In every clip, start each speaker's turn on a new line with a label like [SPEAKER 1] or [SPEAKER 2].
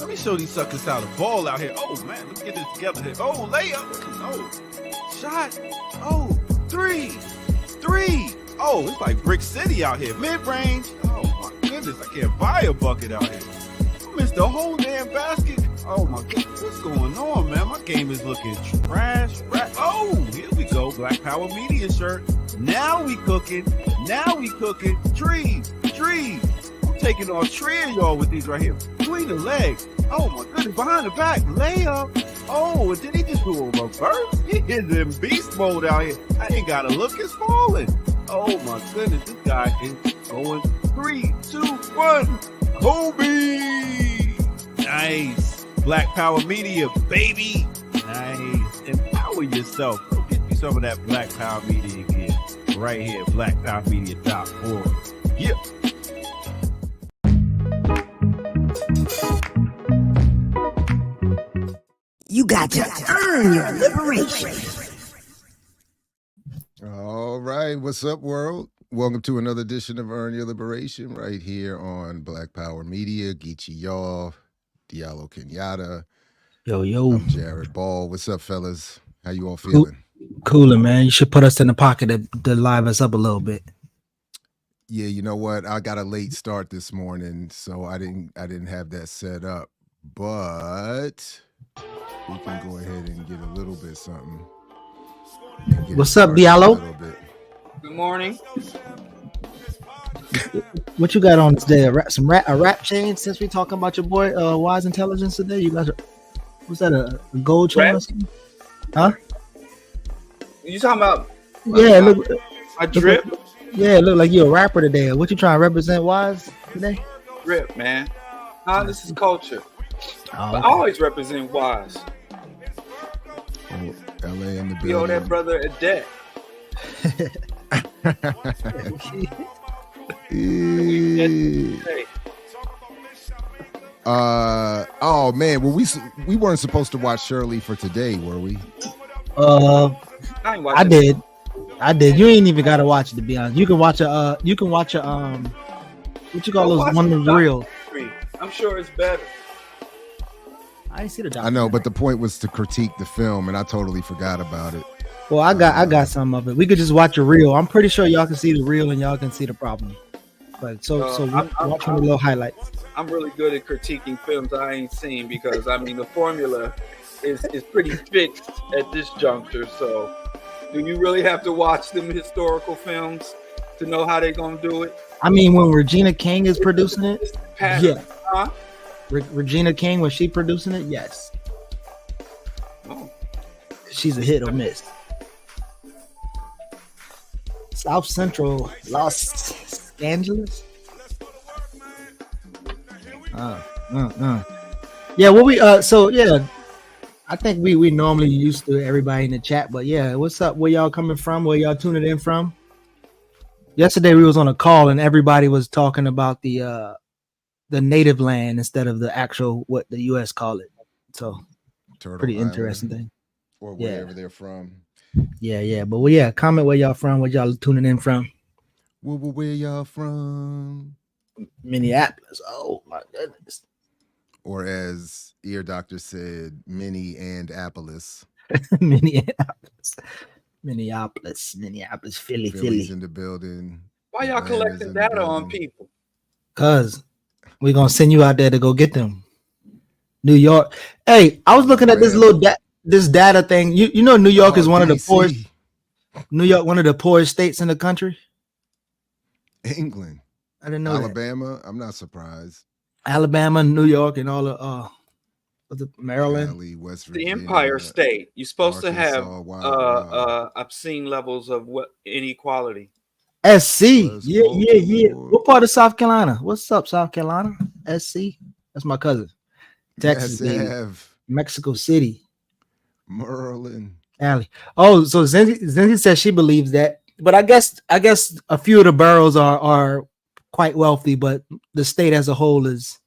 [SPEAKER 1] me show these suckers how to ball out here. Oh man, let's get this together here. Oh, layup. Oh, shot. Oh, three. Oh, it's like Brick City out here. Mid-range. Oh my goodness, I can't buy a bucket out here. I missed the whole damn basket. Oh my goodness, what's going on, man? My game is looking trash. Oh, here we go. Black Power Media shirt. Now we cooking. Trees. I'm taking on three of y'all with these right here. Between the legs. Oh my goodness, behind the back. Layup. Oh, and then he just do a reverse. He is in beast mode out here. I ain't gotta look, it's falling. Oh my goodness, this guy is going 3, 2, 1. Kobe. Nice. Black Power Media, baby. Nice. Empower yourself. Go get you some of that Black Power Media again. Right here, blackpowermedia.org. Yeah.
[SPEAKER 2] You got to earn your liberation.
[SPEAKER 3] All right. What's up, world? Welcome to another edition of Earn Your Liberation right here on Black Power Media. Geechee y'all. Diallo Kenyatta.
[SPEAKER 4] Yo.
[SPEAKER 3] I'm Jared Ball. What's up, fellas? How you all feeling?
[SPEAKER 4] Cooler, man. You should put us in the pocket to live us up a little bit.
[SPEAKER 3] Yeah, you know what? I got a late start this morning, so I didn't have that set up. But we can go ahead and get a little bit something.
[SPEAKER 4] What's up, Diallo?
[SPEAKER 5] Good morning.
[SPEAKER 4] What you got on today? A rap chain? Since we talking about your boy Wise Intelligence today, you got what's that? A gold chain? Or something? Huh?
[SPEAKER 5] You talking about?
[SPEAKER 4] Yeah, look.
[SPEAKER 5] A drip.
[SPEAKER 4] Look like you're a rapper today. What you trying to represent, Wise, today?
[SPEAKER 5] Drip, man. This is culture.
[SPEAKER 4] Oh,
[SPEAKER 5] But I always represent Wise.
[SPEAKER 3] Oh, LA in the building.
[SPEAKER 5] We owe that brother a debt.
[SPEAKER 3] Oh man, well we weren't supposed to watch Shirley for today, were we?
[SPEAKER 4] I did. You ain't even gotta watch it, to be honest. You can watch a what you call those, one of the real.
[SPEAKER 5] I'm sure it's better.
[SPEAKER 4] I didn't see the documentary.
[SPEAKER 3] I know, but the point was to critique the film, and I totally forgot about it.
[SPEAKER 4] Well, I got some of it. We could just watch a reel. I'm pretty sure y'all can see the reel and y'all can see the problem. But so watch one of the little highlights.
[SPEAKER 5] I'm really good at critiquing films I ain't seen because the formula is pretty fixed at this juncture. So, do you really have to watch them historical films to know how they're gonna do it?
[SPEAKER 4] I mean, when Regina King is producing it, yeah.
[SPEAKER 5] Huh?
[SPEAKER 4] Regina King, when she producing it, yes.
[SPEAKER 5] Oh.
[SPEAKER 4] She's a hit or miss. South Central Los Angeles. Yeah, well, I think we normally used to everybody in the chat, but yeah, what's up? Where y'all coming from? Where y'all tuning in from? Yesterday we was on a call and everybody was talking about the native land instead of the actual what the U.S. call it. So
[SPEAKER 3] Turtle
[SPEAKER 4] pretty
[SPEAKER 3] Island,
[SPEAKER 4] interesting thing.
[SPEAKER 3] or wherever they're from.
[SPEAKER 4] Yeah. But comment where y'all from, where y'all tuning in from.
[SPEAKER 3] Where y'all from?
[SPEAKER 4] Minneapolis. Oh my goodness.
[SPEAKER 3] Or as Ear Doctor said, Minnie and Appolis.
[SPEAKER 4] Minneapolis, Philly.
[SPEAKER 3] Philly's in the building.
[SPEAKER 5] Why y'all collecting data on people?
[SPEAKER 4] Cause we're gonna send you out there to go get them. New York. Hey, I was looking at this little this data thing. You know, New York is one of the poorest. New York, one of the poorest states in the country.
[SPEAKER 3] England.
[SPEAKER 4] I didn't know
[SPEAKER 3] Alabama.
[SPEAKER 4] that.
[SPEAKER 3] I'm not surprised.
[SPEAKER 4] Alabama, New York, and all of Maryland.
[SPEAKER 3] Valley, West
[SPEAKER 5] The
[SPEAKER 3] Virginia,
[SPEAKER 5] Empire State. You're supposed
[SPEAKER 3] Arkansas,
[SPEAKER 5] to have
[SPEAKER 3] wild.
[SPEAKER 5] obscene levels of inequality.
[SPEAKER 4] SC. Yeah. What part of South Carolina? What's up, South Carolina? SC. That's my cousin. Texas, Mexico City,
[SPEAKER 3] Maryland.
[SPEAKER 4] Alley. Oh, so Zinzi says she believes that, but I guess a few of the boroughs are quite wealthy, but the state as a whole is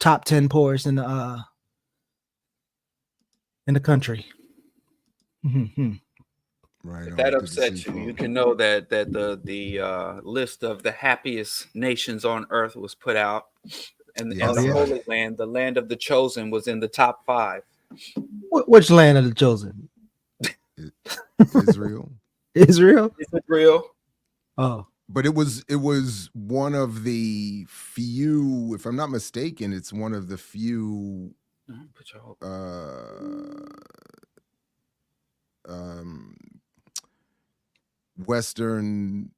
[SPEAKER 4] top 10 poorest in the country.
[SPEAKER 3] Right.
[SPEAKER 5] If that upsets you, you can know that the list of the happiest nations on earth was put out, and
[SPEAKER 3] Yes,
[SPEAKER 5] the
[SPEAKER 3] sir.
[SPEAKER 5] Holy Land, the land of the chosen, was in the top 5.
[SPEAKER 4] Which land of the chosen?
[SPEAKER 3] Israel.
[SPEAKER 4] Israel?
[SPEAKER 5] Is it real?
[SPEAKER 4] Oh,
[SPEAKER 3] But it was one of the few, if I'm not mistaken, it's one of the few
[SPEAKER 5] Put your hope.
[SPEAKER 3] Western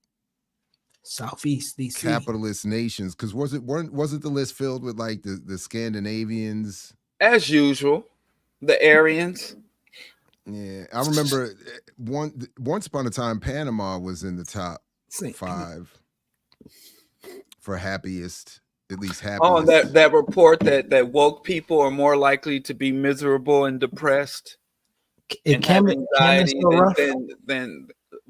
[SPEAKER 4] Southeast DC.
[SPEAKER 3] capitalist nations. Because wasn't the list filled with like the Scandinavians?
[SPEAKER 5] As usual, the Aryans.
[SPEAKER 3] Yeah, I remember once upon a time, Panama was in the top 5 for happiest, at least happiest.
[SPEAKER 5] Oh, that report that woke people are more likely to be miserable and depressed and have anxiety than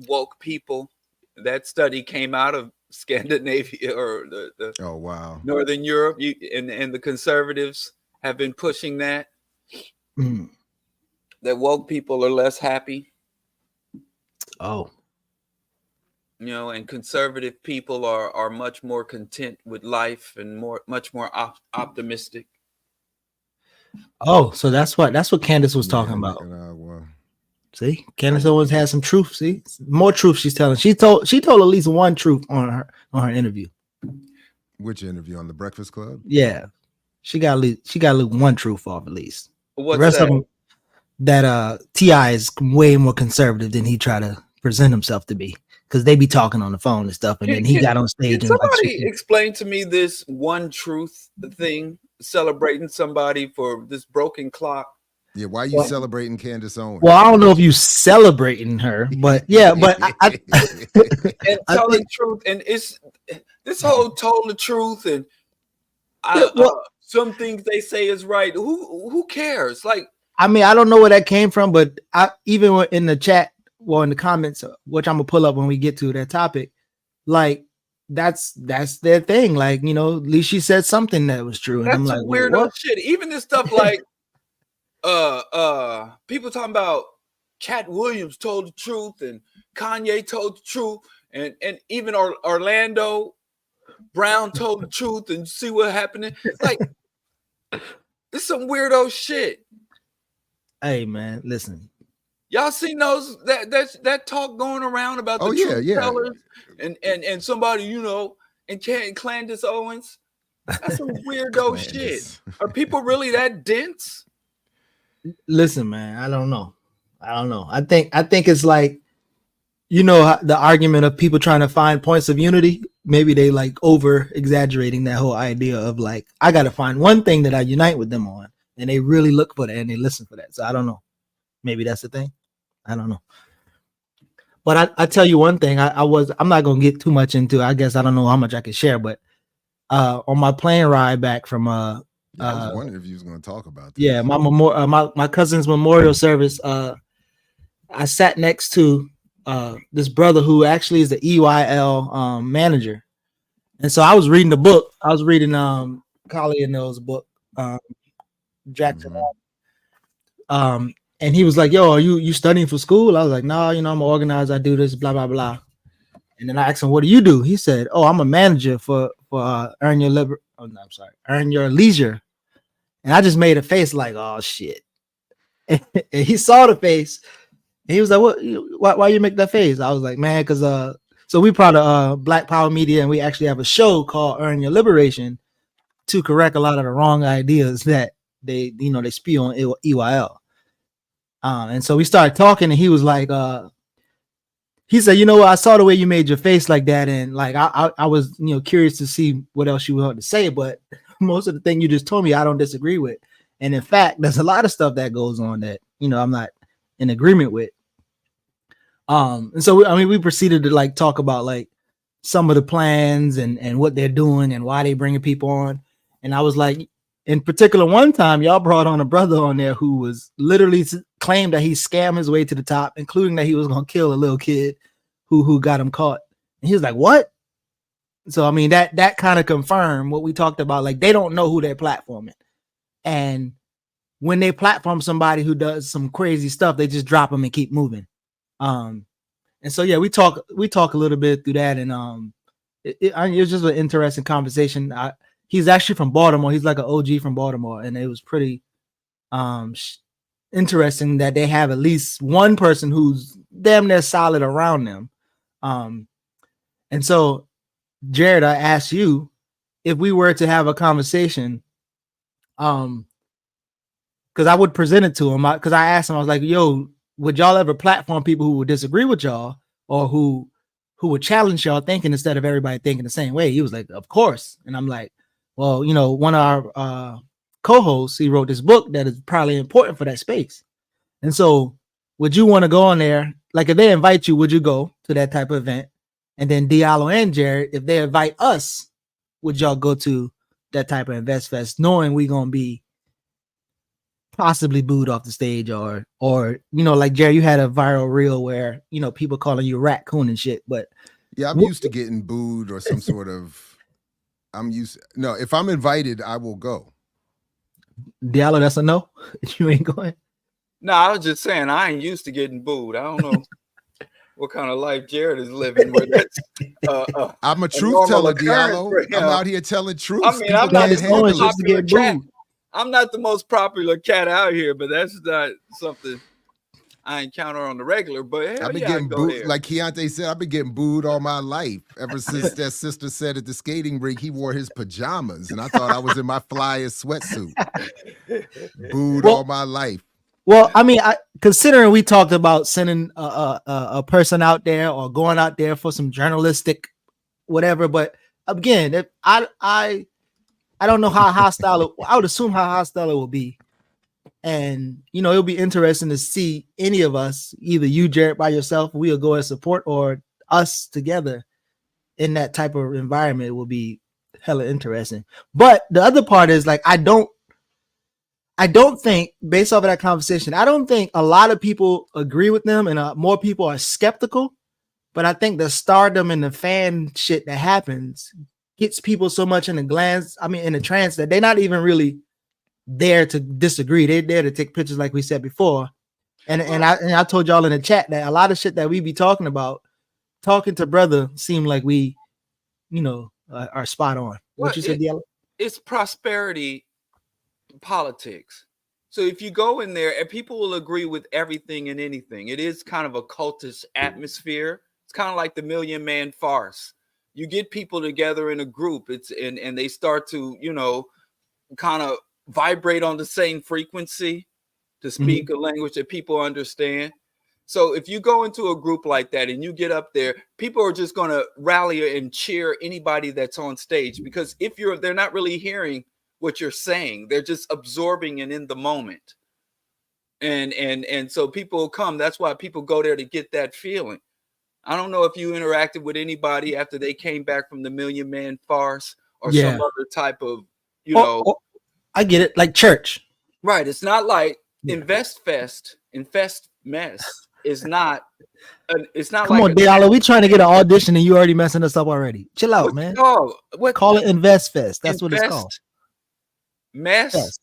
[SPEAKER 5] woke people. That study came out of Scandinavia or the
[SPEAKER 3] oh wow,
[SPEAKER 5] Northern Europe, and the conservatives have been pushing that. That woke people are less happy.
[SPEAKER 4] Oh,
[SPEAKER 5] and conservative people are much more content with life and much more optimistic.
[SPEAKER 4] Oh, so that's what Candace was talking about. See, Candace Owens has some truth. See, more truth she's telling. She told at least one truth on her interview.
[SPEAKER 3] Which interview? On the Breakfast Club?
[SPEAKER 4] Yeah, she got one truth off at least.
[SPEAKER 5] What's
[SPEAKER 4] the rest
[SPEAKER 5] that?
[SPEAKER 4] of them, that T.I. is way more conservative than he tried to present himself to be, because they be talking on the phone and stuff, and then he got on stage.
[SPEAKER 5] Can somebody explain to me this one truth thing, celebrating somebody for this broken clock?
[SPEAKER 3] Yeah, why are you celebrating Candace Owens?
[SPEAKER 4] Well, I don't know if you celebrating her, but yeah, but
[SPEAKER 5] and tell the truth, and it's this whole told the truth, and some things they say is right. Who cares? Like,
[SPEAKER 4] I mean, I don't know where that came from, but even in the chat, in the comments, which I'm gonna pull up when we get to that topic, like that's their thing. Like, at least she said something that was true. And
[SPEAKER 5] that's
[SPEAKER 4] I'm like,
[SPEAKER 5] weirdo shit. Even this stuff like people talking about Cat Williams told the truth and Kanye told the truth, and even Orlando Brown told the truth, and see what happened. Like, it's some weirdo shit.
[SPEAKER 4] Hey man, listen.
[SPEAKER 5] Y'all seen those that talk going around about the truth tellers and somebody, and Candace Owens? That's some weirdo shit. Are people really that dense?
[SPEAKER 4] Listen, man, I don't know. I think it's like, the argument of people trying to find points of unity. Maybe they like over exaggerating that whole idea of like, I got to find one thing that I unite with them on, and they really look for that and they listen for that. So I don't know. Maybe that's the thing. I don't know. But I tell you one thing. I'm not gonna get too much into. I guess I don't know how much I can share. But on my plane ride back from
[SPEAKER 3] I was wondering if you was going to talk about this.
[SPEAKER 4] Yeah, my cousin's memorial service. I sat next to this brother who actually is the EYL manager, and so I was reading the book. I was reading Collie and Noah's book, Jackson. And he was like, "Yo, are you studying for school?" I was like, "No, I'm organized. I do this, blah blah blah." And then I asked him, "What do you do?" He said, "Oh, I'm a manager for Earn Your Leisure." And I just made a face like, "Oh shit!" And he saw the face, and he was like, "What? Why you make that face?" I was like, "Man, because so we part of Black Power Media, and we actually have a show called Earn Your Liberation to correct a lot of the wrong ideas that they spew on EYL." And so we started talking, and he was like, he said, I saw the way you made your face like that. And like, I was, curious to see what else you wanted to say, but most of the thing you just told me, I don't disagree with. And in fact, there's a lot of stuff that goes on that, I'm not in agreement with. And so, we proceeded to like talk about like some of the plans and what they're doing and why they bringing people on. And I was like, in particular, one time y'all brought on a brother on there who was literally claimed that he scammed his way to the top, including that he was going to kill a little kid who got him caught. And he was like, "What?" So, that kind of confirmed what we talked about. Like, they don't know who they're platforming. And when they platform somebody who does some crazy stuff, they just drop them and keep moving. And so, yeah, we talk a little bit through that. And it was just an interesting conversation. he's actually from Baltimore. He's like an OG from Baltimore, and it was pretty interesting that they have at least one person who's damn near solid around them. And so, Jared, I asked you if we were to have a conversation, because I would present it to him. Because I asked him, I was like, "Yo, would y'all ever platform people who would disagree with y'all, or who would challenge y'all thinking instead of everybody thinking the same way?" He was like, "Of course." And I'm like, "Well, you know, one of our co-hosts, he wrote this book that is probably important for that space. And so, would you want to go on there? Like, if they invite you, would you go to that type of event? And then Diallo and Jared, if they invite us, would y'all go to that type of Invest Fest, knowing we gonna be possibly booed off the stage, or you know, like Jared, you had a viral reel where, you know, people calling you raccoon and shit." But
[SPEAKER 3] yeah, I'm used to getting booed or some sort of. No, if I'm invited, I will go.
[SPEAKER 4] Diallo, that's a no. You ain't going.
[SPEAKER 5] No, I was just saying I ain't used to getting booed. I don't know what kind of life Jared is living with.
[SPEAKER 3] I'm a truth teller, Diallo. I'm out here telling truth.
[SPEAKER 5] I mean, I'm not the most popular cat out here, but that's not something I encounter on the regular. But
[SPEAKER 3] I've been getting booed, like Keontae said. I've been getting booed all my life ever since that sister said at the skating rink he wore his pajamas, and I thought I was in my flyest sweatsuit. Booed all my life.
[SPEAKER 4] Well, I mean, considering we talked about sending a person out there or going out there for some journalistic whatever, but again, if I don't know how hostile I would assume how hostile it will be. And, you know, it'll be interesting to see any of us, either you, Jared, by yourself, we'll go and support, or us together in that type of environment. It will be hella interesting. But the other part is, like, I don't think, based off of that conversation, I don't think a lot of people agree with them, and more people are skeptical. But I think the stardom and the fan shit that happens gets people so much in the trance that they're not even really there to disagree. They're there to take pictures, like we said before. And I told y'all in the chat that a lot of shit that we be talking about, talking to brother, seem like we, you know, are spot on. What you said, Diallo?
[SPEAKER 5] It's prosperity politics. So if you go in there, and people will agree with everything and anything, it is kind of a cultish atmosphere. It's kind of like the Million Man Farce. You get people together in a group, and they start to, you know, kind of vibrate on the same frequency, to speak a language that people understand. So if you go into a group like that and you get up there, people are just going to rally and cheer anybody that's on stage, because they're not really hearing what you're saying, they're just absorbing and in the moment. And so people come. That's why people go there, to get that feeling. I don't know if you interacted with anybody after they came back from the Million Man Farce or some other type of, you know.
[SPEAKER 4] I get it, like church.
[SPEAKER 5] Right. It's not like Invest Mess is not. It's not.
[SPEAKER 4] Come
[SPEAKER 5] like
[SPEAKER 4] on, Diallo. We trying to get an audition and you already messing us up already. Chill out, man. Call it Invest Fest. That's what it's called.
[SPEAKER 5] Mess.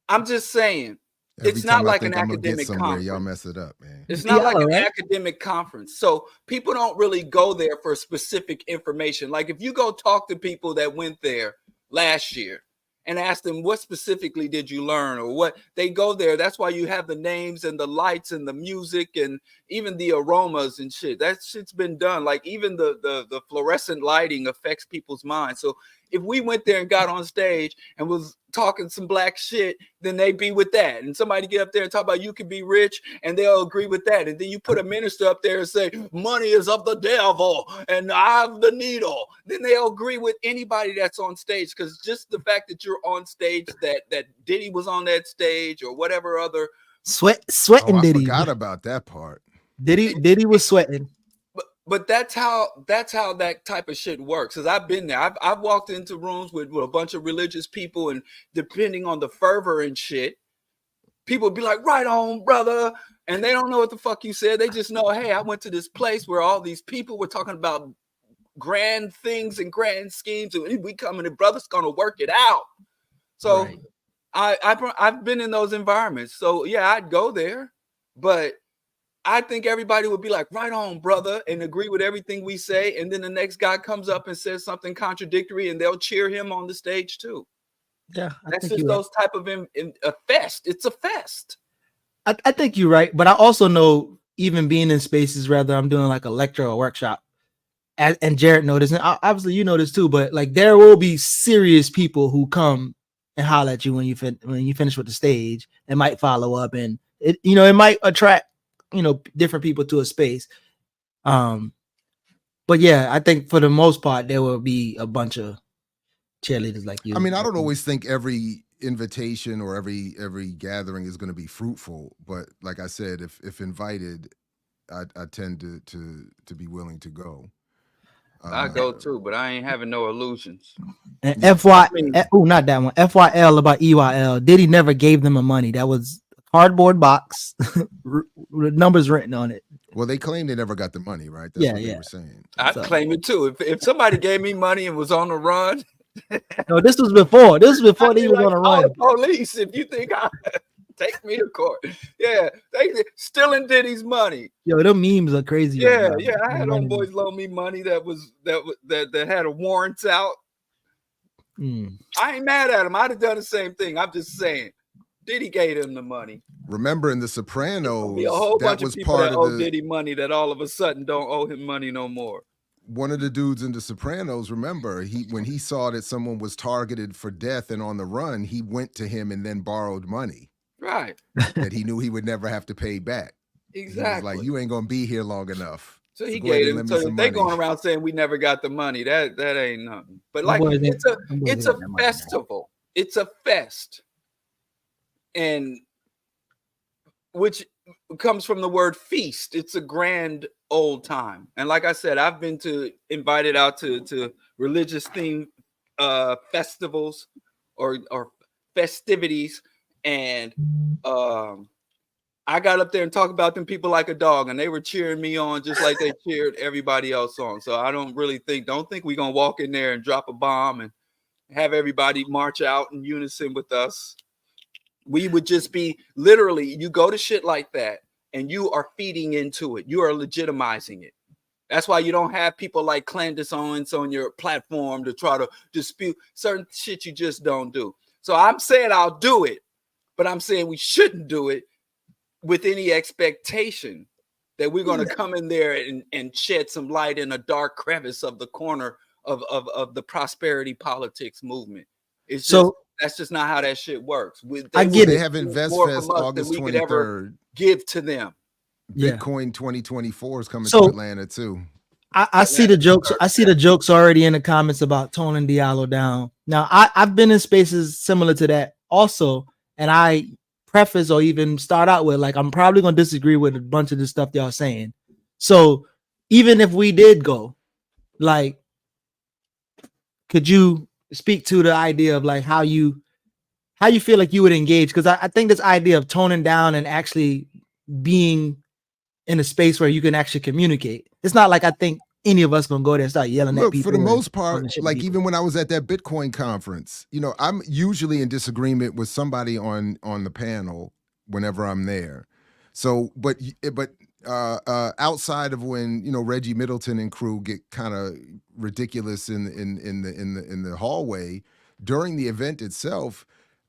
[SPEAKER 5] I'm just saying. It's not like an academic conference.
[SPEAKER 3] Y'all mess it up, man.
[SPEAKER 5] It's not like an academic conference. So people don't really go there for specific information. Like if you go talk to people that went there last year and ask them, what specifically did you learn, or what they go there. That's why you have the names and the lights and the music and even the aromas and shit. That shit's been done. Like even the fluorescent lighting affects people's minds. So if we went there and got on stage and was talking some black shit, then they'd be with that. And somebody get up there and talk about you can be rich, and they'll agree with that. And then you put a minister up there and say, money is of the devil and I have the needle. Then they'll agree with anybody that's on stage, because just the fact that you're on stage, that Diddy was on that stage or whatever other.
[SPEAKER 4] Sweating Diddy.
[SPEAKER 3] I forgot about that part.
[SPEAKER 4] Diddy was sweating.
[SPEAKER 5] But that's how that type of shit works. Because I've been there. I've walked into rooms with a bunch of religious people, and depending on the fervor and shit, people be like, right on, brother. And they don't know what the fuck you said. They just know, hey, I went to this place where all these people were talking about grand things and grand schemes, and we coming, and brother's gonna work it out. So right. I've been in those environments. So yeah, I'd go there, but I think everybody would be like, right on, brother, and agree with everything we say. And then the next guy comes up and says something contradictory, and they'll cheer him on the stage too.
[SPEAKER 4] Yeah,
[SPEAKER 5] that's just those type of a fest. It's a fest.
[SPEAKER 4] I think you're right, but I also know, even being in spaces, rather I'm doing like a lecture or workshop, and Jared noticed, and obviously you know this too, but like there will be serious people who come and holler at you when you finish with the stage, and might follow up, and it might attract different people to a space. But yeah, I think for the most part there will be a bunch of cheerleaders like you.
[SPEAKER 3] I mean, I don't always think every invitation or every gathering is going to be fruitful, but like I said, if invited, I tend to be willing to go.
[SPEAKER 5] I go too, but I ain't having no illusions.
[SPEAKER 4] And not that one. FYL about EYL. Diddy never gave them a money. That was a cardboard box with numbers written on it.
[SPEAKER 3] Well, they claim they never got the money, right? That's what they were saying.
[SPEAKER 5] I'd claim it too. If somebody gave me money and was on the run.
[SPEAKER 4] No, this was before. This was before they was on the run.
[SPEAKER 5] The police, if you think I take me to court. Yeah, they stealing Diddy's money.
[SPEAKER 4] Yo, them memes are crazy.
[SPEAKER 5] Yeah, I had homeboys loan me money that had a warrants out. I ain't mad at him. I'd have done the same thing. I'm just saying, Diddy gave him the money.
[SPEAKER 3] Remember in The Sopranos,
[SPEAKER 5] a whole
[SPEAKER 3] that
[SPEAKER 5] bunch
[SPEAKER 3] was
[SPEAKER 5] of people
[SPEAKER 3] part
[SPEAKER 5] that
[SPEAKER 3] of
[SPEAKER 5] owe Diddy money that all of a sudden don't owe him money no more.
[SPEAKER 3] One of the dudes in The Sopranos, remember, when he saw that someone was targeted for death and on the run, he went to him and then borrowed money.
[SPEAKER 5] Right.
[SPEAKER 3] That he knew he would never have to pay back.
[SPEAKER 5] Exactly.
[SPEAKER 3] He was like, you ain't gonna be here long enough.
[SPEAKER 5] So he gave him. So if they going around saying we never got the money, that ain't nothing. But like it's a festival. It's a fest. And which comes from the word feast. It's a grand old time. And like I said, I've been invited out to religious themed festivals or festivities, and I got up there and talked about them people like a dog, and they were cheering me on just like they cheered everybody else on. So I don't think we're gonna walk in there and drop a bomb and have everybody march out in unison with us. We would just be literally, you go to shit like that and you are feeding into it. You are legitimizing it. That's why you don't have people like Candace Owens on your platform to try to dispute certain shit you just don't do. So I'm saying I'll do it, but I'm saying we shouldn't do it with any expectation that we're going to come in there and shed some light in a dark crevice of the corner of the prosperity politics movement. It's just, that's just not how that shit works.
[SPEAKER 3] I get it. They have InvestFest August 23rd.
[SPEAKER 5] Give to them.
[SPEAKER 3] Bitcoin 2024 is coming to Atlanta too.
[SPEAKER 4] I see the jokes. I see the jokes already in the comments about toning Diallo down. Now I've been in spaces similar to that also, and I preface or even start out with like I'm probably gonna disagree with a bunch of the stuff y'all saying. So even if we did go, like, could you speak to the idea of like how you feel like you would engage? Because I think this idea of toning down and actually being in a space where you can actually communicate. It's not like I think any of us gonna go there and start yelling at people.
[SPEAKER 3] For the most part, like even when I was at that Bitcoin conference, I'm usually in disagreement with somebody on the panel whenever I'm there. So, but outside of when Reggie Middleton and crew get kind of ridiculous in the hallway during the event itself,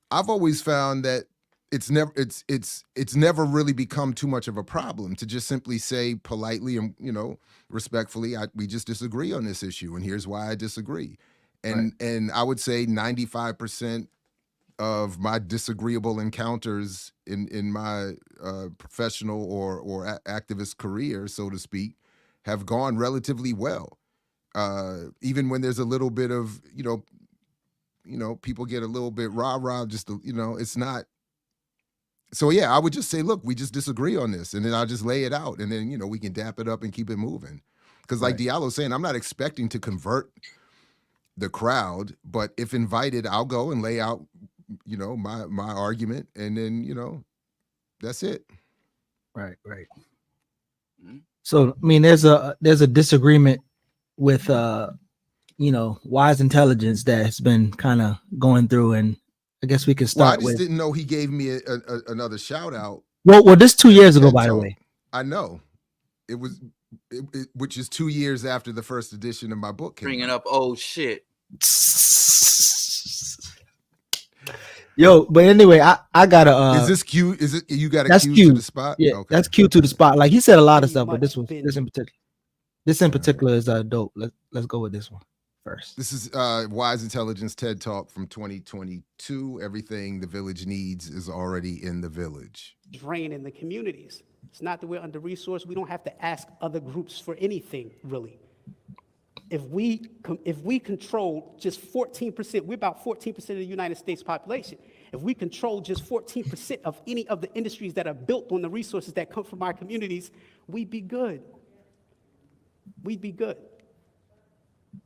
[SPEAKER 3] I've always found that it's never really become too much of a problem to just simply say politely and respectfully, we just disagree on this issue, and here's why I disagree. And I would say 95% of my disagreeable encounters in my professional or activist career, so to speak, have gone relatively well. Even when there's a little bit of people get a little bit rah-rah, just it's not. So yeah, I would just say, look, we just disagree on this, and then I'll just lay it out, and then we can dap it up and keep it moving. Because like Diallo's saying, I'm not expecting to convert the crowd, but if invited, I'll go and lay out my argument, and then that's it.
[SPEAKER 4] Right. So I mean, there's a disagreement with wise intelligence that's been kind of going through, and I guess we can start.
[SPEAKER 3] I just didn't know he gave me another shout out.
[SPEAKER 4] Well, this 2 years ago, by the way.
[SPEAKER 3] I know. It was, which is 2 years after the first edition of my book came
[SPEAKER 5] Bringing
[SPEAKER 3] out.
[SPEAKER 5] up old shit.
[SPEAKER 4] Yo, but anyway, I gotta.
[SPEAKER 3] Is this cue? Is it you got a
[SPEAKER 4] That's
[SPEAKER 3] cue
[SPEAKER 4] cute.
[SPEAKER 3] to the spot?
[SPEAKER 4] Yeah,
[SPEAKER 3] Okay.
[SPEAKER 4] that's cute to the spot. Like he said a lot of
[SPEAKER 6] Pretty
[SPEAKER 4] stuff, but this
[SPEAKER 6] much
[SPEAKER 4] was
[SPEAKER 6] been-
[SPEAKER 4] this in particular is dope. Let's go with this one first.
[SPEAKER 3] This is Wise Intelligence TED Talk from 2022. Everything the village needs is already in the village.
[SPEAKER 6] drain in the communities. It's not that we're under resourced. We don't have to ask other groups for anything, really. If we control just 14%, we're about 14% of the United States population. If we control just 14% of any of the industries that are built on the resources that come from our communities, we'd be good. We'd be good.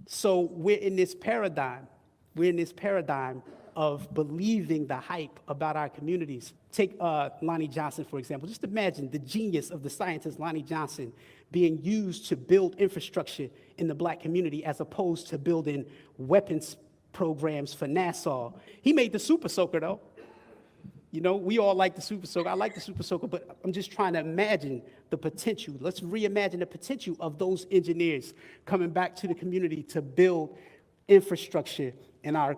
[SPEAKER 6] So we're in this paradigm. We're in this paradigm of believing the hype about our communities. Take Lonnie Johnson, for example. Just imagine the genius of the scientist Lonnie Johnson being used to build infrastructure in the Black community as opposed to building weapons programs for NASA. He made the Super Soaker, though. You know, we all like the Super Soaker. I like the Super Soaker, but I'm just trying to imagine the potential. Let's reimagine the potential of those engineers coming back to the community to build infrastructure in our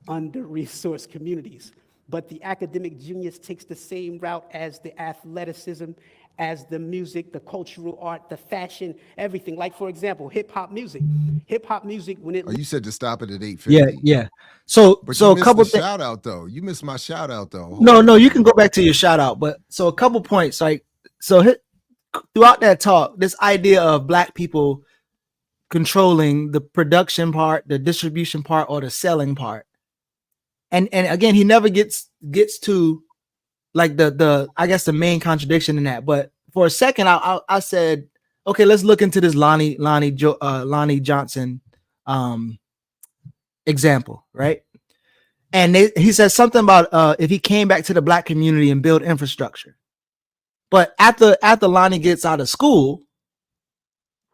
[SPEAKER 6] under-resourced communities. But the academic genius takes the same route as the athleticism, as the music, the cultural art, the fashion, everything. Like, for example, hip-hop music. Hip-hop music, when it...
[SPEAKER 3] Oh, you said to stop it at 8:50.
[SPEAKER 4] Yeah. So
[SPEAKER 3] But
[SPEAKER 4] so
[SPEAKER 3] you
[SPEAKER 4] a
[SPEAKER 3] missed
[SPEAKER 4] couple
[SPEAKER 3] the
[SPEAKER 4] things.
[SPEAKER 3] shout out though. You missed my shout out though.
[SPEAKER 4] No, you can go back to your shout out. But so a couple points. Like throughout that talk, this idea of Black people controlling the production part, the distribution part, or the selling part. And again, he never gets to like the I guess the main contradiction in that. But for a second, I said, okay, let's look into this Lonnie Johnson example, right? And he says something about if he came back to the Black community and build infrastructure. But after Lonnie gets out of school,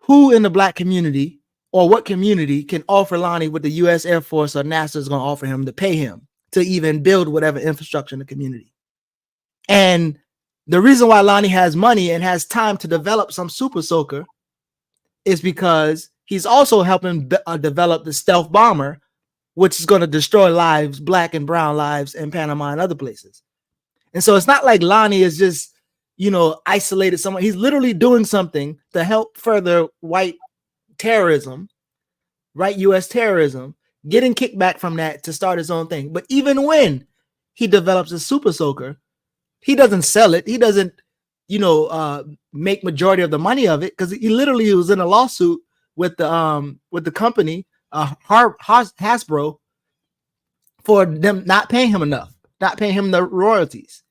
[SPEAKER 4] who in the Black community or what community can offer Lonnie what the U.S. Air Force or NASA is going to offer him to pay him to even build whatever infrastructure in the community? And the reason why Lonnie has money and has time to develop some Super Soaker is because he's also helping develop the stealth bomber, which is going to destroy lives, Black and brown lives in Panama and other places. And so it's not like Lonnie is just, isolated someone. He's literally doing something to help further white terrorism, right? U.S. terrorism, getting kickback from that to start his own thing. But even when he develops a Super Soaker, he doesn't sell it. He doesn't, make majority of the money of it because he literally was in a lawsuit with the company, Hasbro, for them not paying him enough, not paying him the royalties.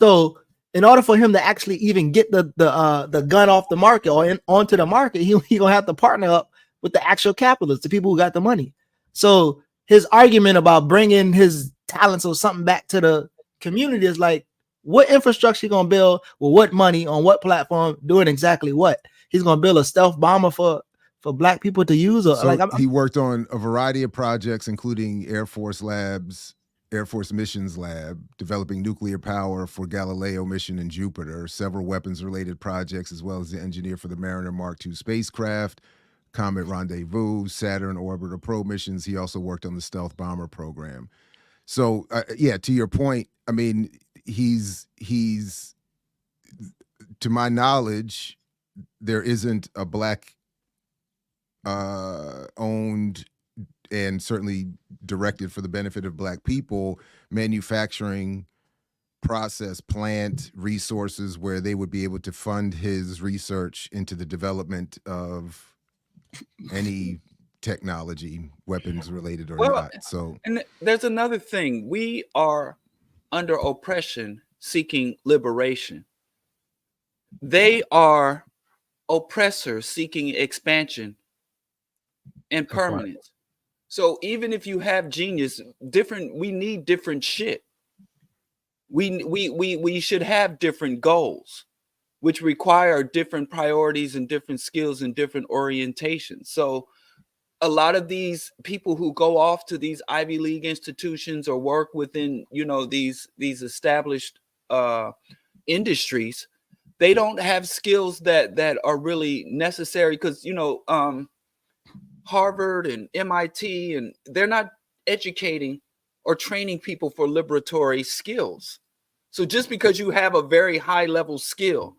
[SPEAKER 4] So in order for him to actually even get the gun off the market or onto the market, he gonna have to partner up with the actual capitalists, the people who got the money. So his argument about bringing his talents or something back to the community is like, what infrastructure you gonna build with what money on what platform, doing exactly what? He's gonna build a stealth bomber for Black people to use, or
[SPEAKER 3] So he worked on a variety of projects, including Air Force Missions Lab, developing nuclear power for Galileo mission and Jupiter, several weapons-related projects, as well as the engineer for the Mariner Mark II spacecraft, Comet Rendezvous, Saturn Orbiter probe missions. He also worked on the stealth bomber program. So, to your point, I mean, he's to my knowledge, there isn't a Black owned and certainly directed for the benefit of Black people manufacturing process plant resources where they would be able to fund his research into the development of any technology, weapons related or not. So,
[SPEAKER 5] and there's another thing. We are under oppression seeking liberation. They are oppressors seeking expansion and permanence. So even if you have genius, we need different shit. We should have different goals, which require different priorities and different skills and different orientations. So a lot of these people who go off to these Ivy League institutions or work within, these established industries, They don't have skills that are really necessary because, you know, Harvard and MIT, and they're not educating or training people for liberatory skills. So just because you have a very high level skill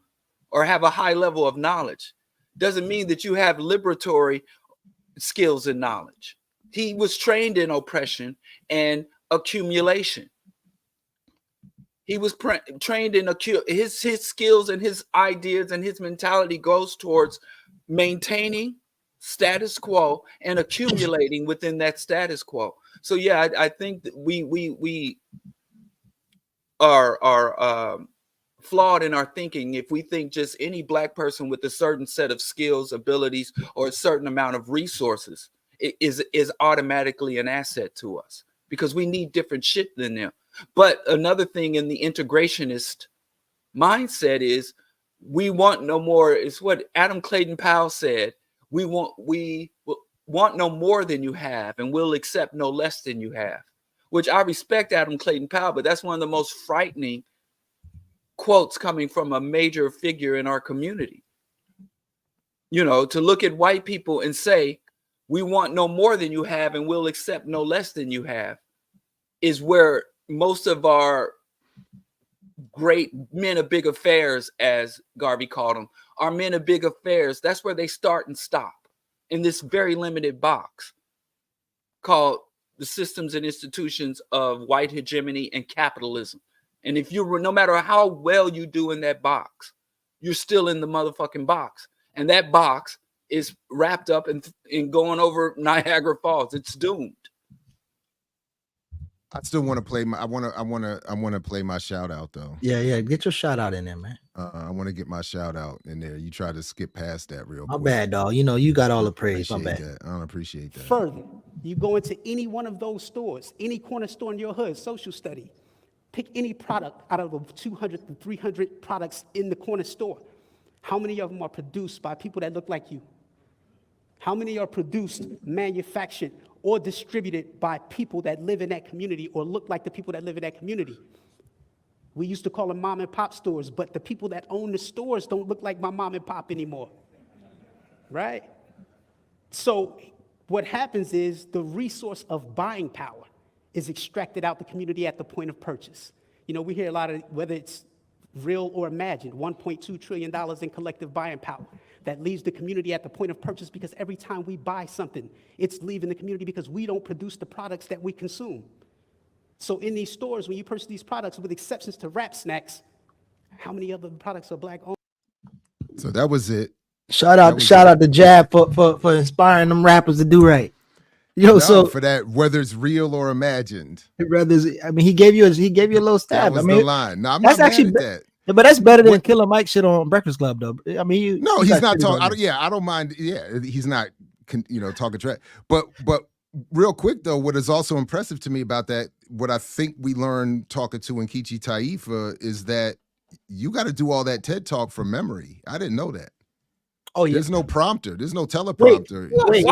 [SPEAKER 5] or have a high level of knowledge doesn't mean that you have liberatory skills and knowledge. He was trained in oppression and accumulation. He was trained in his skills and his ideas and his mentality goes towards maintaining status quo and accumulating within that status quo. So yeah, I think that we are flawed in our thinking if we think just any Black person with a certain set of skills, abilities, or a certain amount of resources is automatically an asset to us, because we need different shit than them. But another thing in the integrationist mindset is we want no more. It's what Adam Clayton Powell said. We want no more than you have, and we'll accept no less than you have. Which I respect Adam Clayton Powell, but that's one of the most frightening quotes coming from a major figure in our community. You know, to look at white people and say, we want no more than you have and we'll accept no less than you have, is where most of our great men of big affairs, as Garvey called them, our men of big affairs, that's where they start and stop, in this very limited box called the systems and institutions of white hegemony and capitalism. And if you, no matter how well you do in that box, you're still in the motherfucking box. And that box is wrapped up in going over Niagara Falls. It's doomed.
[SPEAKER 3] I still want to play my. I want to play my shout out though.
[SPEAKER 4] Yeah. Get your shout out in there, man.
[SPEAKER 3] I want to get my shout out in there. You try to skip past that real
[SPEAKER 4] My
[SPEAKER 3] quick.
[SPEAKER 4] bad, dog. You know, you got all the praise. My
[SPEAKER 3] Appreciate
[SPEAKER 4] bad.
[SPEAKER 3] that. I don't appreciate that.
[SPEAKER 6] Further, you go into any one of those stores, any corner store in your hood, social study, pick any product out of the 200 to 300 products in the corner store. How many of them are produced by people that look like you? How many are produced, manufactured, or distributed by people that live in that community or look like the people that live in that community? We used to call them mom and pop stores, but the people that own the stores don't look like my mom and pop anymore, right? So what happens is the resource of buying power is extracted out the community at the point of purchase. You know, we hear a lot of, whether it's real or imagined, $1.2 trillion in collective buying power that leaves the community at the point of purchase, because every time we buy something, it's leaving the community because we don't produce the products that we consume. So in these stores, when you purchase these products, with exceptions to Rap Snacks, how many other products are Black owned?
[SPEAKER 3] So that was it.
[SPEAKER 4] Shout out to Jab for inspiring them rappers to do right. Yo,
[SPEAKER 3] No,
[SPEAKER 4] so
[SPEAKER 3] for that, whether it's real or imagined,
[SPEAKER 4] I mean, he gave you a little
[SPEAKER 3] that
[SPEAKER 4] stab.
[SPEAKER 3] was
[SPEAKER 4] I mean,
[SPEAKER 3] the line. No, I'm
[SPEAKER 4] that's
[SPEAKER 3] not mad
[SPEAKER 4] actually
[SPEAKER 3] at that.
[SPEAKER 4] but that's better than Killer Mike shit on Breakfast Club, though. I mean,
[SPEAKER 3] No,
[SPEAKER 4] you
[SPEAKER 3] he's
[SPEAKER 4] got
[SPEAKER 3] not
[SPEAKER 4] shit on
[SPEAKER 3] talking.
[SPEAKER 4] there.
[SPEAKER 3] I don't mind. Yeah, he's not, talking trash. But real quick though, what is also impressive to me about that, what I think we learned talking to Nkechi Taifa, is that you got to do all that TED talk from memory. I didn't know that.
[SPEAKER 4] Oh yeah.
[SPEAKER 3] There's no prompter. There's no teleprompter.
[SPEAKER 4] Wait.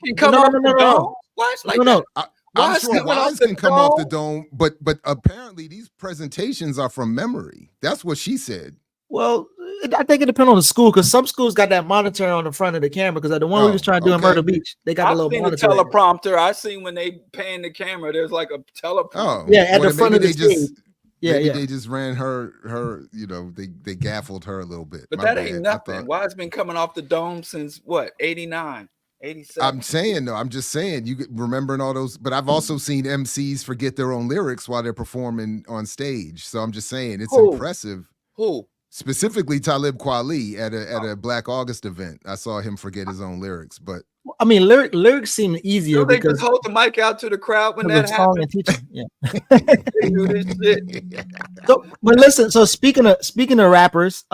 [SPEAKER 5] Can come off the dome? What? Like
[SPEAKER 4] No.
[SPEAKER 5] that?
[SPEAKER 3] I'm
[SPEAKER 5] Wise
[SPEAKER 3] sure
[SPEAKER 5] coming off
[SPEAKER 3] Wise
[SPEAKER 5] the
[SPEAKER 3] can come off the
[SPEAKER 5] dome?
[SPEAKER 3] dome, but apparently these presentations are from memory. That's what she said.
[SPEAKER 4] Well, I think it depends on the school, because some schools got that monitor on the front of the camera. Because the one we was trying to do in
[SPEAKER 3] okay.
[SPEAKER 4] Myrtle Beach, they got a
[SPEAKER 5] I've
[SPEAKER 4] little
[SPEAKER 5] seen the
[SPEAKER 4] monitor.
[SPEAKER 5] teleprompter. I seen when they pan the camera, there's like a teleprompter.
[SPEAKER 3] Oh,
[SPEAKER 4] Yeah, at
[SPEAKER 3] well,
[SPEAKER 4] the front
[SPEAKER 3] maybe
[SPEAKER 4] of the
[SPEAKER 3] they just
[SPEAKER 4] stage. Yeah,
[SPEAKER 3] maybe
[SPEAKER 4] yeah.
[SPEAKER 3] they just ran her. They gaffled her a little bit.
[SPEAKER 5] But
[SPEAKER 3] My
[SPEAKER 5] that
[SPEAKER 3] bad.
[SPEAKER 5] ain't
[SPEAKER 3] I
[SPEAKER 5] nothing.
[SPEAKER 3] thought-
[SPEAKER 5] Wise been coming off the dome since what, 89, 87?
[SPEAKER 3] I'm saying though, I'm just saying, you remembering all those, but I've also seen MCs forget their own lyrics while they're performing on stage. So I'm just saying it's
[SPEAKER 5] Who?
[SPEAKER 3] impressive.
[SPEAKER 5] Who?
[SPEAKER 3] Specifically Talib Kweli at a Black August event. I saw him forget his own lyrics, but
[SPEAKER 4] I mean, lyrics seem easier
[SPEAKER 5] So they
[SPEAKER 4] because
[SPEAKER 5] just hold the mic out to the crowd when
[SPEAKER 4] of
[SPEAKER 5] that
[SPEAKER 4] song
[SPEAKER 5] happens.
[SPEAKER 4] and teaching. Yeah.
[SPEAKER 5] They do this shit.
[SPEAKER 4] So, but listen. So speaking of rappers,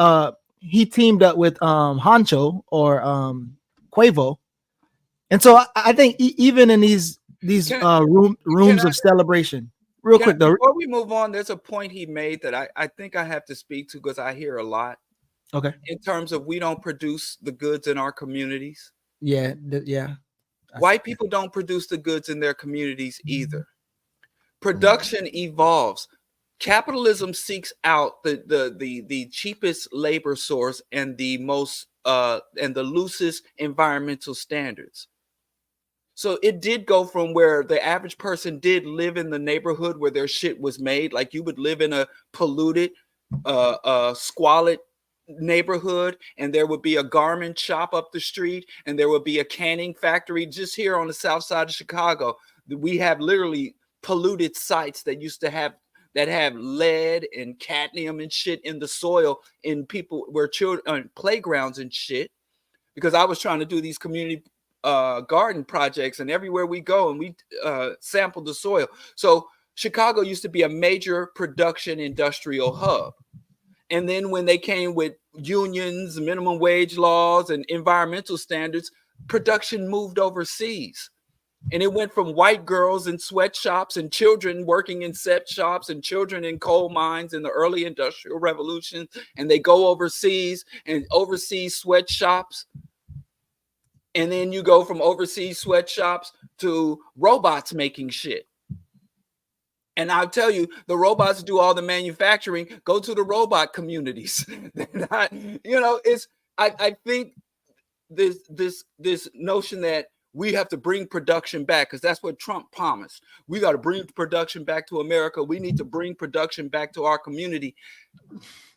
[SPEAKER 4] he teamed up with Honcho or Quavo, and so I think even in these rooms of celebration, real quick though.
[SPEAKER 5] Before we move on, there's a point he made that I think I have to speak to, because I hear a lot
[SPEAKER 4] Okay.
[SPEAKER 5] in terms of we don't produce the goods in our communities.
[SPEAKER 4] Yeah.
[SPEAKER 5] White people don't produce the goods in their communities either. Production evolves. capitalism seeks out the cheapest labor source and the most and the loosest environmental standards. So it did go from where the average person did live in the neighborhood where their shit was made. Like you would live in a polluted, squalid neighborhood, and there would be a garment shop up the street, and there would be a canning factory just here on the south side of Chicago. We have literally polluted sites that used to have lead and cadmium and shit in the soil in people where children playgrounds and shit. Because I was trying to do these community garden projects, and everywhere we go, and we sampled the soil. So Chicago used to be a major production industrial hub. And then when they came with unions, minimum wage laws, and environmental standards, production moved overseas. And it went from white girls in sweatshops and children working in set shops and children in coal mines in the early industrial revolution. And they go overseas and overseas sweatshops. And then you go from overseas sweatshops to robots making shit. And I'll tell you, the robots do all the manufacturing. Go to the robot communities. Not, I think this notion that we have to bring production back, because that's what Trump promised. We got to bring production back to America. We need to bring production back to our community.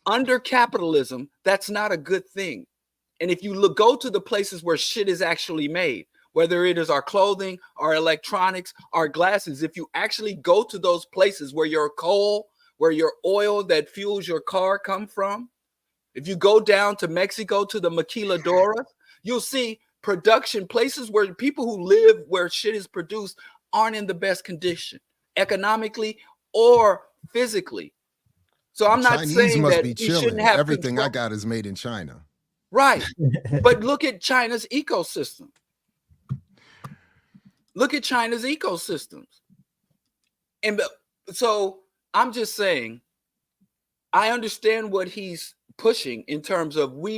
[SPEAKER 5] Under capitalism, that's not a good thing. And if you go to the places where shit is actually made, whether it is our clothing, our electronics, our glasses, if you actually go to those places where your coal, where your oil that fuels your car come from, if you go down to Mexico to the maquiladora, you'll see production places where people who live where shit is produced aren't in the best condition, economically or physically. So I'm not saying that we shouldn't have
[SPEAKER 3] everything
[SPEAKER 5] control.
[SPEAKER 3] I got is made in China.
[SPEAKER 5] Right. But look at China's ecosystem. Look at China's ecosystems. And so I'm just saying, I understand what he's pushing in terms of we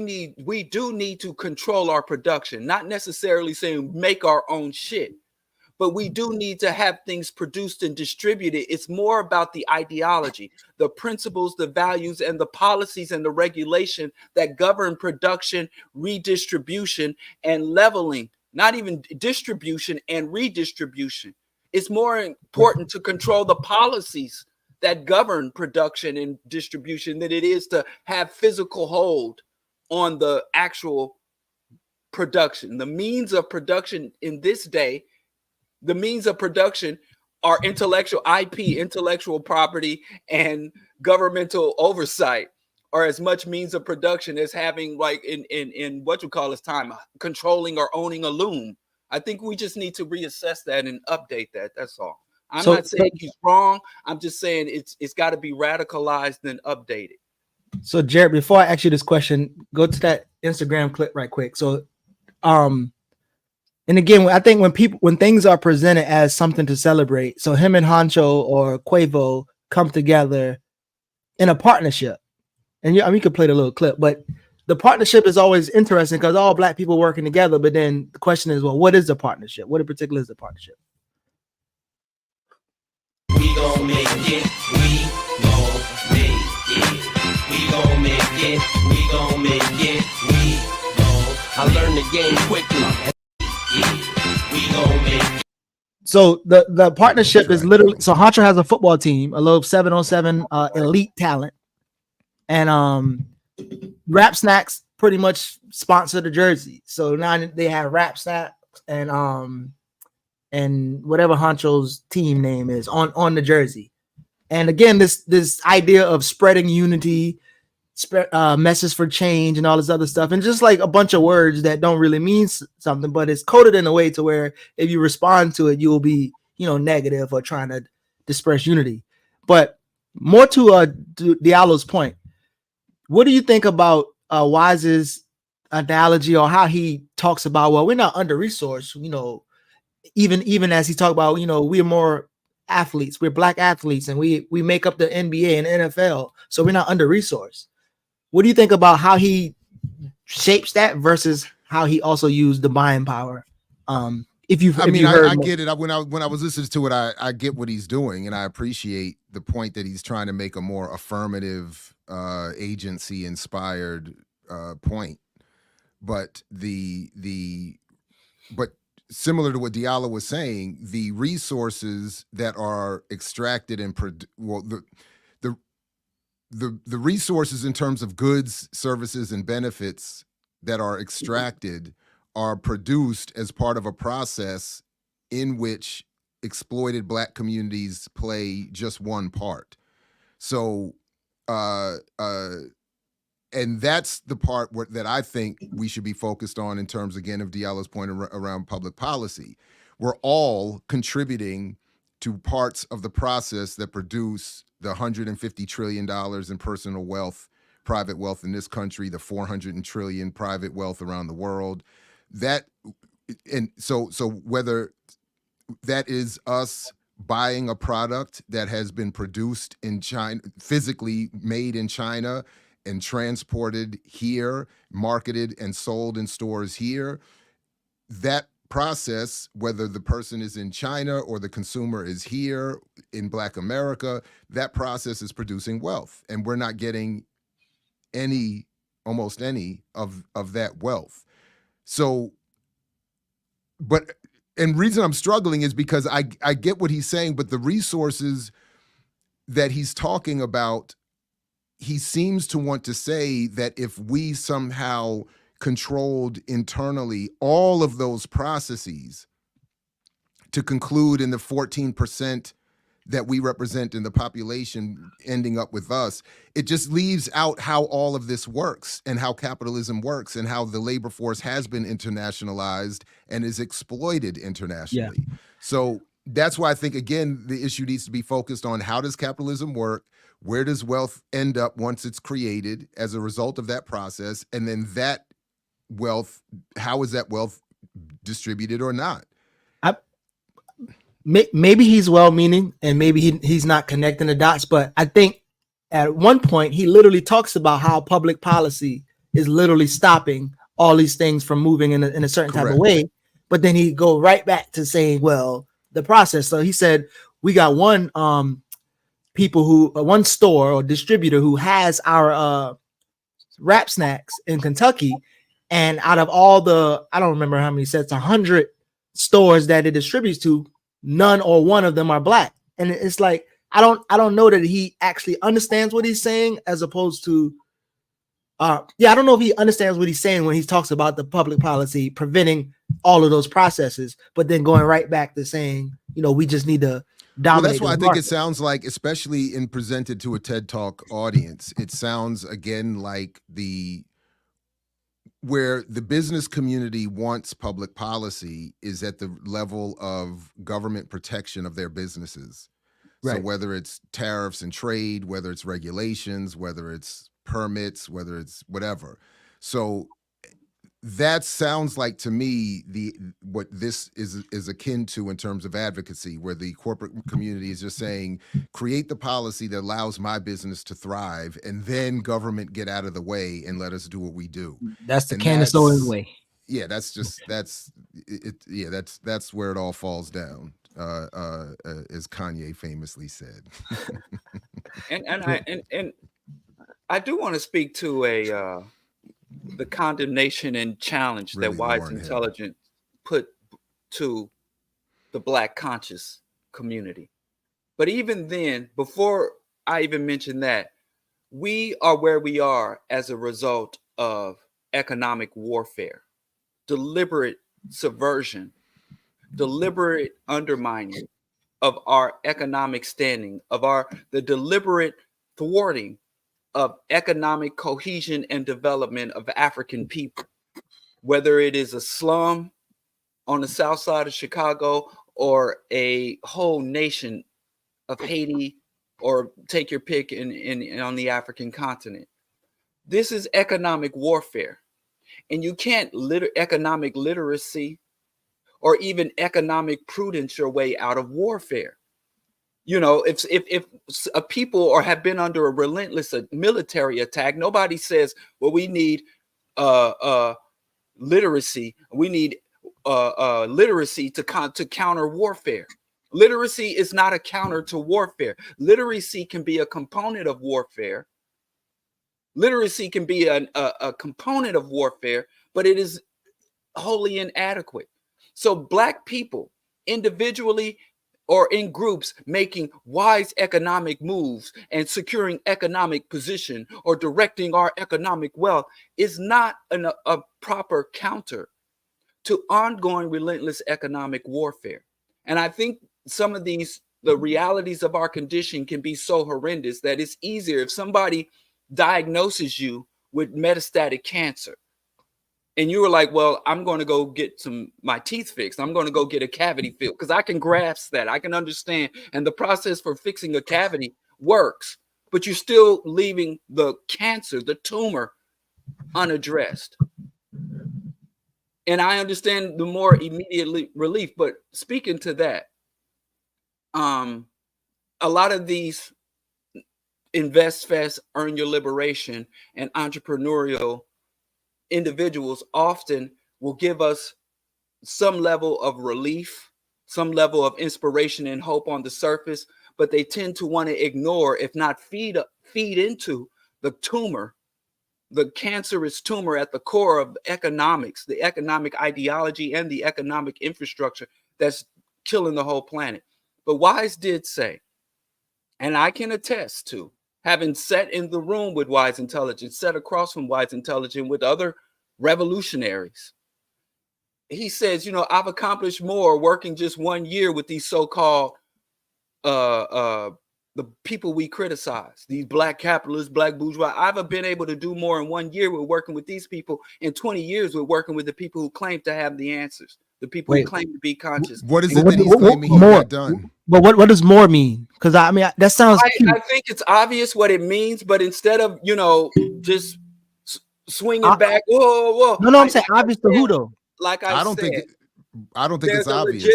[SPEAKER 5] do need to control our production, not necessarily saying make our own shit, but we do need to have things produced and distributed. It's more about the ideology, the principles, the values, and the policies and the regulation that govern production, redistribution, and leveling, not even distribution and redistribution. It's more important to control the policies that govern production and distribution than it is to have physical hold on the actual production. The means of production in this day, the means of production are intellectual IP, intellectual property, and governmental oversight are as much means of production as having, like in what you call this time, controlling or owning a loom. I think we just need to reassess that and update that. That's all. I'm not saying he's wrong. I'm just saying it's got to be radicalized and updated.
[SPEAKER 4] So Jared, before I ask you this question, go to that Instagram clip right quick. So, and again, I think when things are presented as something to celebrate, so him and Honcho or Quavo come together in a partnership, and you could play the little clip, but the partnership is always interesting because all black people working together. But then the question is, well, what is the partnership? What in particular is the partnership?
[SPEAKER 7] We gon' make it, we gon' make it, we gon' make it, we gon' make it, we gon' I learned the game quickly. We gon' make it.
[SPEAKER 4] So the partnership is literally, so Honcho has a football team, a little 7-on-7 elite talent, and Rap Snacks pretty much sponsor the jersey. So now they have Rap Snacks and whatever Honcho's team name is on the jersey. And again, this idea of spreading unity, message for change, and all this other stuff, and just like a bunch of words that don't really mean something, but it's coded in a way to where if you respond to it, you will be, negative or trying to disperse unity. But more to Diallo's point, what do you think about Wise's analogy, or how he talks about, well, we're not under resourced, even as he talked about, we're more athletes, we're black athletes, and we make up the NBA and NFL, so we're not under resourced. What do you think about how he shapes that versus how he also used the buying power,
[SPEAKER 3] I get it. When I was listening to it, I get what he's doing, and I appreciate the point that he's trying to make a more affirmative, agency inspired point. But but similar to what Diallo was saying, the resources that are extracted and the resources in terms of goods, services, and benefits that are extracted are produced as part of a process in which exploited Black communities play just one part. So, and that's the part that I think we should be focused on in terms, again, of Diallo's point around public policy. We're all contributing to parts of the process that produce the $150 trillion in personal wealth, private wealth in this country, the 400 trillion private wealth around the world. So whether that is us buying a product that has been produced in China, physically made in China and transported here, marketed and sold in stores here, that process, whether the person is in China or the consumer is here in Black America, that process is producing wealth, and we're not getting almost any of that wealth. So, and reason I'm struggling is because I get what he's saying, but the resources that he's talking about, he seems to want to say that if we somehow controlled internally all of those processes to conclude in the 14% that we represent in the population ending up with us, it just leaves out how all of this works and how capitalism works and how the labor force has been internationalized and is exploited internationally. Yeah. So that's why I think, again, the issue needs to be focused on how does capitalism work? Where does wealth end up once it's created as a result of that process? And then that wealth, how is that wealth distributed or not?
[SPEAKER 4] Maybe he's well-meaning and maybe he's not connecting the dots, but I think at one point he literally talks about how public policy is literally stopping all these things from moving in a certain type of way. But then he go right back to saying, well, the process. So he said, we got one store or distributor who has our wrap snacks in Kentucky. And out of all I don't remember how many sets, 100 stores that it distributes to, none or one of them are Black. And it's like, I don't know that he actually understands what he's saying, as opposed to, I don't know if he understands what he's saying when he talks about the public policy preventing all of those processes, but then going right back to saying, we just need to dominate. Well,
[SPEAKER 3] that's why I think it sounds like, especially in presented to a TED Talk audience, it sounds again like where the business community wants public policy is at the level of government protection of their businesses. Right. So whether it's tariffs and trade, whether it's regulations, whether it's permits, whether it's whatever. So that sounds like to me what this is akin to in terms of advocacy, where the corporate community is just saying, create the policy that allows my business to thrive, and then government get out of the way and let us do what we do.
[SPEAKER 4] That's the Candace Owens way.
[SPEAKER 3] Yeah, that's where it all falls down, as Kanye famously said.
[SPEAKER 5] and I do want to speak to the condemnation and challenge really that Wise Intelligence put to the Black conscious community. But even then, before I even mention that, we are where we are as a result of economic warfare, deliberate subversion, deliberate undermining of our economic standing, of the deliberate thwarting of economic cohesion and development of African people, whether it is a slum on the south side of Chicago or a whole nation of Haiti, or take your pick on the African continent. This is economic warfare. And you can't economic literacy or even economic prudence your way out of warfare. If a people or have been under a relentless military attack, nobody says, well, we need literacy. We need literacy to counter warfare. Literacy is not a counter to warfare. Literacy can be a component of warfare. Literacy can be a component of warfare, but it is wholly inadequate. So Black people, individually or in groups, making wise economic moves and securing economic position or directing our economic wealth is not a proper counter to ongoing relentless economic warfare. And I think some of the realities of our condition can be so horrendous that it's easier if somebody diagnoses you with metastatic cancer and you were like, well, I'm going to go get my teeth fixed. I'm going to go get a cavity filled because I can grasp that. I can understand. And the process for fixing a cavity works, but you're still leaving the cancer, the tumor, unaddressed. And I understand the more immediate relief, but speaking to that, a lot of these invest fast, earn your liberation and entrepreneurial individuals often will give us some level of relief, some level of inspiration and hope on the surface, but they tend to want to ignore, if not feed into the tumor, the cancerous tumor at the core of economics, the economic ideology and the economic infrastructure that's killing the whole planet. But Wise did say, and I can attest to, having sat in the room with Wise Intelligence, sat across from Wise Intelligence with other revolutionaries. He says, I've accomplished more working just 1 year with these so-called the people we criticize, these Black capitalists, Black bourgeois. I've been able to do more in 1 year with working with these people. In 20 years, we're working with the people who claim to have the answers, the people who claim to be conscious.
[SPEAKER 3] What is it that he's claiming he got done?
[SPEAKER 4] But what does more mean? Because I mean, that sounds cute.
[SPEAKER 5] I think it's obvious what it means, but instead of, just swinging back, whoa.
[SPEAKER 4] No, I'm saying obvious to who though?
[SPEAKER 5] Like
[SPEAKER 3] I don't think it's obvious.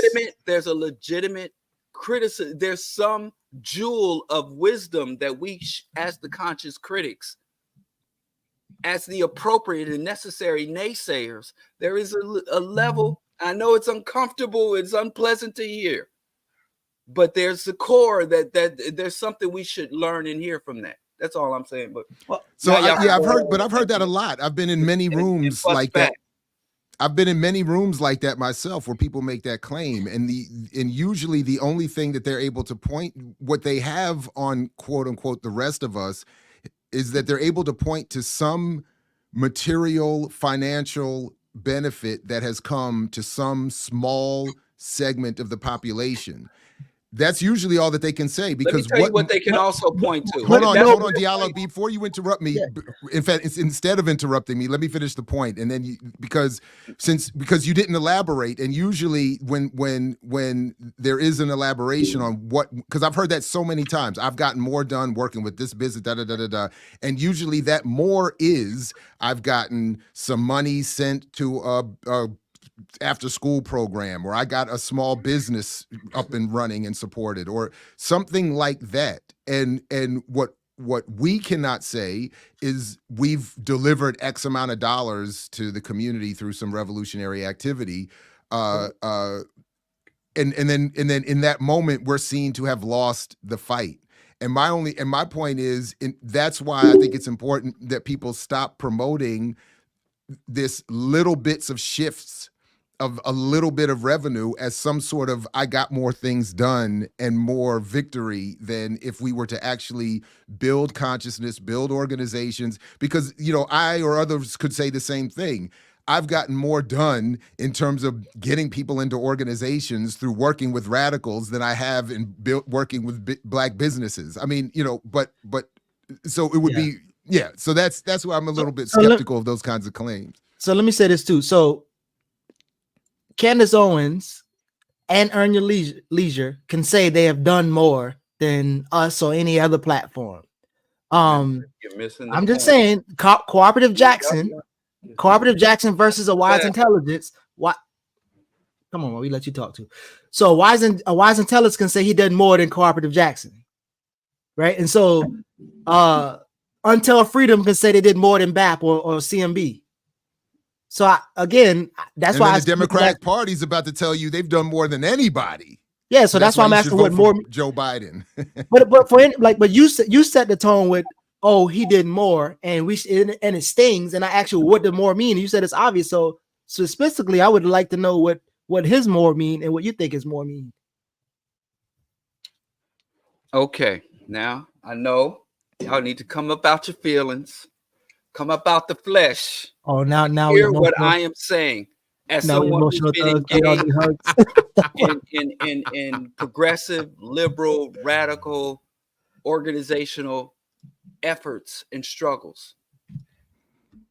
[SPEAKER 5] There's a legitimate criticism. There's some jewel of wisdom that we, as the conscious critics, as the appropriate and necessary naysayers, there is a level. I know it's uncomfortable, it's unpleasant to hear, but there's the core that there's something we should learn and hear from that. That's all I'm saying. But
[SPEAKER 3] I've heard that a lot. I've been in many rooms like that. I've been in many rooms like that myself, where people make that claim, and usually the only thing that they're able to point, what they have on quote unquote the rest of us, is that they're able to point to some material financial benefit that has come to some small segment of the population. That's usually all that they can say, because
[SPEAKER 5] let me tell you what they can also point to.
[SPEAKER 3] Hold on, Diallo. Before you interrupt me, in fact, instead of interrupting me, let me finish the point, and then because you didn't elaborate, and usually when there is an elaboration on what, because I've heard that so many times, I've gotten more done working with this business, and usually that more is I've gotten some money sent to a after school program, or I got a small business up and running and supported, or something like that. And what we cannot say is we've delivered X amount of dollars to the community through some revolutionary activity. And then in that moment, we're seen to have lost the fight. And my point is, that's why I think it's important that people stop promoting this little bits of shifts of a little bit of revenue as some sort of I got more things done and more victory than if we were to actually build consciousness, build organizations. Because, I or others could say the same thing. I've gotten more done in terms of getting people into organizations through working with radicals than I have in working with Black businesses. I mean, but so it would be, so that's why I'm a little bit skeptical of those kinds of claims.
[SPEAKER 4] So let me say this too. So Candace Owens and Earn Your Leisure can say they have done more than us or any other platform. I'm just saying, Cooperative Jackson versus a Wise Intelligence. What? Come on, we let you talk too. So a Wise Intelligence can say he did more than Cooperative Jackson, right? And so Until Freedom can say they did more than BAP or CMB. So that's
[SPEAKER 3] And
[SPEAKER 4] why
[SPEAKER 3] then the Democratic Party's about to tell you they've done more than anybody.
[SPEAKER 4] Yeah, so that's why I'm
[SPEAKER 3] you
[SPEAKER 4] asking
[SPEAKER 3] should
[SPEAKER 4] what
[SPEAKER 3] vote
[SPEAKER 4] more.
[SPEAKER 3] for Joe Biden.
[SPEAKER 4] but you set the tone with, oh, he did more, and it stings. And I asked you what did more mean, and you said it's obvious. So specifically, I would like to know what his more mean and what you think his more mean.
[SPEAKER 5] Okay, now I know y'all need to come up out your feelings, come up out the flesh.
[SPEAKER 4] Oh, now
[SPEAKER 5] hear what I am saying. As someone who's been engaged in progressive, liberal, radical, organizational efforts and struggles,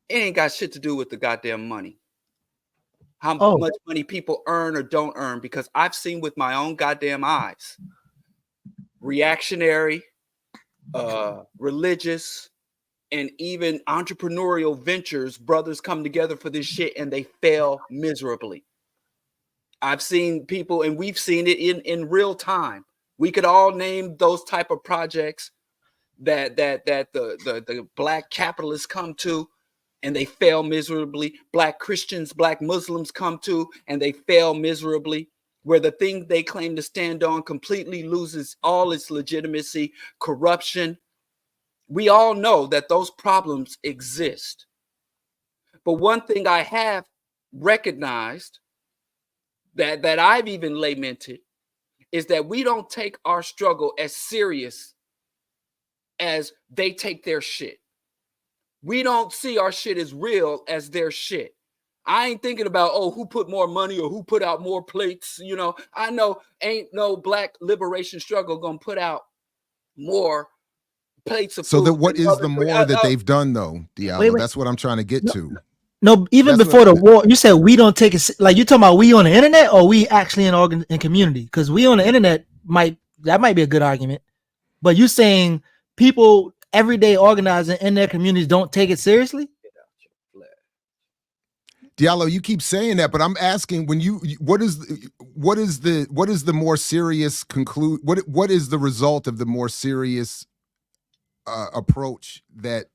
[SPEAKER 5] it ain't got shit to do with the goddamn money. How much money people earn or don't earn, because I've seen with my own goddamn eyes reactionary, religious, and even entrepreneurial ventures, brothers come together for this shit and they fail miserably. I've seen people, and we've seen it in real time. We could all name those type of projects that the Black capitalists come to and they fail miserably. Black Christians, Black Muslims come to and they fail miserably, where the thing they claim to stand on completely loses all its legitimacy, corruption. We all know that those problems exist. But one thing I have recognized that I've even lamented is that we don't take our struggle as serious as they take their shit. We don't see our shit as real as their shit. I ain't thinking about, oh, who put more money or who put out more plates. You know, I know ain't no Black liberation struggle gonna put out more plates of food.
[SPEAKER 3] So what is the more that they've done, though, Diallo?
[SPEAKER 4] Wait.
[SPEAKER 3] That's what I'm trying to get to.
[SPEAKER 4] No, even before the war, you said we don't take it. Like, you talking about we on the internet or we actually in community? Because we on the internet might be a good argument, but you saying people everyday organizing in their communities don't take it seriously?
[SPEAKER 3] Diallo, you keep saying that, but I'm asking, when what is the more serious what is the result of the more serious approach that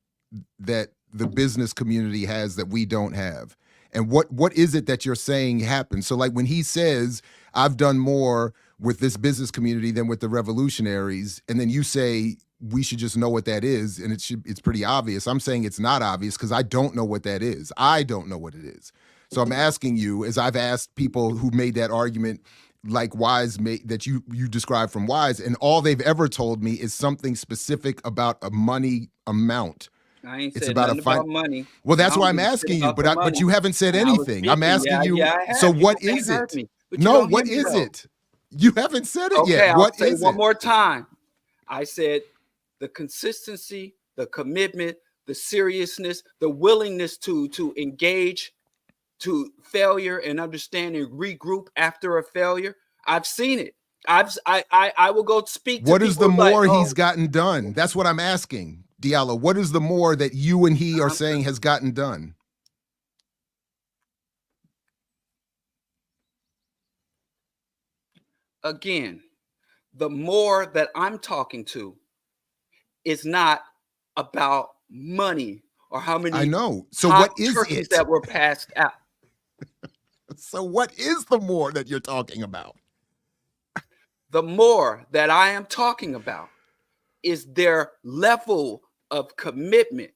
[SPEAKER 3] the business community has that we don't have? And what is it that you're saying happened? So, like, when he says, I've done more with this business community than with the revolutionaries, and then you say we should just know what that is, and it's pretty obvious. I'm saying it's not obvious because I don't know what that is. I don't know what it is. So I'm asking you, as I've asked people who made that argument, like Wise that you described from Wise, and all they've ever told me is something specific about a money amount.
[SPEAKER 5] I ain't said nothing about money.
[SPEAKER 3] Well, that's why I'm asking you, but you haven't said anything. I'm asking you. So what is it? No, what is it? You haven't said it yet. What is it?
[SPEAKER 5] One more time. I said the consistency, the commitment, the seriousness, the willingness to engage, to failure and understand and regroup after a failure. I've seen it. I will go speak to
[SPEAKER 3] what is the more
[SPEAKER 5] like,
[SPEAKER 3] he's gotten done? That's what I'm asking, Diallo. What is the more that you and he are saying has gotten done?
[SPEAKER 5] Again, the more that I'm talking to is not about money or how many.
[SPEAKER 3] I know. So what is it
[SPEAKER 5] that were passed out?
[SPEAKER 3] So what is the more that you're talking about?
[SPEAKER 5] The more that I am talking about is their level of commitment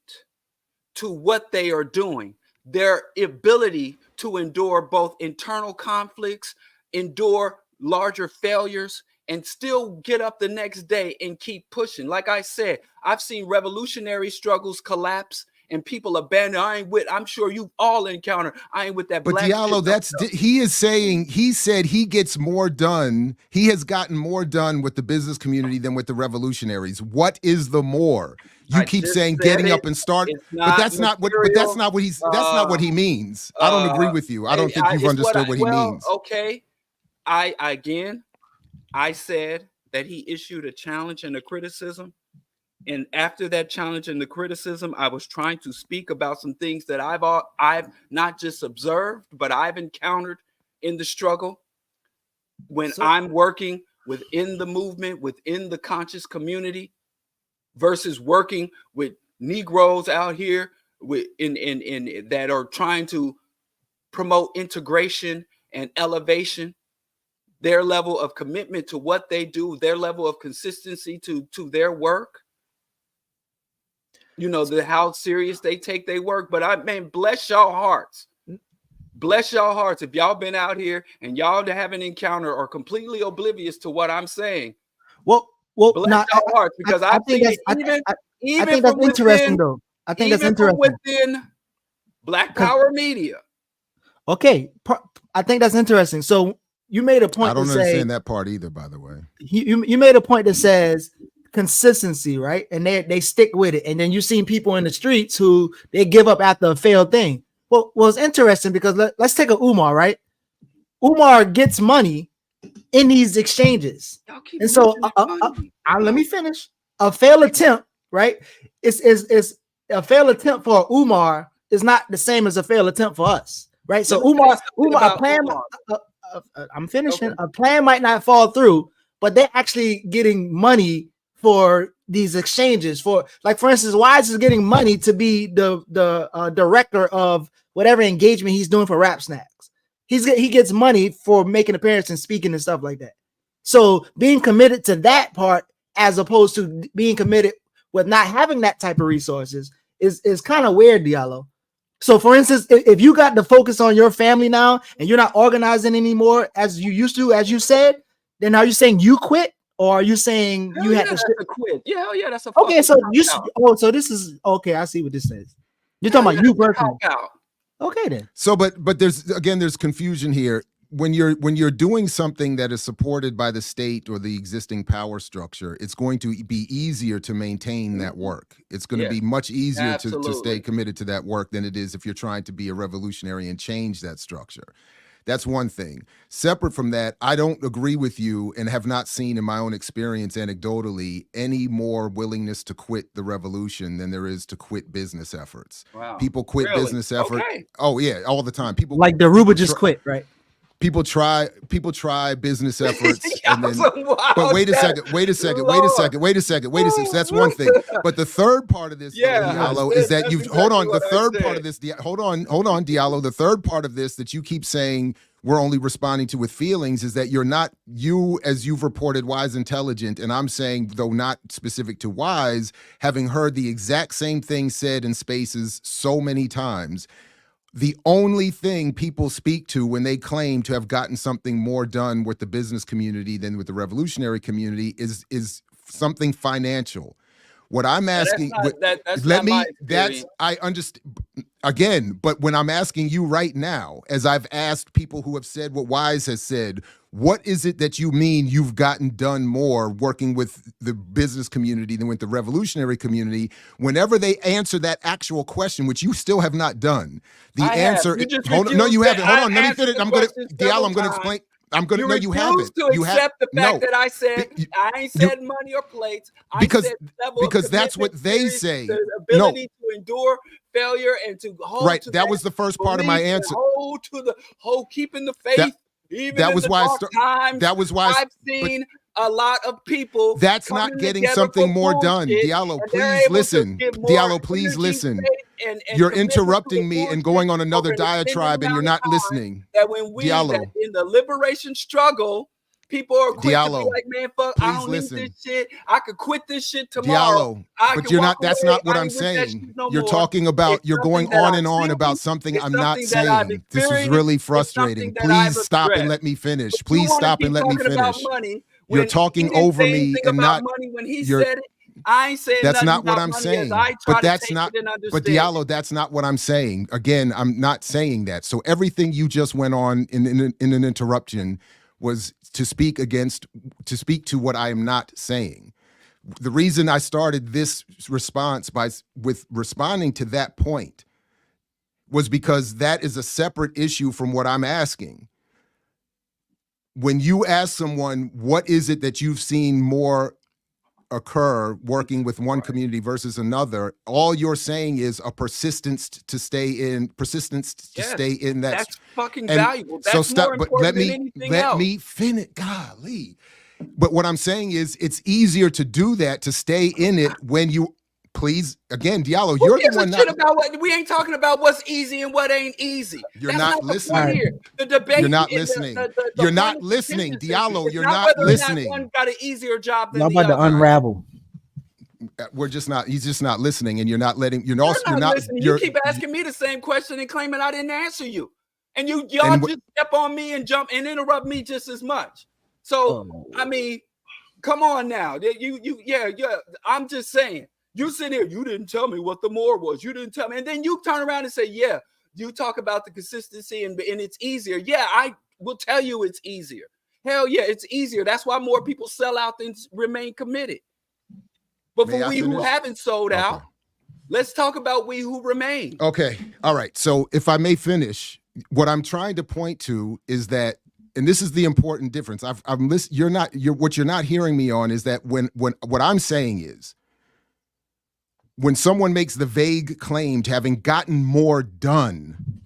[SPEAKER 5] to what they are doing, their ability to endure both internal conflicts, endure larger failures, and still get up the next day and keep pushing. Like I said, I've seen revolutionary struggles collapse and people abandon. I'm sure you've all encountered. I ain't with that.
[SPEAKER 3] But Diallo, he said he gets more done. He has gotten more done with the business community than with the revolutionaries. What is the more? You keep saying getting up and start, but that's not what what he means. I don't agree with you. I don't think you've understood what he means.
[SPEAKER 5] Okay. I said that he issued a challenge and a criticism. And after that challenge and the criticism, I was trying to speak about some things that I've not just observed, but I've encountered in the struggle when I'm working within the movement, within the conscious community, versus working with Negroes out here in that are trying to promote integration and elevation, their level of commitment to what they do, their level of consistency to their work, you know, how serious they take their work. But bless y'all hearts. Bless y'all hearts if y'all been out here and y'all have an encounter or completely oblivious to what I'm saying.
[SPEAKER 4] Well,
[SPEAKER 5] bless y'all hearts, because I think
[SPEAKER 4] that's interesting though. I think that's interesting
[SPEAKER 5] within Black Power media.
[SPEAKER 4] Okay, I think that's interesting. So you made a point.
[SPEAKER 3] I don't understand that part either, by the way.
[SPEAKER 4] You made a point that says consistency, right? And they stick with it. And then you've seen people in the streets who they give up after a failed thing. Well, it's interesting because let's take a Umar, right? Umar gets money in these exchanges. And so let me finish. A failed attempt, right? Is a failed attempt for Umar is not the same as a failed attempt for us, right? So Umar, a plan. I'm finishing. Okay. A plan might not fall through, but they're actually getting money for these exchanges. For instance, Wise is getting money to be the director of whatever engagement he's doing for Rap Snacks. He gets money for making appearances and speaking and stuff like that. So being committed to that part as opposed to being committed with not having that type of resources is kind of weird, Diallo. So for instance, if you got to focus on your family now and you're not organizing anymore as you used to, as you said, then are you saying you quit, or are you saying you had to
[SPEAKER 5] quit? Yeah, that's a
[SPEAKER 4] okay. So so this is okay. I see what this says. You're talking about you personally. Okay then.
[SPEAKER 3] So, but there's confusion here. When you're doing something that is supported by the state or the existing power structure, it's going to be easier to maintain that work. It's going to be much easier to stay committed to that work than it is if you're trying to be a revolutionary and change that structure. That's one thing. Separate from that, I don't agree with you and have not seen in my own experience anecdotally any more willingness to quit the revolution than there is to quit business efforts.
[SPEAKER 5] Wow.
[SPEAKER 3] People quit business efforts. Okay. Oh yeah, all the time. People
[SPEAKER 4] like Daruba just quit, right?
[SPEAKER 3] People try business efforts. And then, but wait a second. So that's one thing. But the third part of this, Diallo, is that you've hold on. The third part of this, hold on, Diallo. The third part of this that you keep saying we're only responding to with feelings is that you, as you've reported, Wise intelligent, and I'm saying, though not specific to Wise, having heard the exact same thing said in spaces so many times. The only thing people speak to when they claim to have gotten something more done with the business community than with the revolutionary community is something financial. What I'm asking, I understand again, but when I'm asking you right now, as I've asked people who have said what Wise has said, what is it that you mean you've gotten done more working with the business community than with the revolutionary community? Whenever they answer that actual question, which you still have not done, the answer. No, you haven't. Hold on, let me finish. I'm going to explain. No, you haven't.
[SPEAKER 5] You accept the fact that I said I ain't said money or plates.
[SPEAKER 3] Because that's what they say.
[SPEAKER 5] The ability to endure failure and to hold.
[SPEAKER 3] Right. That was the first part of my answer.
[SPEAKER 5] Keeping the faith. That was why
[SPEAKER 3] I've
[SPEAKER 5] seen a lot of people.
[SPEAKER 3] That's not getting something more done. Diallo, please listen. Diallo, please listen. And you're interrupting me and going on another diatribe, and you're not listening.
[SPEAKER 5] That when we in the liberation struggle, people are quick to be like, man, fuck, I don't need this shit. I could quit this shit tomorrow.
[SPEAKER 3] Diallo, but you're not. That's not what I'm saying. You're talking about. You're going on and on about something I'm not saying. This is really frustrating. Please stop and let me finish. Please stop and let me finish. You're talking over me and not.
[SPEAKER 5] When he said it, I ain't saying
[SPEAKER 3] that's not what I'm saying. But that's not. But Diallo, that's not what I'm saying. Again, I'm not saying that. So everything you just went on in an interruption was to speak to what I am not saying. The reason I started this response with responding to that point was because that is a separate issue from what I'm asking. When you ask someone, what is it that you've seen more occur working with one community versus another, all you're saying is a persistence to stay in that.
[SPEAKER 5] That's fucking valuable. That's more important than anything else.
[SPEAKER 3] Let me finish. Golly. But what I'm saying is it's easier to do that, to stay in it when you please, again, Diallo,
[SPEAKER 5] Who
[SPEAKER 3] you're the
[SPEAKER 5] gives
[SPEAKER 3] one
[SPEAKER 5] a shit
[SPEAKER 3] not.
[SPEAKER 5] about what we ain't talking about what's easy and what ain't easy.
[SPEAKER 3] You're
[SPEAKER 5] That's
[SPEAKER 3] not
[SPEAKER 5] not the
[SPEAKER 3] listening.
[SPEAKER 5] point here. The debate.
[SPEAKER 3] You're not
[SPEAKER 5] and
[SPEAKER 3] listening.
[SPEAKER 5] the
[SPEAKER 3] You're
[SPEAKER 5] point
[SPEAKER 3] not
[SPEAKER 5] of
[SPEAKER 3] listening,
[SPEAKER 5] contingency
[SPEAKER 3] Diallo.
[SPEAKER 5] is
[SPEAKER 3] You're
[SPEAKER 5] not
[SPEAKER 3] not
[SPEAKER 5] whether or not
[SPEAKER 3] listening.
[SPEAKER 5] one got an easier job than
[SPEAKER 4] Y'all
[SPEAKER 5] the
[SPEAKER 4] about to
[SPEAKER 5] other.
[SPEAKER 4] unravel.
[SPEAKER 3] We're just not. He's just not listening, and you're not letting. You're
[SPEAKER 5] You're
[SPEAKER 3] also. You're
[SPEAKER 5] not
[SPEAKER 3] not.
[SPEAKER 5] listening.
[SPEAKER 3] You're,
[SPEAKER 5] You keep asking me the same question and claiming I didn't answer you, and y'all
[SPEAKER 3] And
[SPEAKER 5] just step on me and jump and interrupt me just as much. So I mean, come on now. Yeah. I'm just saying. You sit here. You didn't tell me what the more was. You didn't tell me, and then you turn around and say, "Yeah." You talk about the consistency and it's easier. Yeah, I will tell you it's easier. Hell yeah, it's easier. That's why more people sell out than remain committed. But
[SPEAKER 3] May
[SPEAKER 5] for
[SPEAKER 3] I
[SPEAKER 5] we who
[SPEAKER 3] finish?
[SPEAKER 5] haven't sold out, let's talk about we who remain.
[SPEAKER 3] Okay. All right. So if I may finish, what I'm trying to point to is that, and this is the important difference. I'm listening. What you're not hearing me on is that when what I'm saying is, when someone makes the vague claim to having gotten more done,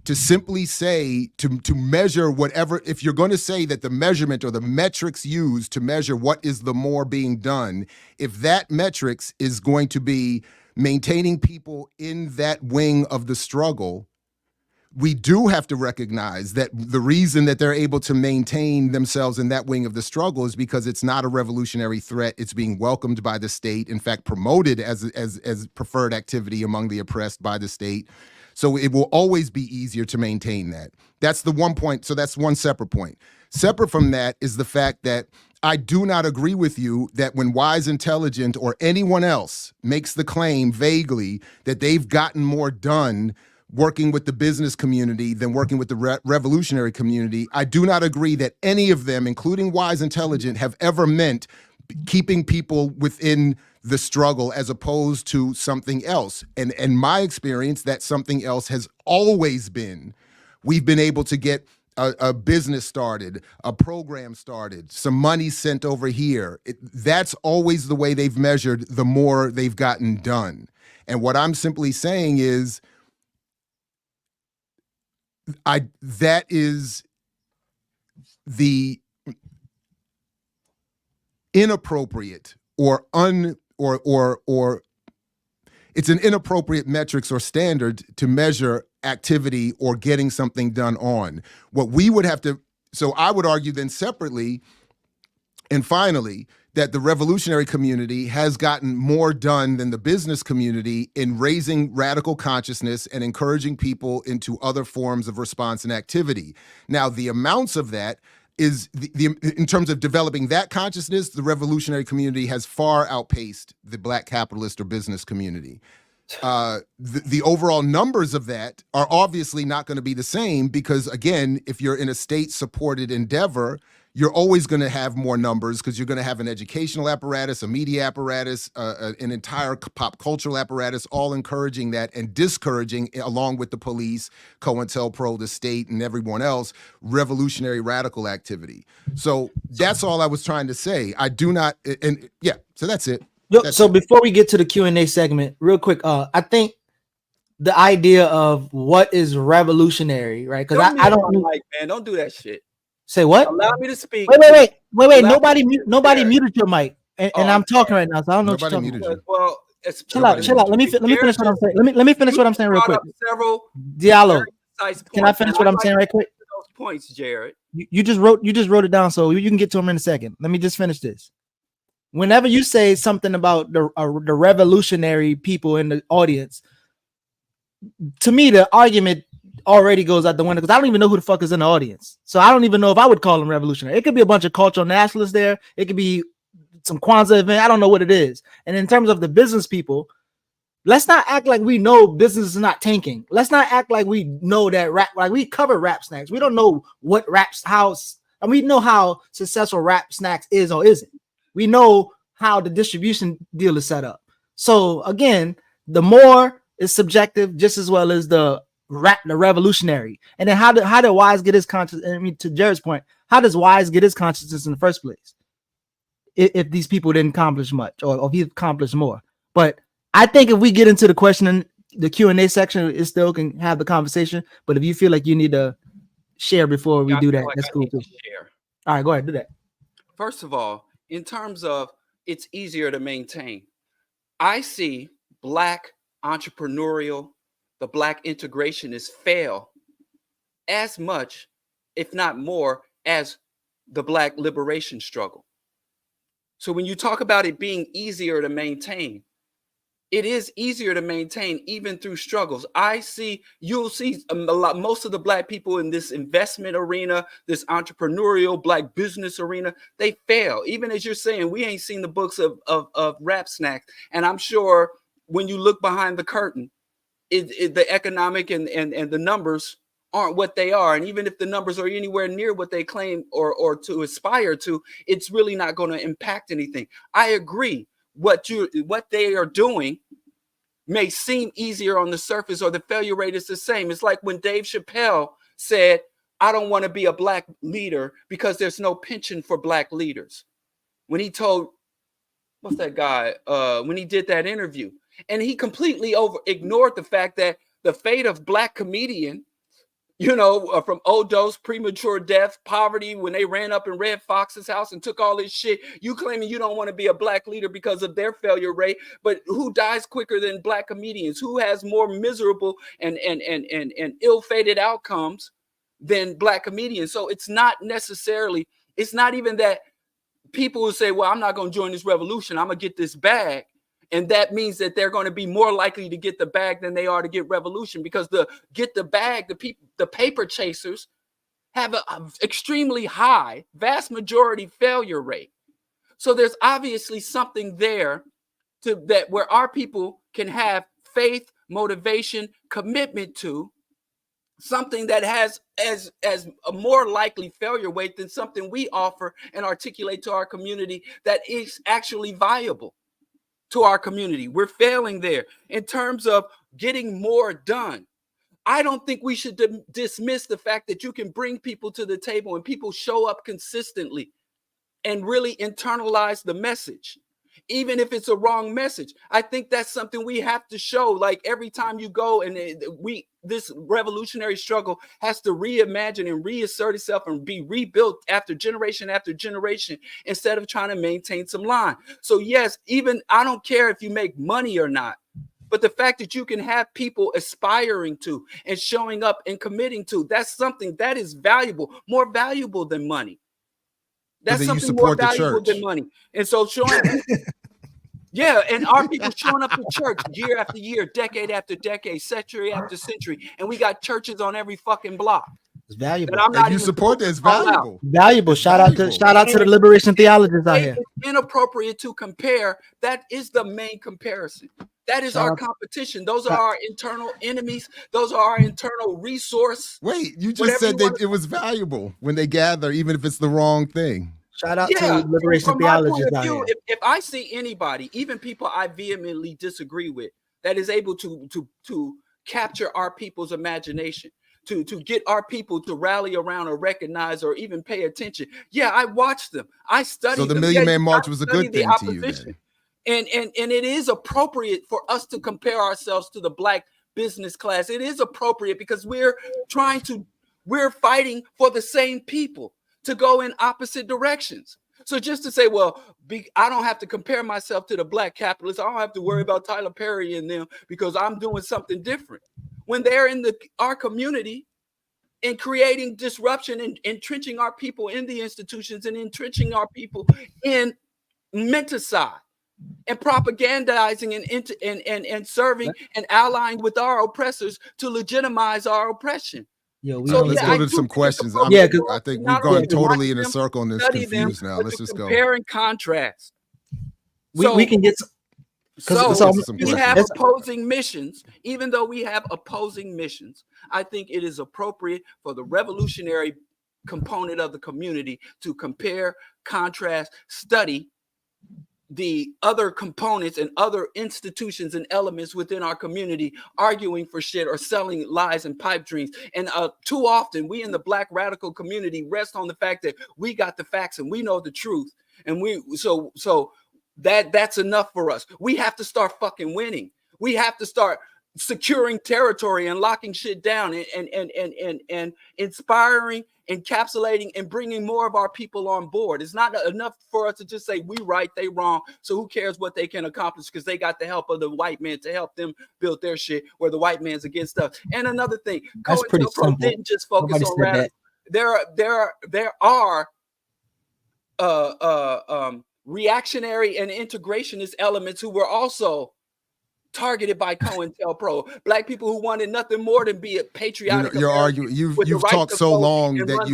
[SPEAKER 3] to simply say, to measure whatever, if you're going to say that the measurement or the metrics used to measure what is the more being done, if that metrics is going to be maintaining people in that wing of the struggle, we do have to recognize that the reason that they're able to maintain themselves in that wing of the struggle is because it's not a revolutionary threat. It's being welcomed by the state, in fact, promoted as preferred activity among the oppressed by the state. So it will always be easier to maintain that. That's the one point. So that's one separate point. Separate from that is the fact that I do not agree with you that when Wise Intelligent or anyone else makes the claim vaguely that they've gotten more done working with the business community than working with the revolutionary community, I do not agree that any of them, including Wise Intelligent, have ever meant keeping people within the struggle as opposed to something else. And in my experience, that something else has always been, we've been able to get a business started, a program started, some money sent over here. That's always the way they've measured the more they've gotten done. And what I'm simply saying is, that is the inappropriate or it's an inappropriate metrics or standard to measure activity or getting something done on. What we would have to, so I would argue then separately, and finally, that the revolutionary community has gotten more done than the business community in raising radical consciousness and encouraging people into other forms of response and activity. Now, the amounts of that is, in terms of developing that consciousness, the revolutionary community has far outpaced the Black capitalist or business community. The overall numbers of that are obviously not going to be the same because, again, if you're in a state-supported endeavor, you're always going to have more numbers because you're going to have an educational apparatus, a media apparatus, an entire pop cultural apparatus, all encouraging that and discouraging, along with the police, COINTELPRO, the state, and everyone else, revolutionary radical activity. So that's all I was trying to say. I do not, and yeah, so that's it.
[SPEAKER 4] So before we get to the Q&A segment, real quick, I think the idea of what is revolutionary, right? Because I don't
[SPEAKER 5] like, man, don't do that shit.
[SPEAKER 4] Say what?
[SPEAKER 5] Allow me to speak.
[SPEAKER 4] Wait. Nobody muted your mic, and I'm talking right now, so I don't know what you're talking about.
[SPEAKER 5] Well,
[SPEAKER 4] chill out. Let me finish what I'm saying. Let me finish what I'm saying real quick. Diallo, can I finish what I'm saying right quick?
[SPEAKER 5] Those points, Jared.
[SPEAKER 4] You just wrote it down, so you can get to them in a second. Let me just finish this. Whenever you say something about the revolutionary people in the audience, to me the argument already goes out the window because I don't even know who the fuck is in the audience. So I don't even know if I would call them revolutionary. It could be a bunch of cultural nationalists there. It could be some Kwanzaa event. I don't know what it is. And in terms of the business people, let's not act like we know business is not tanking. Let's not act like we know that like we cover Rap Snacks. We don't know what and we know how successful Rap Snacks is or isn't. We know how the distribution deal is set up. So again, the more is subjective just as well as the revolutionary. And then how did Wise get his consciousness? I mean, to Jared's point, how does Wise get his consciousness in the first place? If these people didn't accomplish much, or if he accomplished more. But I think if we get into the question in the Q&A section, it still can have the conversation. But if you feel like you need to share before we do that, that's cool too. All right, go ahead, do that.
[SPEAKER 5] First of all, in terms of it's easier to maintain, I see Black entrepreneurial, the Black integrationists fail as much, if not more, as the Black liberation struggle. So when you talk about it being easier to maintain, it is easier to maintain even through struggles. You'll see most of the Black people in this investment arena, this entrepreneurial Black business arena, they fail. Even as you're saying, we ain't seen the books of Rap Snacks. And I'm sure when you look behind the curtain, the economic and the numbers aren't what they are. And even if the numbers are anywhere near what they claim or to aspire to, it's really not going to impact anything. I agree. What they are doing may seem easier on the surface, or the failure rate is the same. It's like when Dave Chappelle said, I don't want to be a Black leader because there's no pension for Black leaders. When he told, what's that guy, when he did that interview, and he completely ignored the fact that the fate of Black comedian, from overdose, premature death, poverty, when they ran up in Red Fox's house and took all his shit, you claiming you don't want to be a Black leader because of their failure rate, but who dies quicker than Black comedians? Who has more miserable and ill-fated outcomes than Black comedians? So it's not even that people who say, well, I'm not going to join this revolution, I'm going to get this bag. And that means that they're going to be more likely to get the bag than they are to get revolution, because the paper chasers have an extremely high, vast majority failure rate. So there's obviously something there where our people can have faith, motivation, commitment to something that has as a more likely failure rate than something we offer and articulate to our community that is actually viable to our community. We're failing there in terms of getting more done. I don't think we should dismiss the fact that you can bring people to the table and people show up consistently and really internalize the message, even if it's a wrong message. I think that's something we have to show. Like every time you go and this revolutionary struggle has to reimagine and reassert itself and be rebuilt after generation, instead of trying to maintain some line. So yes, even I don't care if you make money or not, but the fact that you can have people aspiring to and showing up and committing to, that's something that is valuable, more valuable than money. That's something more valuable than money. And so showing yeah, and our people showing up to church year after year, decade after decade, century after century, and we got churches on every fucking block.
[SPEAKER 4] It's valuable.
[SPEAKER 3] And you support that. It's valuable.
[SPEAKER 4] Valuable. Shout out to the liberation theologians out here.
[SPEAKER 5] It's inappropriate to compare. That is the main comparison. That is our competition. Those are our internal enemies. Those are our internal resource.
[SPEAKER 3] Wait, you just said that it was valuable when they gather, even if it's the wrong thing.
[SPEAKER 4] Shout out to liberation theologists out here.
[SPEAKER 5] If I see anybody, even people I vehemently disagree with, that is able to capture our people's imagination, to get our people to rally around or recognize or even pay attention. Yeah, I watch them. I study them.
[SPEAKER 3] So the Million Man March was a good thing to you then.
[SPEAKER 5] And it is appropriate for us to compare ourselves to the Black business class. It is appropriate because we're fighting for the same people to go in opposite directions. So just to say, well, I don't have to compare myself to the Black capitalists. I don't have to worry about Tyler Perry and them because I'm doing something different. When they're in our community and creating disruption and entrenching our people in the institutions and entrenching our people in menticide and propagandizing and serving and allying with our oppressors to legitimize our oppression.
[SPEAKER 3] Let's go to some questions. I think we've gone totally in a circle and it's confused now. Let's just go.
[SPEAKER 5] Compare and contrast.
[SPEAKER 4] We can get
[SPEAKER 5] we have opposing missions. Even though we have opposing missions, I think it is appropriate for the revolutionary component of the community to compare, contrast, study the other components and other institutions and elements within our community arguing for shit or selling lies and pipe dreams. And too often we in the Black radical community rest on the fact that we got the facts and we know the truth. And that's enough for us. We have to start fucking winning. We have to start securing territory and locking shit down and inspiring, encapsulating, and bringing more of our people on board. It's not enough for us to just say we right, they wrong. So who cares what they can accomplish because they got the help of the white man to help them build their shit, where the white man's against us. And another thing,
[SPEAKER 4] That's pretty
[SPEAKER 5] COINTELPRO
[SPEAKER 4] simple.
[SPEAKER 5] didn't just focus
[SPEAKER 4] Nobody
[SPEAKER 5] on
[SPEAKER 4] said
[SPEAKER 5] radical. There are reactionary and integrationist elements who were also targeted by COINTELPRO. Black people who wanted nothing more than be a patriotic.
[SPEAKER 3] You're arguing. You've talked so long that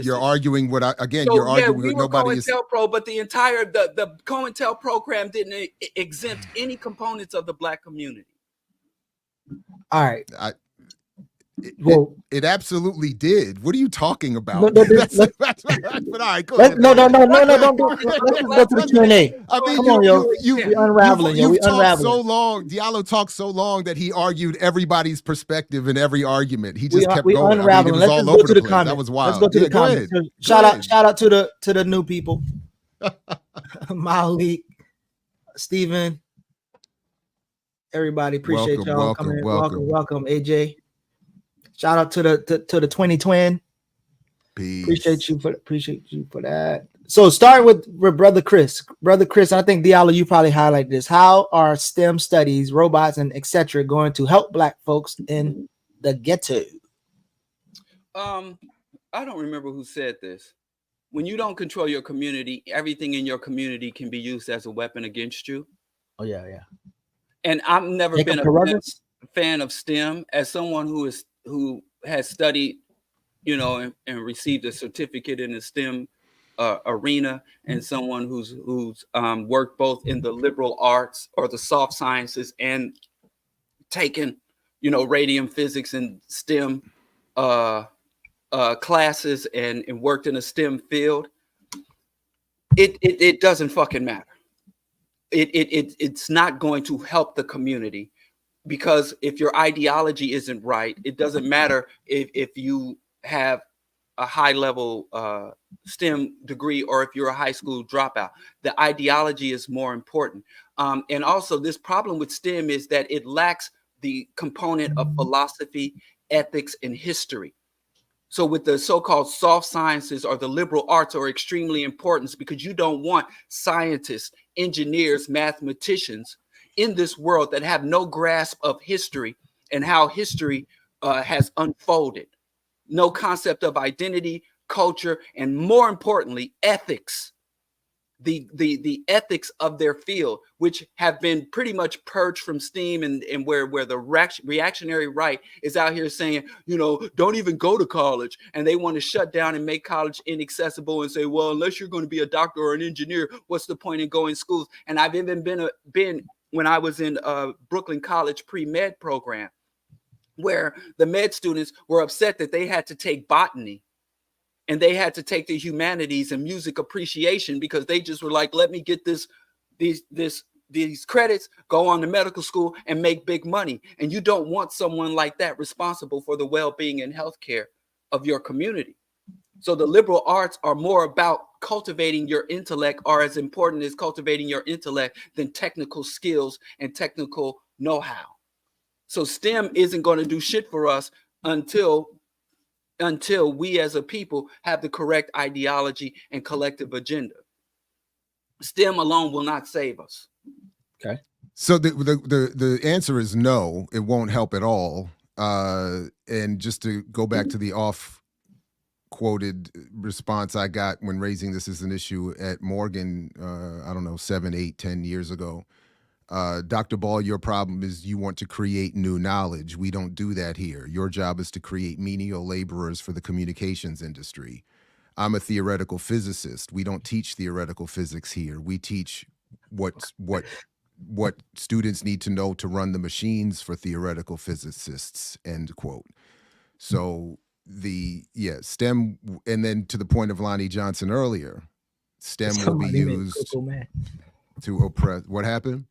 [SPEAKER 3] you're arguing what you're arguing
[SPEAKER 5] we
[SPEAKER 3] with
[SPEAKER 5] were
[SPEAKER 3] nobody is.
[SPEAKER 5] COINTELPRO, but the entire the COINTEL program didn't exempt any components of the Black community.
[SPEAKER 4] All right.
[SPEAKER 3] It absolutely did. What are you talking about?
[SPEAKER 4] No,
[SPEAKER 3] but all right, go ahead.
[SPEAKER 4] No, don't. Let's just go to the Q&A.
[SPEAKER 3] I mean,
[SPEAKER 4] Come on, yo. We unraveling, yo. We
[SPEAKER 3] talked
[SPEAKER 4] unraveling.
[SPEAKER 3] so long. Diallo talked so long that he argued everybody's perspective in every argument. He just kept going.
[SPEAKER 4] Unraveling.
[SPEAKER 3] Let's just
[SPEAKER 4] go to the comments.
[SPEAKER 3] That was wild.
[SPEAKER 4] Let's go to the comments. Shout out to the new people. Malik, Steven, everybody. Appreciate y'all coming. Welcome, AJ. Shout out to the 2020.
[SPEAKER 3] Peace.
[SPEAKER 4] Appreciate you for that. So starting with Brother Chris. I think Diallo, you probably highlighted this. How are STEM studies, robots, and etc. going to help Black folks in the ghetto?
[SPEAKER 5] I don't remember who said this. When you don't control your community, everything in your community can be used as a weapon against you.
[SPEAKER 4] Oh yeah.
[SPEAKER 5] And I've never been a fan of STEM. As someone who has studied, and received a certificate in the STEM arena, and someone who's worked both in the liberal arts or the soft sciences and taken, radium physics and STEM classes and worked in a STEM field, it doesn't fucking matter. It's not going to help the community. Because if your ideology isn't right, it doesn't matter if you have a high level STEM degree or if you're a high school dropout. The ideology is more important. And also this problem with STEM is that it lacks the component of philosophy, ethics, and history. So with the so-called soft sciences or the liberal arts are extremely important because you don't want scientists, engineers, mathematicians in this world that have no grasp of history and how history has unfolded. No concept of identity, culture, and more importantly, ethics. The ethics of their field, which have been pretty much purged from STEAM and where the reactionary right is out here saying, don't even go to college. And they want to shut down and make college inaccessible and say, well, unless you're going to be a doctor or an engineer, what's the point in going to schools? And I've even been when I was in Brooklyn College pre-med program, where the med students were upset that they had to take botany and they had to take the humanities and music appreciation because they just were like, let me get these credits, go on to medical school and make big money. And you don't want someone like that responsible for the well-being and healthcare of your community. So the liberal arts are more about cultivating your intellect, are as important as cultivating your intellect than technical skills and technical know-how. So STEM isn't going to do shit for us until we as a people have the correct ideology and collective agenda. STEM alone will not save us.
[SPEAKER 3] Okay. So the answer is no, it won't help at all. And just to go back to the quoted response I got when raising this as an issue at Morgan, 7, 8, 10 years ago. Dr. Ball, your problem is you want to create new knowledge. We don't do that here. Your job is to create menial laborers for the communications industry. I'm a theoretical physicist. We don't teach theoretical physics here. We teach what students need to know to run the machines for theoretical physicists, end quote. So STEM, and then to the point of Lonnie Johnson earlier, STEM will be used to oppress. What happened?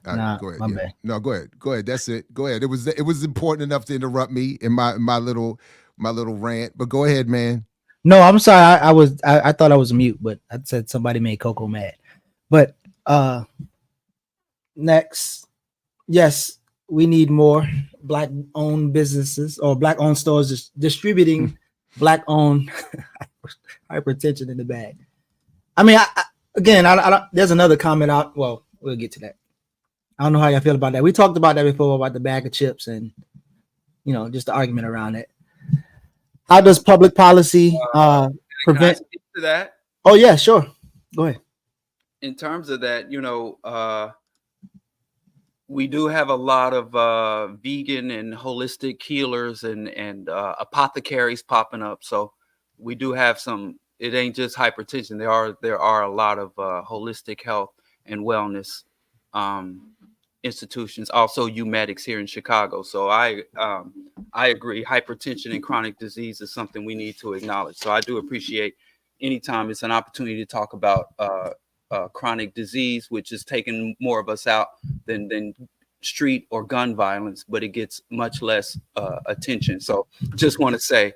[SPEAKER 3] Go ahead. Bad. No, go ahead. That's it. Go ahead. It was important enough to interrupt me in my little rant, but go ahead, man.
[SPEAKER 4] No, I'm sorry. I thought I was mute, but I said somebody made Coco mad. But next, yes, we need more black-owned businesses or black-owned stores distributing black-owned hypertension in the bag. I mean, I don't, there's another comment out. Well, we'll get to that. I don't know how y'all feel about that. We talked about that before about the bag of chips and, just the argument around it. How does public policy prevent?
[SPEAKER 5] Can I speak to that?
[SPEAKER 4] Oh yeah, sure. Go ahead.
[SPEAKER 5] In terms of that, we do have a lot of vegan and holistic healers and apothecaries popping up. So we do have some. It ain't just hypertension. There are a lot of holistic health and wellness institutions. Also, UMedics here in Chicago. So I agree. Hypertension and chronic disease is something we need to acknowledge. So I do appreciate anytime it's an opportunity to talk about chronic disease, which is taking more of us out than street or gun violence, but it gets much less attention. So just want to say,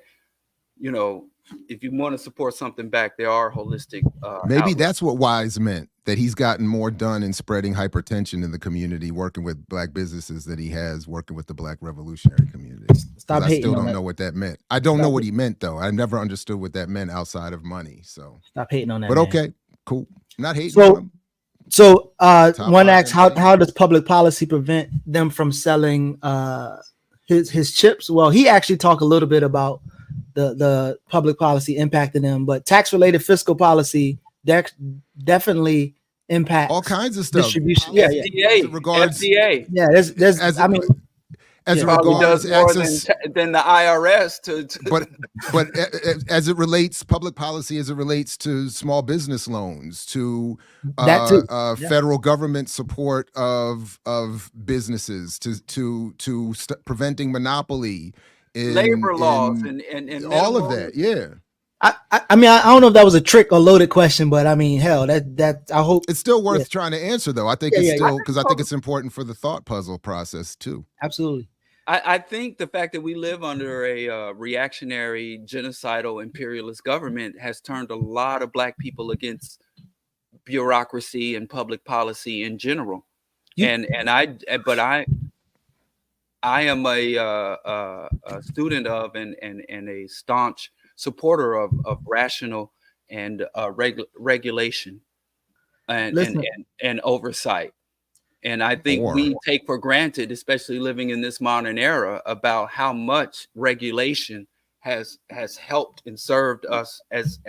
[SPEAKER 5] if you want to support something back, there are holistic.
[SPEAKER 3] Maybe
[SPEAKER 5] outlets.
[SPEAKER 3] that's what Wise meant, that he's gotten more done in spreading hypertension in the community, working with black businesses that he has working with the black revolutionary community.
[SPEAKER 4] Stop hating.
[SPEAKER 3] I still don't know what that meant. I don't know what he meant, though. I never understood what that meant outside of money. So
[SPEAKER 4] stop hating on that.
[SPEAKER 3] But
[SPEAKER 4] man.
[SPEAKER 3] Okay, cool. Not hating on him.
[SPEAKER 4] So one asks, how does public policy prevent them from selling his chips? Well, he actually talked a little bit about the public policy impacting them, but tax-related fiscal policy definitely impact
[SPEAKER 3] all kinds of stuff.
[SPEAKER 4] Distribution.
[SPEAKER 5] FDA.
[SPEAKER 4] Yeah, there's
[SPEAKER 3] as it
[SPEAKER 5] probably
[SPEAKER 3] regards
[SPEAKER 5] does more
[SPEAKER 3] access
[SPEAKER 5] than the IRS
[SPEAKER 3] but as it relates public policy as it relates to small business loans, to federal government support of businesses, to preventing monopoly,
[SPEAKER 5] labor laws and
[SPEAKER 3] all of that. Yeah.
[SPEAKER 4] I mean, I don't know if that was a trick or loaded question, but I mean, hell, that I hope
[SPEAKER 3] it's still worth trying to answer, though. I think it's still, because I think it's important for the thought puzzle process too.
[SPEAKER 4] Absolutely.
[SPEAKER 5] I think the fact that we live under a reactionary, genocidal, imperialist government has turned a lot of black people against bureaucracy and public policy in general. I am a student of and a staunch supporter of rational and regulation and oversight. And I think we take for granted, especially living in this modern era, about how much regulation has helped and served us as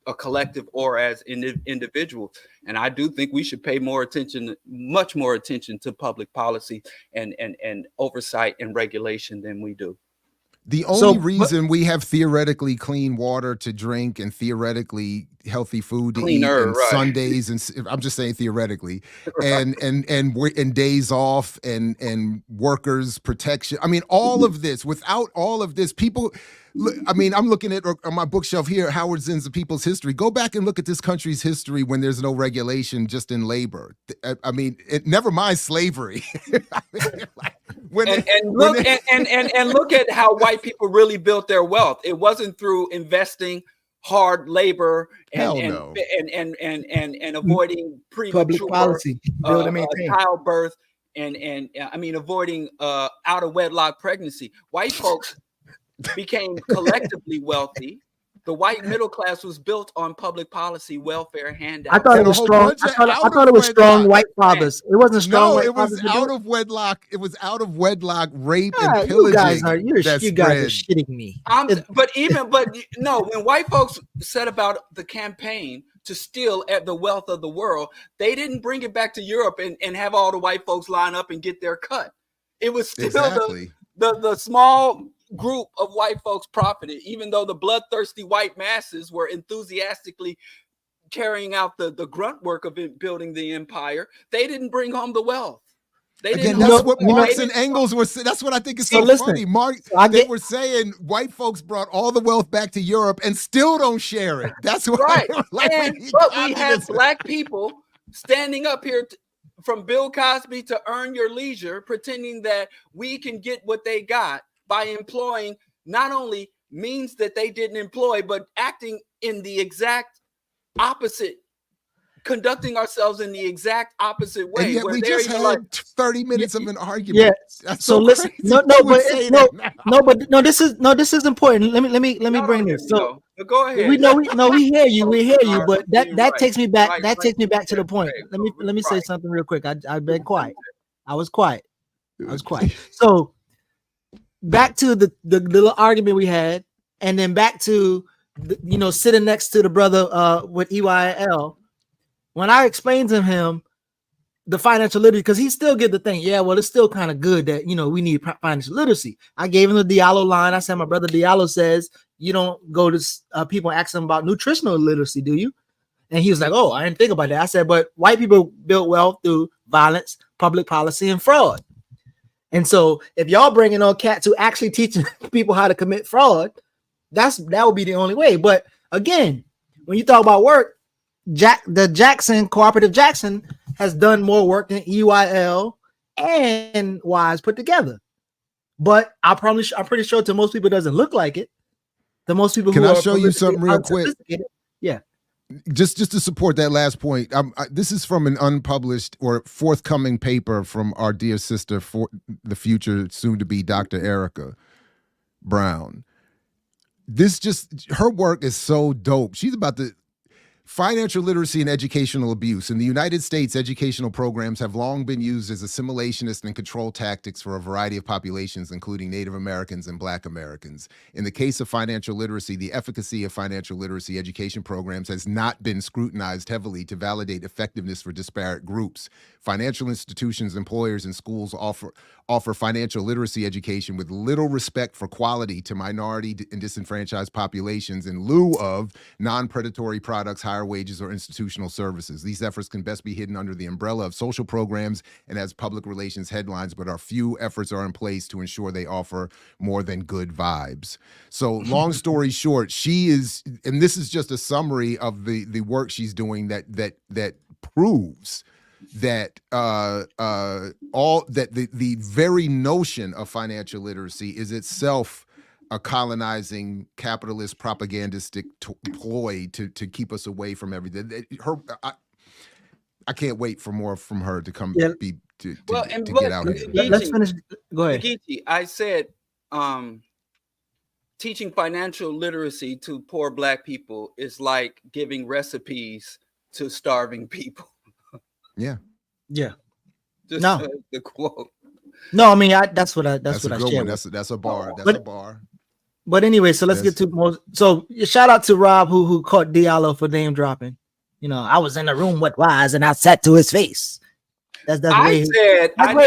[SPEAKER 5] a collective or as individuals. And I do think we should pay much more attention to public policy and oversight and regulation than we do.
[SPEAKER 3] The only reason we have theoretically clean water to drink and theoretically healthy food to eat and Sundays, and I'm just saying theoretically, and days off and workers protection. I mean, all of this, without all of this, people. I mean, I'm looking at on my bookshelf here, Howard Zinn's The People's History. Go back and look at this country's history when there's no regulation, just in labor. I mean, never mind slavery. Look
[SPEAKER 5] at how white people really built their wealth. It wasn't through investing hard labor and avoiding premature
[SPEAKER 4] policy,
[SPEAKER 5] childbirth and I mean avoiding out of wedlock pregnancy. White folks became collectively wealthy. The white middle class was built on public policy, welfare handouts.
[SPEAKER 4] I thought it was strong. I thought it was strong white fathers. It wasn't strong.
[SPEAKER 3] No, it was out of wedlock. It was out of wedlock rape and pillaging.
[SPEAKER 4] You guys are shitting me.
[SPEAKER 5] But when white folks set about the campaign to steal at the wealth of the world, they didn't bring it back to Europe and have all the white folks line up and get their cut. It was still the small group of white folks profited, even though the bloodthirsty white masses were enthusiastically carrying out the grunt work of building the empire. They didn't bring home the wealth.
[SPEAKER 3] That's what Marx and Engels were saying. That's what I think is so funny. They were saying white folks brought all the wealth back to Europe and still don't share it. That's what
[SPEAKER 5] but we have black people standing up here from Bill Cosby to Earn Your Leisure, pretending that we can get what they got by employing not only means that they didn't employ, but acting in the exact opposite conducting ourselves in the exact opposite way.
[SPEAKER 3] And yet
[SPEAKER 5] where
[SPEAKER 3] we
[SPEAKER 5] they're
[SPEAKER 3] just
[SPEAKER 5] even
[SPEAKER 3] had
[SPEAKER 5] like,
[SPEAKER 3] 30 minutes of an argument.
[SPEAKER 4] Yeah.
[SPEAKER 3] That's
[SPEAKER 4] So
[SPEAKER 3] so
[SPEAKER 4] listen,
[SPEAKER 3] crazy.
[SPEAKER 4] no,
[SPEAKER 3] You would
[SPEAKER 4] but
[SPEAKER 3] say
[SPEAKER 4] no,
[SPEAKER 3] that now.
[SPEAKER 4] this is important. Let me
[SPEAKER 5] no,
[SPEAKER 4] bring
[SPEAKER 5] here
[SPEAKER 4] this.
[SPEAKER 5] we
[SPEAKER 4] So
[SPEAKER 5] go. But go ahead.
[SPEAKER 4] we hear you,
[SPEAKER 5] Are
[SPEAKER 4] but that
[SPEAKER 5] being right.
[SPEAKER 4] takes me back.
[SPEAKER 5] Right,
[SPEAKER 4] That
[SPEAKER 5] right,
[SPEAKER 4] takes me back to the
[SPEAKER 5] right,
[SPEAKER 4] point.
[SPEAKER 5] right.
[SPEAKER 4] Let me say
[SPEAKER 5] Right.
[SPEAKER 4] something real quick. I've been quiet. I was quiet. So back to the little argument we had, and then back to sitting next to the brother with EYL. When I explained to him the financial literacy, because he still get the thing, yeah, well, it's still kind of good that we need financial literacy. I gave him the Diallo line. I said, my brother Diallo says you don't go to people and ask them about nutritional literacy, do you? And he was like, oh, I didn't think about that. I said, but white people build wealth through violence, public policy, and fraud. And so if y'all bringing on cats who actually teaching people how to commit fraud, that would be the only way. But again, when you talk about work, Cooperative Jackson has done more work than EYL and WISE put together. But I'm pretty sure to most people it doesn't look like it. The most people
[SPEAKER 3] Can
[SPEAKER 4] who
[SPEAKER 3] I
[SPEAKER 4] are
[SPEAKER 3] show you something real quick?
[SPEAKER 4] Yeah.
[SPEAKER 3] Just to support that last point, this is from an unpublished or forthcoming paper from our dear sister, for the future soon-to-be Dr. Erica Brown. Her work is so dope. She's about the financial literacy and educational abuse. In the United States, educational programs have long been used as assimilationist and control tactics for a variety of populations, including Native Americans and Black Americans. In the case of financial literacy, the efficacy of financial literacy education programs has not been scrutinized heavily to validate effectiveness for disparate groups. Financial institutions, employers, and schools offer financial literacy education with little respect for quality to minority and disenfranchised populations in lieu of non-predatory products, higher wages, or institutional services. These efforts can best be hidden under the umbrella of social programs and as public relations headlines, but few efforts are in place to ensure they offer more than good vibes. So long story short, she is, and this is just a summary of the work she's doing that proves that the very notion of financial literacy is itself a colonizing capitalist propagandistic ploy to keep us away from everything. I can't wait for more from her to come to get out here.
[SPEAKER 4] Let's finish. Go ahead.
[SPEAKER 5] Nagichi, I said teaching financial literacy to poor Black people is like giving recipes to starving people.
[SPEAKER 3] Yeah.
[SPEAKER 5] Just
[SPEAKER 4] No.
[SPEAKER 5] the quote.
[SPEAKER 4] No, I mean that's what I
[SPEAKER 3] That's a
[SPEAKER 4] shared.
[SPEAKER 3] good one. That's a bar.
[SPEAKER 4] But-
[SPEAKER 3] a bar.
[SPEAKER 4] But anyway, so let's get to more. So shout out to Rob who caught Diallo for name dropping. I was in the room with Wise and I sat to his face. That's way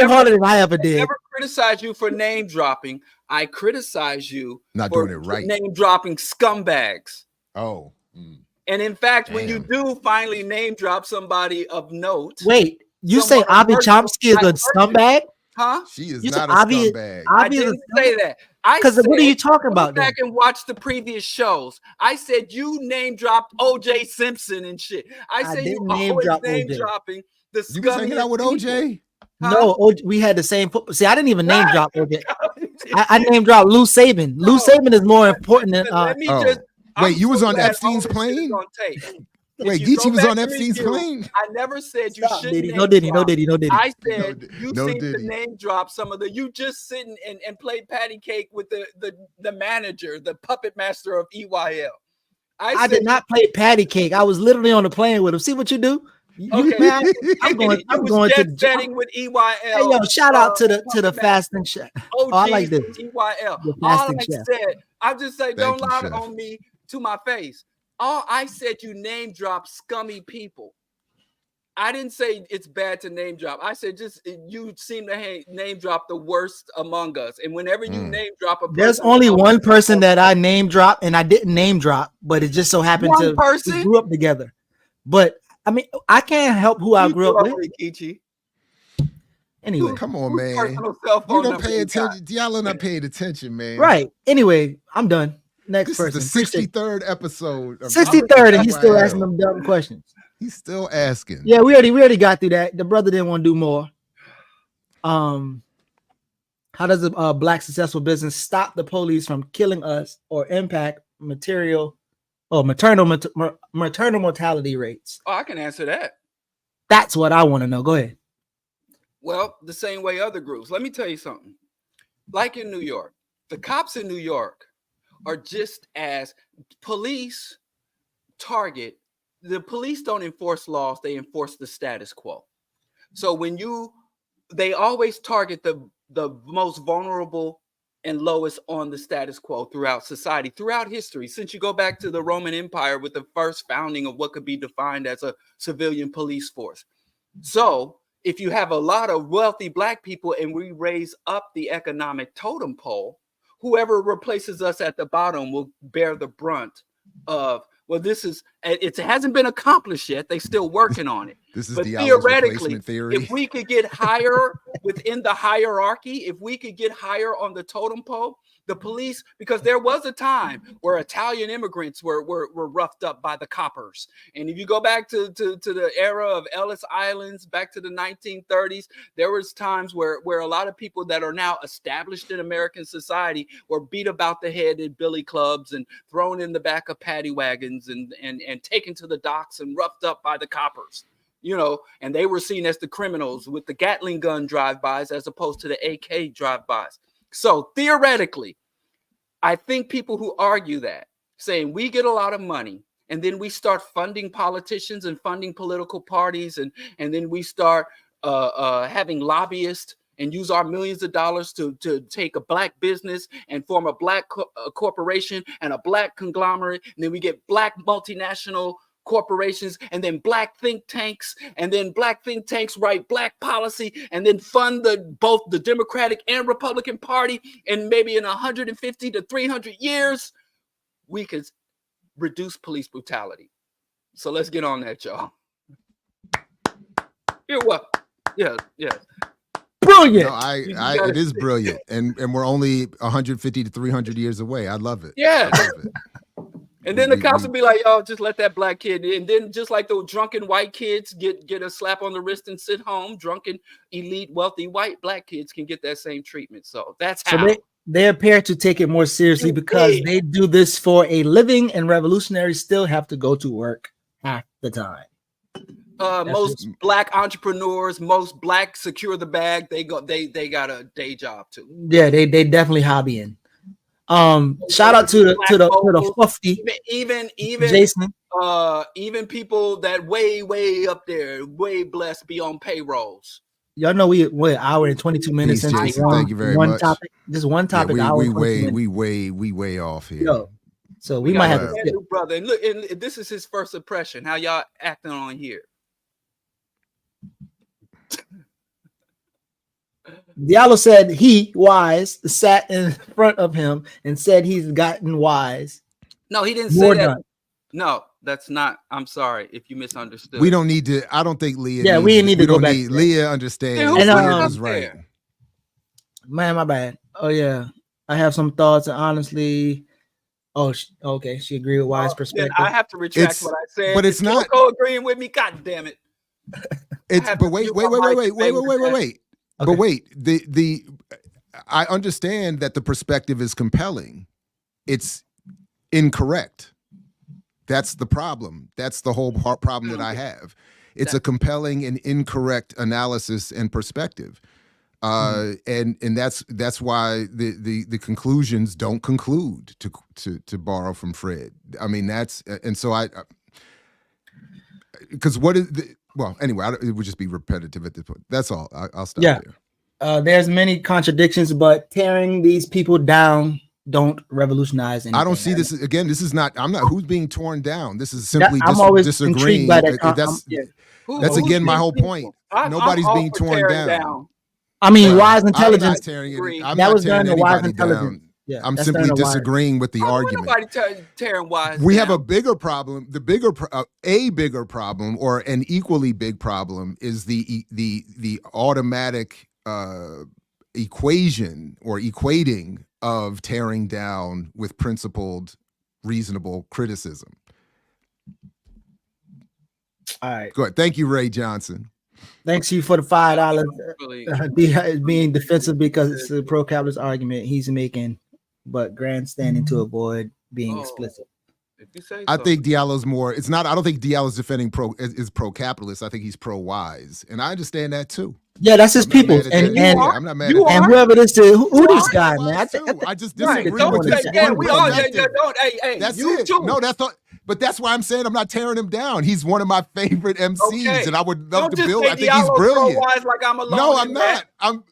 [SPEAKER 4] harder than I ever did.
[SPEAKER 5] I never criticized you for name dropping. I criticize you
[SPEAKER 3] Not
[SPEAKER 5] for
[SPEAKER 3] doing it right.
[SPEAKER 5] name dropping scumbags.
[SPEAKER 3] Oh.
[SPEAKER 5] And in fact, when you do finally name drop somebody of note.
[SPEAKER 4] Wait, you say Avi Chomsky is a scumbag?
[SPEAKER 5] Huh?
[SPEAKER 3] She is
[SPEAKER 4] You
[SPEAKER 3] not
[SPEAKER 4] said
[SPEAKER 3] a
[SPEAKER 4] Avi-
[SPEAKER 3] scumbag.
[SPEAKER 5] I didn't say that.
[SPEAKER 4] Because what are you talking about?
[SPEAKER 5] Go back and watch the previous shows. I said you name dropped OJ Simpson and shit. I said you always name dropping the scummy.
[SPEAKER 3] You was hanging out with OJ?
[SPEAKER 5] Huh?
[SPEAKER 4] No, we had the same. See, I didn't even name drop OJ. I name dropped Lou Saban. Lou Saban is more important than.
[SPEAKER 5] Let me just.
[SPEAKER 3] Wait, you was on
[SPEAKER 5] glad
[SPEAKER 3] Epstein's
[SPEAKER 5] all this shit is
[SPEAKER 3] plane?
[SPEAKER 5] on tape.
[SPEAKER 3] Wait,
[SPEAKER 5] If you
[SPEAKER 3] Geechee
[SPEAKER 5] go
[SPEAKER 3] was
[SPEAKER 5] back
[SPEAKER 3] on
[SPEAKER 5] to
[SPEAKER 3] Epstein's
[SPEAKER 5] review,
[SPEAKER 3] plane?
[SPEAKER 5] I never said you
[SPEAKER 4] Stop,
[SPEAKER 5] shouldn't.
[SPEAKER 4] Diddy. No Diddy.
[SPEAKER 5] I said you
[SPEAKER 3] no
[SPEAKER 5] seem
[SPEAKER 3] Diddy.
[SPEAKER 5] to name drop some of the. You just sitting and play patty cake with the manager, the puppet master of EYL.
[SPEAKER 4] I did not play patty cake. I was literally on the plane with him. See what you do?
[SPEAKER 5] Okay.
[SPEAKER 4] Man, I'm going to
[SPEAKER 5] setting with EYL.
[SPEAKER 4] Hey, yo, shout out to the fasting chef.
[SPEAKER 5] Oh,
[SPEAKER 4] I like this.
[SPEAKER 5] EYL.
[SPEAKER 4] The
[SPEAKER 5] All
[SPEAKER 4] fasting
[SPEAKER 5] I
[SPEAKER 4] chef.
[SPEAKER 5] said, I just say, don't
[SPEAKER 3] you,
[SPEAKER 5] lie
[SPEAKER 3] chef.
[SPEAKER 5] on me to my face. All I said, you name drop scummy people. I didn't say it's bad to name drop. I said just you seem to name drop the worst among us. And whenever you name drop a person,
[SPEAKER 4] there's only one person that I name drop, and I didn't name drop, but it just so happened
[SPEAKER 5] One person?
[SPEAKER 4] we grew up together. But I mean, I can't help who I grew up with.
[SPEAKER 5] Rikichi.
[SPEAKER 4] Anyway,
[SPEAKER 3] Come on, man.
[SPEAKER 5] Personal cell phone
[SPEAKER 3] You don't
[SPEAKER 5] number
[SPEAKER 3] pay
[SPEAKER 5] you got.
[SPEAKER 3] attention. Diallo not paying attention, man.
[SPEAKER 4] right. Anyway, I'm done. Next
[SPEAKER 3] This
[SPEAKER 4] person.
[SPEAKER 3] is the 63rd episode. Of
[SPEAKER 4] 63rd, and he's still
[SPEAKER 3] EYL.
[SPEAKER 4] asking them dumb questions.
[SPEAKER 3] He's still asking.
[SPEAKER 4] Yeah, we already got through that. The brother didn't want to do more. How does a black successful business stop the police from killing us or impact material Oh, maternal mortality rates.
[SPEAKER 5] Oh, I can answer that.
[SPEAKER 4] That's what I want to know. Go ahead.
[SPEAKER 5] Well, the same way other groups. Let me tell you something. Like in New York, the cops in New York are just as police target. The police don't enforce laws, they enforce the status quo. So they always target the most vulnerable and lowest on the status quo throughout society, throughout history. Since you go back to the Roman Empire with the first founding of what could be defined as a civilian police force. So if you have a lot of wealthy Black people and we raise up the economic totem pole, whoever replaces us at the bottom will bear the brunt of, well, it hasn't been accomplished yet. They're still working on it.
[SPEAKER 3] This is
[SPEAKER 5] but
[SPEAKER 3] Diallo's replacement theory.
[SPEAKER 5] if we could get higher within the hierarchy, if we could get higher on the totem pole, the police, because there was a time where Italian immigrants were roughed up by the coppers. And if you go back to the era of Ellis Islands, back to the 1930s, there was times where a lot of people that are now established in American society were beat about the head in billy clubs and thrown in the back of paddy wagons and taken to the docks and roughed up by the coppers. You know, and they were seen as the criminals with the Gatling gun drive-bys as opposed to the AK drive-bys. So theoretically, I think people who argue that, saying we get a lot of money and then we start funding politicians and funding political parties and then we start having lobbyists and use our millions of dollars to take a Black business and form a Black corporation and a Black conglomerate, and then we get Black multinational corporations and then Black think tanks, and then Black think tanks write Black policy and then fund both the Democratic and Republican Party, and maybe in 150 to 300 years we could reduce police brutality. So let's get on that, y'all. You're welcome. Yeah.
[SPEAKER 4] Brilliant.
[SPEAKER 3] No, it is brilliant, and we're only 150 to 300 years away. I love it.
[SPEAKER 5] Yeah.
[SPEAKER 3] I love it.
[SPEAKER 5] And then the cops will be like, "Yo, just let that Black kid." And then just like the drunken white kids get a slap on the wrist and sit home, drunken, elite, wealthy white Black kids can get that same treatment. So that's how.
[SPEAKER 4] So they appear to take it more seriously because they do this for a living, and revolutionaries still have to go to work half the time.
[SPEAKER 5] Most Black entrepreneurs, most Black secure the bag. They got a day job too.
[SPEAKER 4] Yeah, they definitely hobbying. Shout out to the 50.
[SPEAKER 5] Even
[SPEAKER 4] Jason.
[SPEAKER 5] Even people that way up there, way blessed, be on payrolls.
[SPEAKER 4] Y'all know we're an hour and 22 minutes into
[SPEAKER 3] Jason, thank you very much.
[SPEAKER 4] Topic. Just one topic.
[SPEAKER 3] Yeah, we way off here.
[SPEAKER 4] Yo, so we might have
[SPEAKER 5] a new brother. And look, and this is his first impression. How y'all acting on here?
[SPEAKER 4] Diallo said he wise sat in front of him and said he's gotten wise.
[SPEAKER 5] No, he didn't say that. Done. No, that's not. I'm sorry if you misunderstood.
[SPEAKER 3] We don't need to. I don't think Leah.
[SPEAKER 4] Yeah, we need to go back.
[SPEAKER 3] Leah understands.
[SPEAKER 5] And
[SPEAKER 3] Leah was right.
[SPEAKER 4] Man, my bad. Oh yeah, I have some thoughts, and honestly, okay, she agreed with wise perspective.
[SPEAKER 5] I have to retract what I said.
[SPEAKER 3] But it's not
[SPEAKER 5] agreeing with me. God damn it!
[SPEAKER 3] But wait. Okay. But wait, I understand that the perspective is compelling. It's incorrect. That's the problem. That's the whole problem that I have. It's a compelling and incorrect analysis and perspective. And that's why the conclusions don't conclude, to borrow from Fred. I mean, because what is well, anyway, it would just be repetitive at this point. That's all. I'll stop there.
[SPEAKER 4] There's many contradictions, but tearing these people down don't revolutionize anything.
[SPEAKER 3] I don't see this again. This is not. I'm not. Who's being torn down? This is simply disagreeing.
[SPEAKER 4] By that
[SPEAKER 3] that's again my whole point. Nobody's being torn down.
[SPEAKER 4] I mean, wise intelligence.
[SPEAKER 3] I'm not tearing anybody down. Yeah, I'm simply disagreeing with the argument.
[SPEAKER 5] Nobody tearing wise.
[SPEAKER 3] We have a bigger problem. A bigger problem, or an equally big problem, is the automatic equation or equating of tearing down with principled, reasonable criticism.
[SPEAKER 4] All right.
[SPEAKER 3] Go ahead. Thank you, Ray Johnson.
[SPEAKER 4] Thanks you for the $5. Being defensive because it's a pro-capitalist argument he's making, but grandstanding to avoid being explicit.
[SPEAKER 5] If you say
[SPEAKER 3] I
[SPEAKER 5] so.
[SPEAKER 3] think Diallo's more. It's not. I don't think Diallo's defending is pro-capitalist. I think he's pro-wise, and I understand that too.
[SPEAKER 4] Yeah, that's his
[SPEAKER 3] I'm not
[SPEAKER 4] people.
[SPEAKER 3] mad at
[SPEAKER 4] And
[SPEAKER 3] that.
[SPEAKER 4] and
[SPEAKER 3] Yeah, I'm not mad
[SPEAKER 5] You
[SPEAKER 3] at
[SPEAKER 4] and
[SPEAKER 5] are.
[SPEAKER 3] that.
[SPEAKER 4] whoever this is, who this
[SPEAKER 3] I'm
[SPEAKER 4] guy,
[SPEAKER 3] pro-wise
[SPEAKER 4] man?
[SPEAKER 3] too. I just
[SPEAKER 5] Right.
[SPEAKER 3] disagree
[SPEAKER 5] Don't
[SPEAKER 3] with
[SPEAKER 5] say,
[SPEAKER 3] his
[SPEAKER 5] yeah,
[SPEAKER 3] one
[SPEAKER 5] we all,
[SPEAKER 3] perspective.
[SPEAKER 5] don't, hey,
[SPEAKER 3] That's
[SPEAKER 5] you
[SPEAKER 3] it.
[SPEAKER 5] too.
[SPEAKER 3] No, but that's why I'm saying I'm not tearing him down. He's one of my favorite MCs,
[SPEAKER 5] Okay.
[SPEAKER 3] and I would love
[SPEAKER 5] Don't
[SPEAKER 3] to
[SPEAKER 5] just
[SPEAKER 3] build.
[SPEAKER 5] say
[SPEAKER 3] I think he's
[SPEAKER 5] Diallo
[SPEAKER 3] brilliant.
[SPEAKER 5] pro-wise like I'm alone.
[SPEAKER 3] No,
[SPEAKER 5] in
[SPEAKER 3] I'm
[SPEAKER 5] that.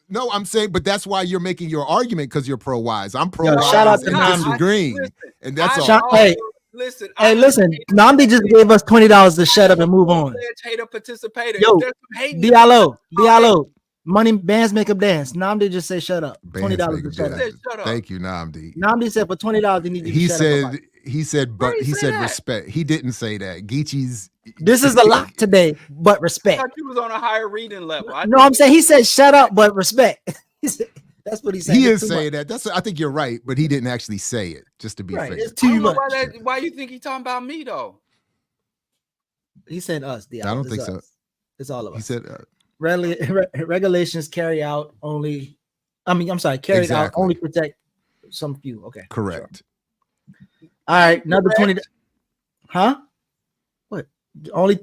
[SPEAKER 3] not. I'm saying, but that's why you're making your argument because you're pro-wise. I'm
[SPEAKER 4] Yo,
[SPEAKER 3] pro-wise
[SPEAKER 4] shout out to
[SPEAKER 3] and
[SPEAKER 4] Namdi.
[SPEAKER 3] disagreeing,
[SPEAKER 5] Listen,
[SPEAKER 3] and that's
[SPEAKER 5] I
[SPEAKER 3] all.
[SPEAKER 4] Shout-
[SPEAKER 5] also-
[SPEAKER 4] hey,
[SPEAKER 5] listen.
[SPEAKER 4] Hey,
[SPEAKER 5] I'm
[SPEAKER 4] listen,
[SPEAKER 5] a
[SPEAKER 4] Namdi just gave us $20 to shut up and move on.
[SPEAKER 5] hater participator.
[SPEAKER 4] Yo,
[SPEAKER 5] If there's some hating,
[SPEAKER 4] Diallo, money bands make him dance. Namdi just say shut up. $20 to shut up.
[SPEAKER 5] Shut up.
[SPEAKER 3] Thank you, Namdi.
[SPEAKER 4] Namdi said for $20 you need to
[SPEAKER 3] He
[SPEAKER 4] shut up. about
[SPEAKER 3] said,
[SPEAKER 4] it.
[SPEAKER 5] Where
[SPEAKER 3] he
[SPEAKER 5] he say
[SPEAKER 3] said
[SPEAKER 5] that?
[SPEAKER 3] respect. He didn't say that. Geechee's.
[SPEAKER 4] This is the lock today, but
[SPEAKER 5] I
[SPEAKER 4] respect.
[SPEAKER 5] thought you was on a higher reading level.
[SPEAKER 4] No, I'm saying he said shut up, but respect. That's what he said.
[SPEAKER 3] He
[SPEAKER 4] It's
[SPEAKER 3] is
[SPEAKER 4] too
[SPEAKER 3] saying that. I think you're right, but he didn't actually say it. Just to be
[SPEAKER 4] much. Right,
[SPEAKER 3] fair.
[SPEAKER 4] it's too much.
[SPEAKER 5] Why you think he talking about me though?
[SPEAKER 4] He said us. Diallo.
[SPEAKER 3] I don't
[SPEAKER 4] It's
[SPEAKER 3] think
[SPEAKER 4] us.
[SPEAKER 3] so.
[SPEAKER 4] It's all of us.
[SPEAKER 3] He said,
[SPEAKER 4] Regulations carry out only. I'm sorry, carried out
[SPEAKER 3] Exactly.
[SPEAKER 4] only protect some few. Okay,
[SPEAKER 3] correct.
[SPEAKER 4] sure. All right, another 20. Huh? What? Only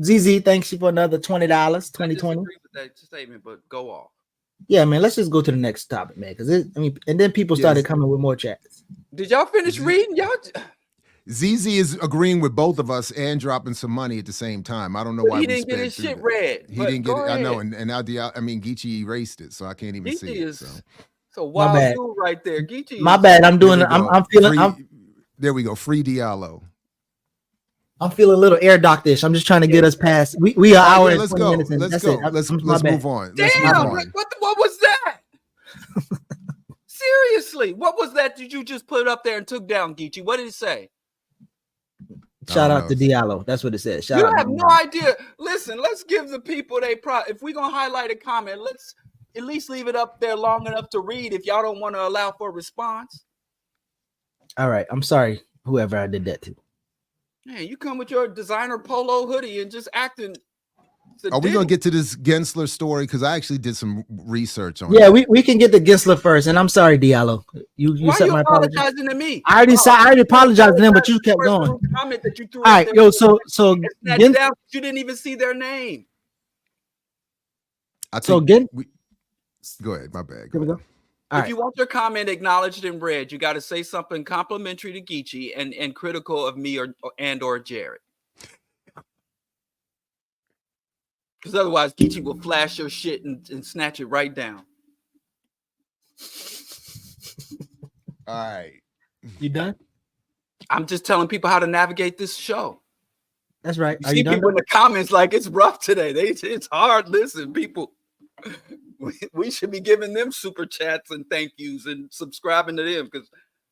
[SPEAKER 4] ZZ. Thanks you for another $20.
[SPEAKER 5] I
[SPEAKER 4] 2020.
[SPEAKER 5] disagree with that statement, but go off.
[SPEAKER 4] Yeah, man. Let's just go to the next topic, man. Because and then people started
[SPEAKER 3] Yes.
[SPEAKER 4] coming with more chats.
[SPEAKER 5] Did y'all finish reading? Y'all.
[SPEAKER 3] ZZ is agreeing with both of us and dropping some money at the same time. I don't know why
[SPEAKER 5] He
[SPEAKER 3] we
[SPEAKER 5] didn't get
[SPEAKER 3] sped
[SPEAKER 5] his
[SPEAKER 3] through
[SPEAKER 5] shit
[SPEAKER 3] that.
[SPEAKER 5] read.
[SPEAKER 3] He
[SPEAKER 5] but
[SPEAKER 3] didn't get it.
[SPEAKER 5] go
[SPEAKER 3] I know,
[SPEAKER 5] ahead.
[SPEAKER 3] and now Geechee erased it, so I can't even see
[SPEAKER 5] Geechee
[SPEAKER 3] it.
[SPEAKER 5] is
[SPEAKER 3] So.
[SPEAKER 5] so wild
[SPEAKER 4] bad.
[SPEAKER 5] dude right there. Geechee.
[SPEAKER 4] My
[SPEAKER 5] is-
[SPEAKER 4] bad. I'm doing
[SPEAKER 3] There
[SPEAKER 4] it.
[SPEAKER 3] we go.
[SPEAKER 4] I'm feeling.
[SPEAKER 3] Free- there we go. Free Diallo.
[SPEAKER 4] I'm feeling a little air doctish. I'm just trying to get us past. We are
[SPEAKER 3] All
[SPEAKER 4] hour
[SPEAKER 3] right,
[SPEAKER 4] and
[SPEAKER 3] let's
[SPEAKER 4] 20
[SPEAKER 3] go.
[SPEAKER 4] minutes in.
[SPEAKER 3] Let's
[SPEAKER 4] That's
[SPEAKER 3] go.
[SPEAKER 4] it.
[SPEAKER 3] Let's
[SPEAKER 4] My bad.
[SPEAKER 3] move on. Let's
[SPEAKER 5] Damn,
[SPEAKER 3] move on.
[SPEAKER 5] what was that? Seriously, what was that that you just put up there and took down, Geechee? What did it say?
[SPEAKER 4] Shout
[SPEAKER 3] I
[SPEAKER 4] out to
[SPEAKER 3] don't know.
[SPEAKER 4] Diallo. That's what it says. Shout
[SPEAKER 5] You
[SPEAKER 4] out
[SPEAKER 5] have
[SPEAKER 4] to
[SPEAKER 5] no
[SPEAKER 4] Diallo.
[SPEAKER 5] idea. Listen, let's give the people they if we're gonna highlight a comment, let's at least leave it up there long enough to read if y'all don't want to allow for a response.
[SPEAKER 4] All right. I'm sorry, whoever I did that to.
[SPEAKER 5] Man, you come with your designer polo hoodie and just acting.
[SPEAKER 3] Are we gonna get to this Gensler story? Because I actually did some research on
[SPEAKER 4] Yeah,
[SPEAKER 3] it.
[SPEAKER 4] we can get the Gensler first. And I'm sorry, Diallo. You
[SPEAKER 5] Why
[SPEAKER 4] said
[SPEAKER 5] you
[SPEAKER 4] my apology.
[SPEAKER 5] apologizing to me?
[SPEAKER 4] I already apologized to them, but you kept going.
[SPEAKER 5] Comment that you threw
[SPEAKER 4] All right,
[SPEAKER 5] up
[SPEAKER 4] yo.
[SPEAKER 5] there
[SPEAKER 4] So
[SPEAKER 5] and snatched
[SPEAKER 4] Gens-
[SPEAKER 5] down, you didn't even see their name.
[SPEAKER 3] I
[SPEAKER 4] so
[SPEAKER 3] think
[SPEAKER 4] Gen.
[SPEAKER 3] go ahead. My bad.
[SPEAKER 4] Here we go.
[SPEAKER 5] If
[SPEAKER 4] All right.
[SPEAKER 5] you want your comment acknowledged and read, you got to say something complimentary to Geechee and critical of me or Jared. Because otherwise, Geechee will flash your shit and snatch it right down.
[SPEAKER 3] All right.
[SPEAKER 4] You done?
[SPEAKER 5] I'm just telling people how to navigate this show.
[SPEAKER 4] That's right.
[SPEAKER 5] You
[SPEAKER 4] Are
[SPEAKER 5] see
[SPEAKER 4] you done?
[SPEAKER 5] people in the comments like it's rough today. It's hard. Listen, people, we should be giving them super chats and thank yous and subscribing to them because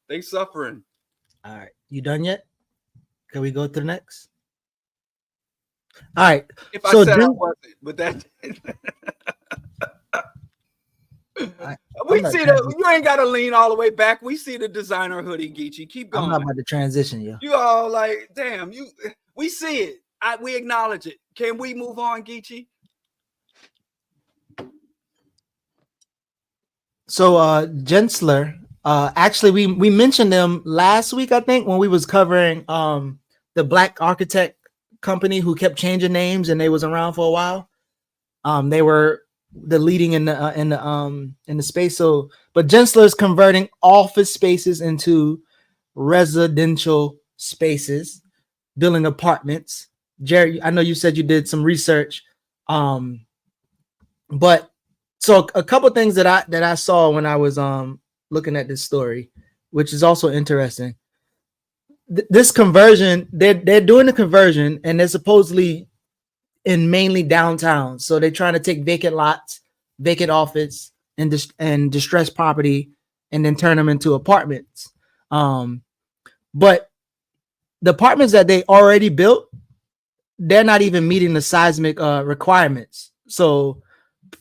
[SPEAKER 5] they suffering.
[SPEAKER 4] All right. You done yet? Can we go to the next? All right.
[SPEAKER 5] If I
[SPEAKER 4] So
[SPEAKER 5] said I
[SPEAKER 4] Gen-
[SPEAKER 5] wasn't, but that
[SPEAKER 4] I'm
[SPEAKER 5] we
[SPEAKER 4] not
[SPEAKER 5] see
[SPEAKER 4] trying
[SPEAKER 5] that you ain't got to lean all the way back. We see the designer hoodie, Geechee. Keep
[SPEAKER 4] I'm
[SPEAKER 5] going.
[SPEAKER 4] not about to transition you.
[SPEAKER 5] You all like, damn, we see it. We acknowledge it. Can we move on, Geechee?
[SPEAKER 4] So Gensler, actually we mentioned them last week, I think, when we was covering the black architect company who kept changing names and they was around for a while. They were the leading in the space. So, but Gensler is converting office spaces into residential spaces, building apartments. Jerry, I know you said you did some research, but so a couple things that I saw when I was looking at this story, which is also interesting. This conversion, they're doing the conversion, and they're supposedly in mainly downtown. So they're trying to take vacant lots, vacant office, and distressed property, and then turn them into apartments. But the apartments that they already built, they're not even meeting the seismic requirements. So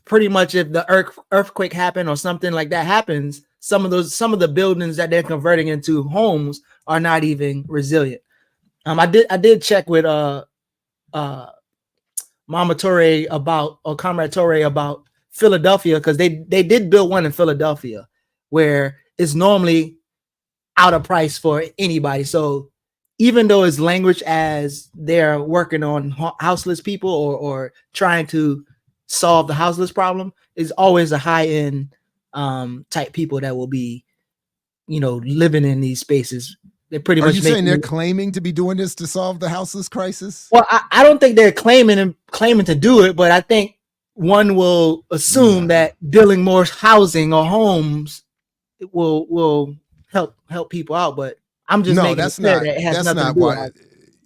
[SPEAKER 4] pretty much if the earthquake happened or something like that happens, some of the buildings that they're converting into homes are not even resilient. I did check with Mama Torre Comrade Torre about Philadelphia, because they did build one in Philadelphia where it's normally out of price for anybody. So even though it's language as they're working on houseless people or trying to solve the houseless problem, is always a high-end type people that will be, living in these spaces. They're pretty
[SPEAKER 3] Are
[SPEAKER 4] much
[SPEAKER 3] you saying they're claiming to be doing this to solve the houseless crisis?
[SPEAKER 4] Well, I don't think they're claiming to do it, but I think one will assume that building more housing or homes will help people out. But I'm just making it clear that it has nothing to do with it.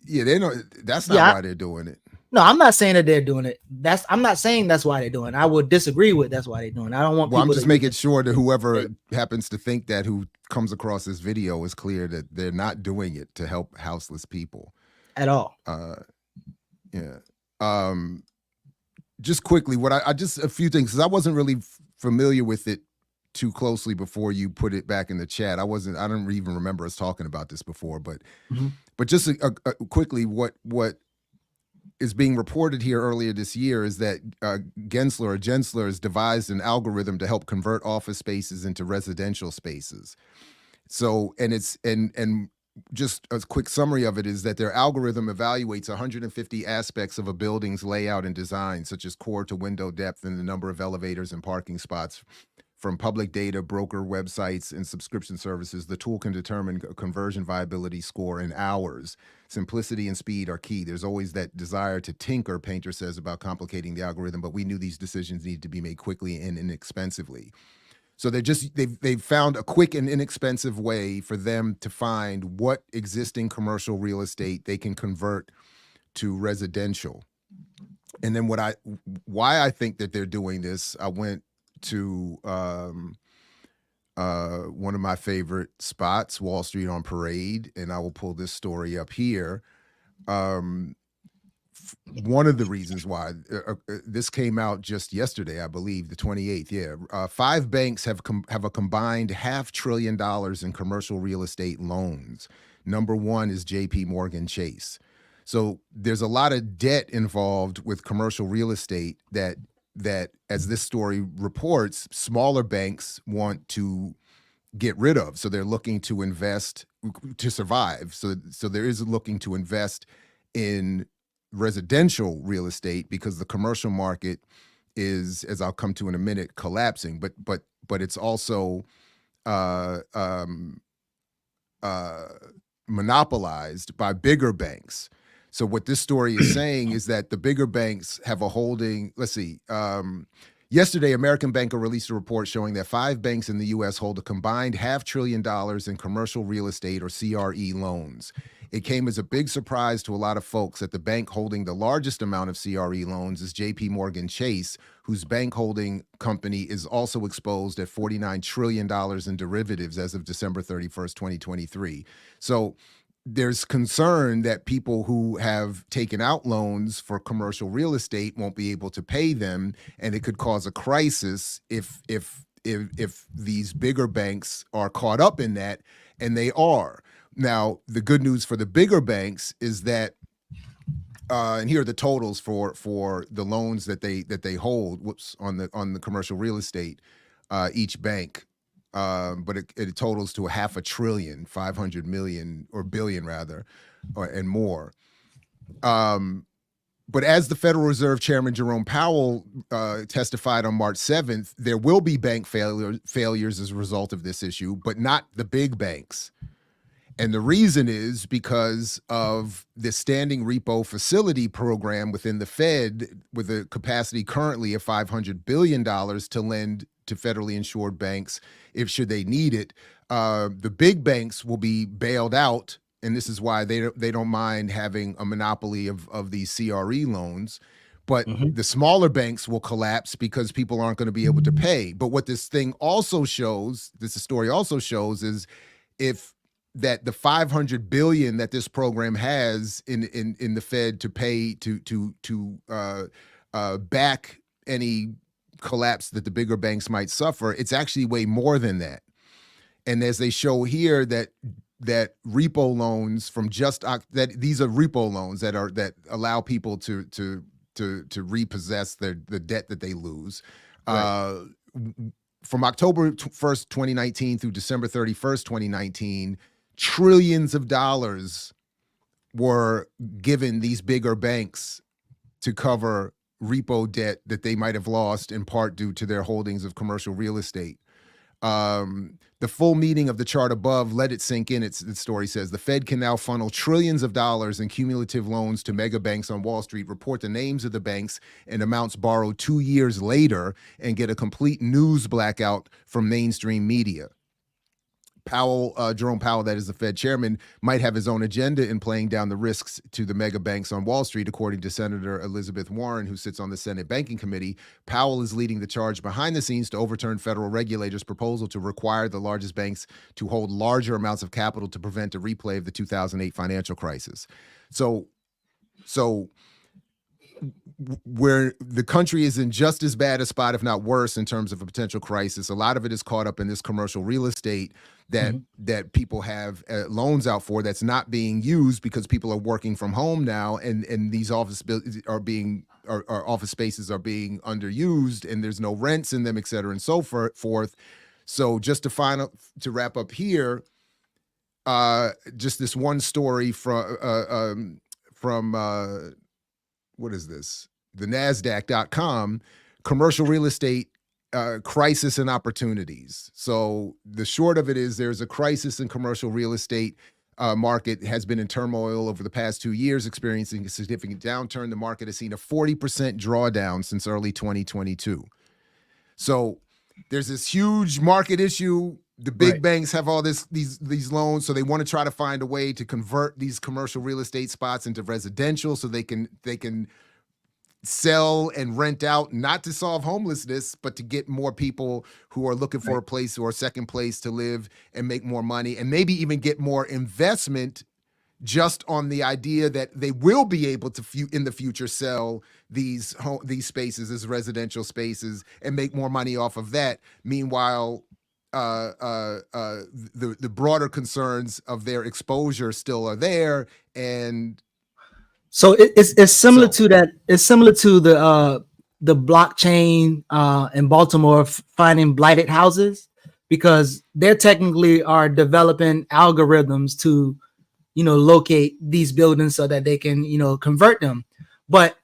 [SPEAKER 3] Yeah, they know that's not why they're doing it.
[SPEAKER 4] No, I'm not saying that they're doing it. I'm not saying that's why they're doing it. I would disagree with that's why they're doing it. I don't want people.
[SPEAKER 3] I'm just making sure that whoever happens to think that who comes across this video is clear that they're not doing it to help houseless people
[SPEAKER 4] at all.
[SPEAKER 3] Yeah. Just quickly, I just a few things, because I wasn't really familiar with it too closely before you put it back in the chat. I don't even remember us talking about this before, but just quickly, what is being reported here earlier this year is that Gensler has devised an algorithm to help convert office spaces into residential spaces. So, and just a quick summary of it is that their algorithm evaluates 150 aspects of a building's layout and design, such as core to window depth and the number of elevators and parking spots. From public data, broker websites, and subscription services, the tool can determine a conversion viability score in hours. Simplicity and speed are key. There's always that desire to tinker, Painter says, about complicating the algorithm, but we knew these decisions need to be made quickly and inexpensively. So they've found a quick and inexpensive way for them to find what existing commercial real estate they can convert to residential. And then why I think that they're doing this, I went to one of my favorite spots, Wall Street on Parade, and I will pull this story up here. One of the reasons why this came out just yesterday, I believe, the 28th. Yeah, 5 banks have a combined $500 billion in commercial real estate loans. Number one is J.P. Morgan Chase. So there's a lot of debt involved with commercial real estate that, as this story reports, smaller banks want to get rid of. So they're looking to invest to survive. So there is looking to invest in residential real estate because the commercial market is, as I'll come to in a minute, collapsing. But it's also monopolized by bigger banks. So what this story is saying is that the bigger banks have a holding. Let's see. Yesterday, American Banker released a report showing that 5 banks in the U.S. hold a combined $500 billion in commercial real estate, or CRE, loans. It came as a big surprise to a lot of folks that the bank holding the largest amount of CRE loans is J.P. Morgan Chase, whose bank holding company is also exposed at $49 trillion in derivatives as of December 31st, 2023. So there's concern that people who have taken out loans for commercial real estate won't be able to pay them, and it could cause a crisis if these bigger banks are caught up in that, and they are. Now, the good news for the bigger banks is that, and here are the totals for the loans that they hold. On the commercial real estate, each bank. But it totals to $500 billion, 500 million, or billion rather, and more. But as the Federal Reserve Chairman Jerome Powell testified on March 7th, there will be bank failures as a result of this issue, but not the big banks. And the reason is because of the standing repo facility program within the Fed, with a capacity currently of $500 billion to lend to federally insured banks if should they need it. The big banks will be bailed out, and this is why they don't mind having a monopoly of these CRE loans. But the smaller banks will collapse because people aren't going to be able to pay. But what this thing also shows, this story also shows, is that the $500 billion that this program has in the Fed to pay to back any collapse that the bigger banks might suffer, it's actually way more than that. And as they show here, that repo loans from that these are repo loans that allow people to repossess the debt that they lose. Right. From October 1st, 2019 through December 31st, 2019, trillions of dollars were given these bigger banks to cover repo debt that they might have lost in part due to their holdings of commercial real estate. The full meaning of the chart above, let it sink in. Its story says the Fed can now funnel trillions of dollars in cumulative loans to mega banks on Wall Street, report the names of the banks and amounts borrowed 2 years later, and get a complete news blackout from mainstream media. Jerome Powell, that is the Fed chairman, might have his own agenda in playing down the risks to the mega banks on Wall Street, according to Senator Elizabeth Warren, who sits on the Senate Banking Committee. Powell is leading the charge behind the scenes to overturn federal regulators' proposal to require the largest banks to hold larger amounts of capital to prevent a replay of the 2008 financial crisis. So where the country is in just as bad a spot, if not worse, in terms of a potential crisis. A lot of it is caught up in this commercial real estate that people have loans out for that's not being used because people are working from home now, and these office office spaces are being underused, and there's no rents in them, et cetera, and so forth. So just to wrap up here, just this one story from what is this? The NASDAQ.com, commercial real estate crisis and opportunities. So the short of it is there's a crisis in commercial real estate. Market has been in turmoil over the past 2 years, experiencing a significant downturn. The market has seen a 40% drawdown since early 2022. So there's this huge market issue. The big banks have all these loans, so they want to try to find a way to convert these commercial real estate spots into residential, so they can sell and rent out, not to solve homelessness, but to get more people who are looking for a place or a second place to live and make more money, and maybe even get more investment just on the idea that they will be able to in the future sell these spaces as residential spaces and make more money off of that. Meanwhile, the broader concerns of their exposure still are there, and
[SPEAKER 4] so it's similar to that. It's similar to the blockchain in Baltimore finding blighted houses, because they technically are developing algorithms to, locate these buildings so that they can, convert them. But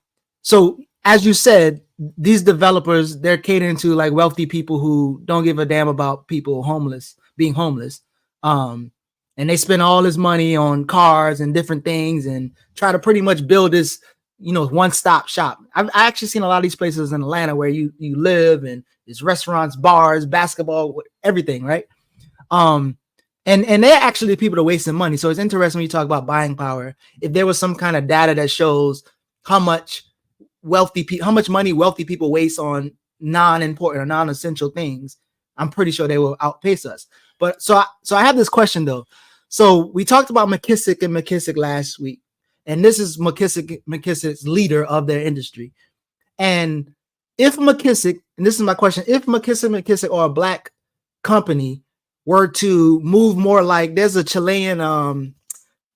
[SPEAKER 4] so as you said, these developers, they're catering to like wealthy people who don't give a damn about people being homeless. And they spend all this money on cars and different things and try to pretty much build this, one-stop shop. I've actually seen a lot of these places in Atlanta where you live, and there's restaurants, bars, basketball, everything, right? And they're actually people that are wasting money. So it's interesting when you talk about buying power. If there was some kind of data that shows how much money wealthy people waste on non-important or non-essential things, I'm pretty sure they will outpace us. But so I have this question though. So we talked about McKissick and McKissick last week, and this is McKissick's leader of their industry. And if McKissick, and this is my question, if McKissick or a black company were to move more like, there's a Chilean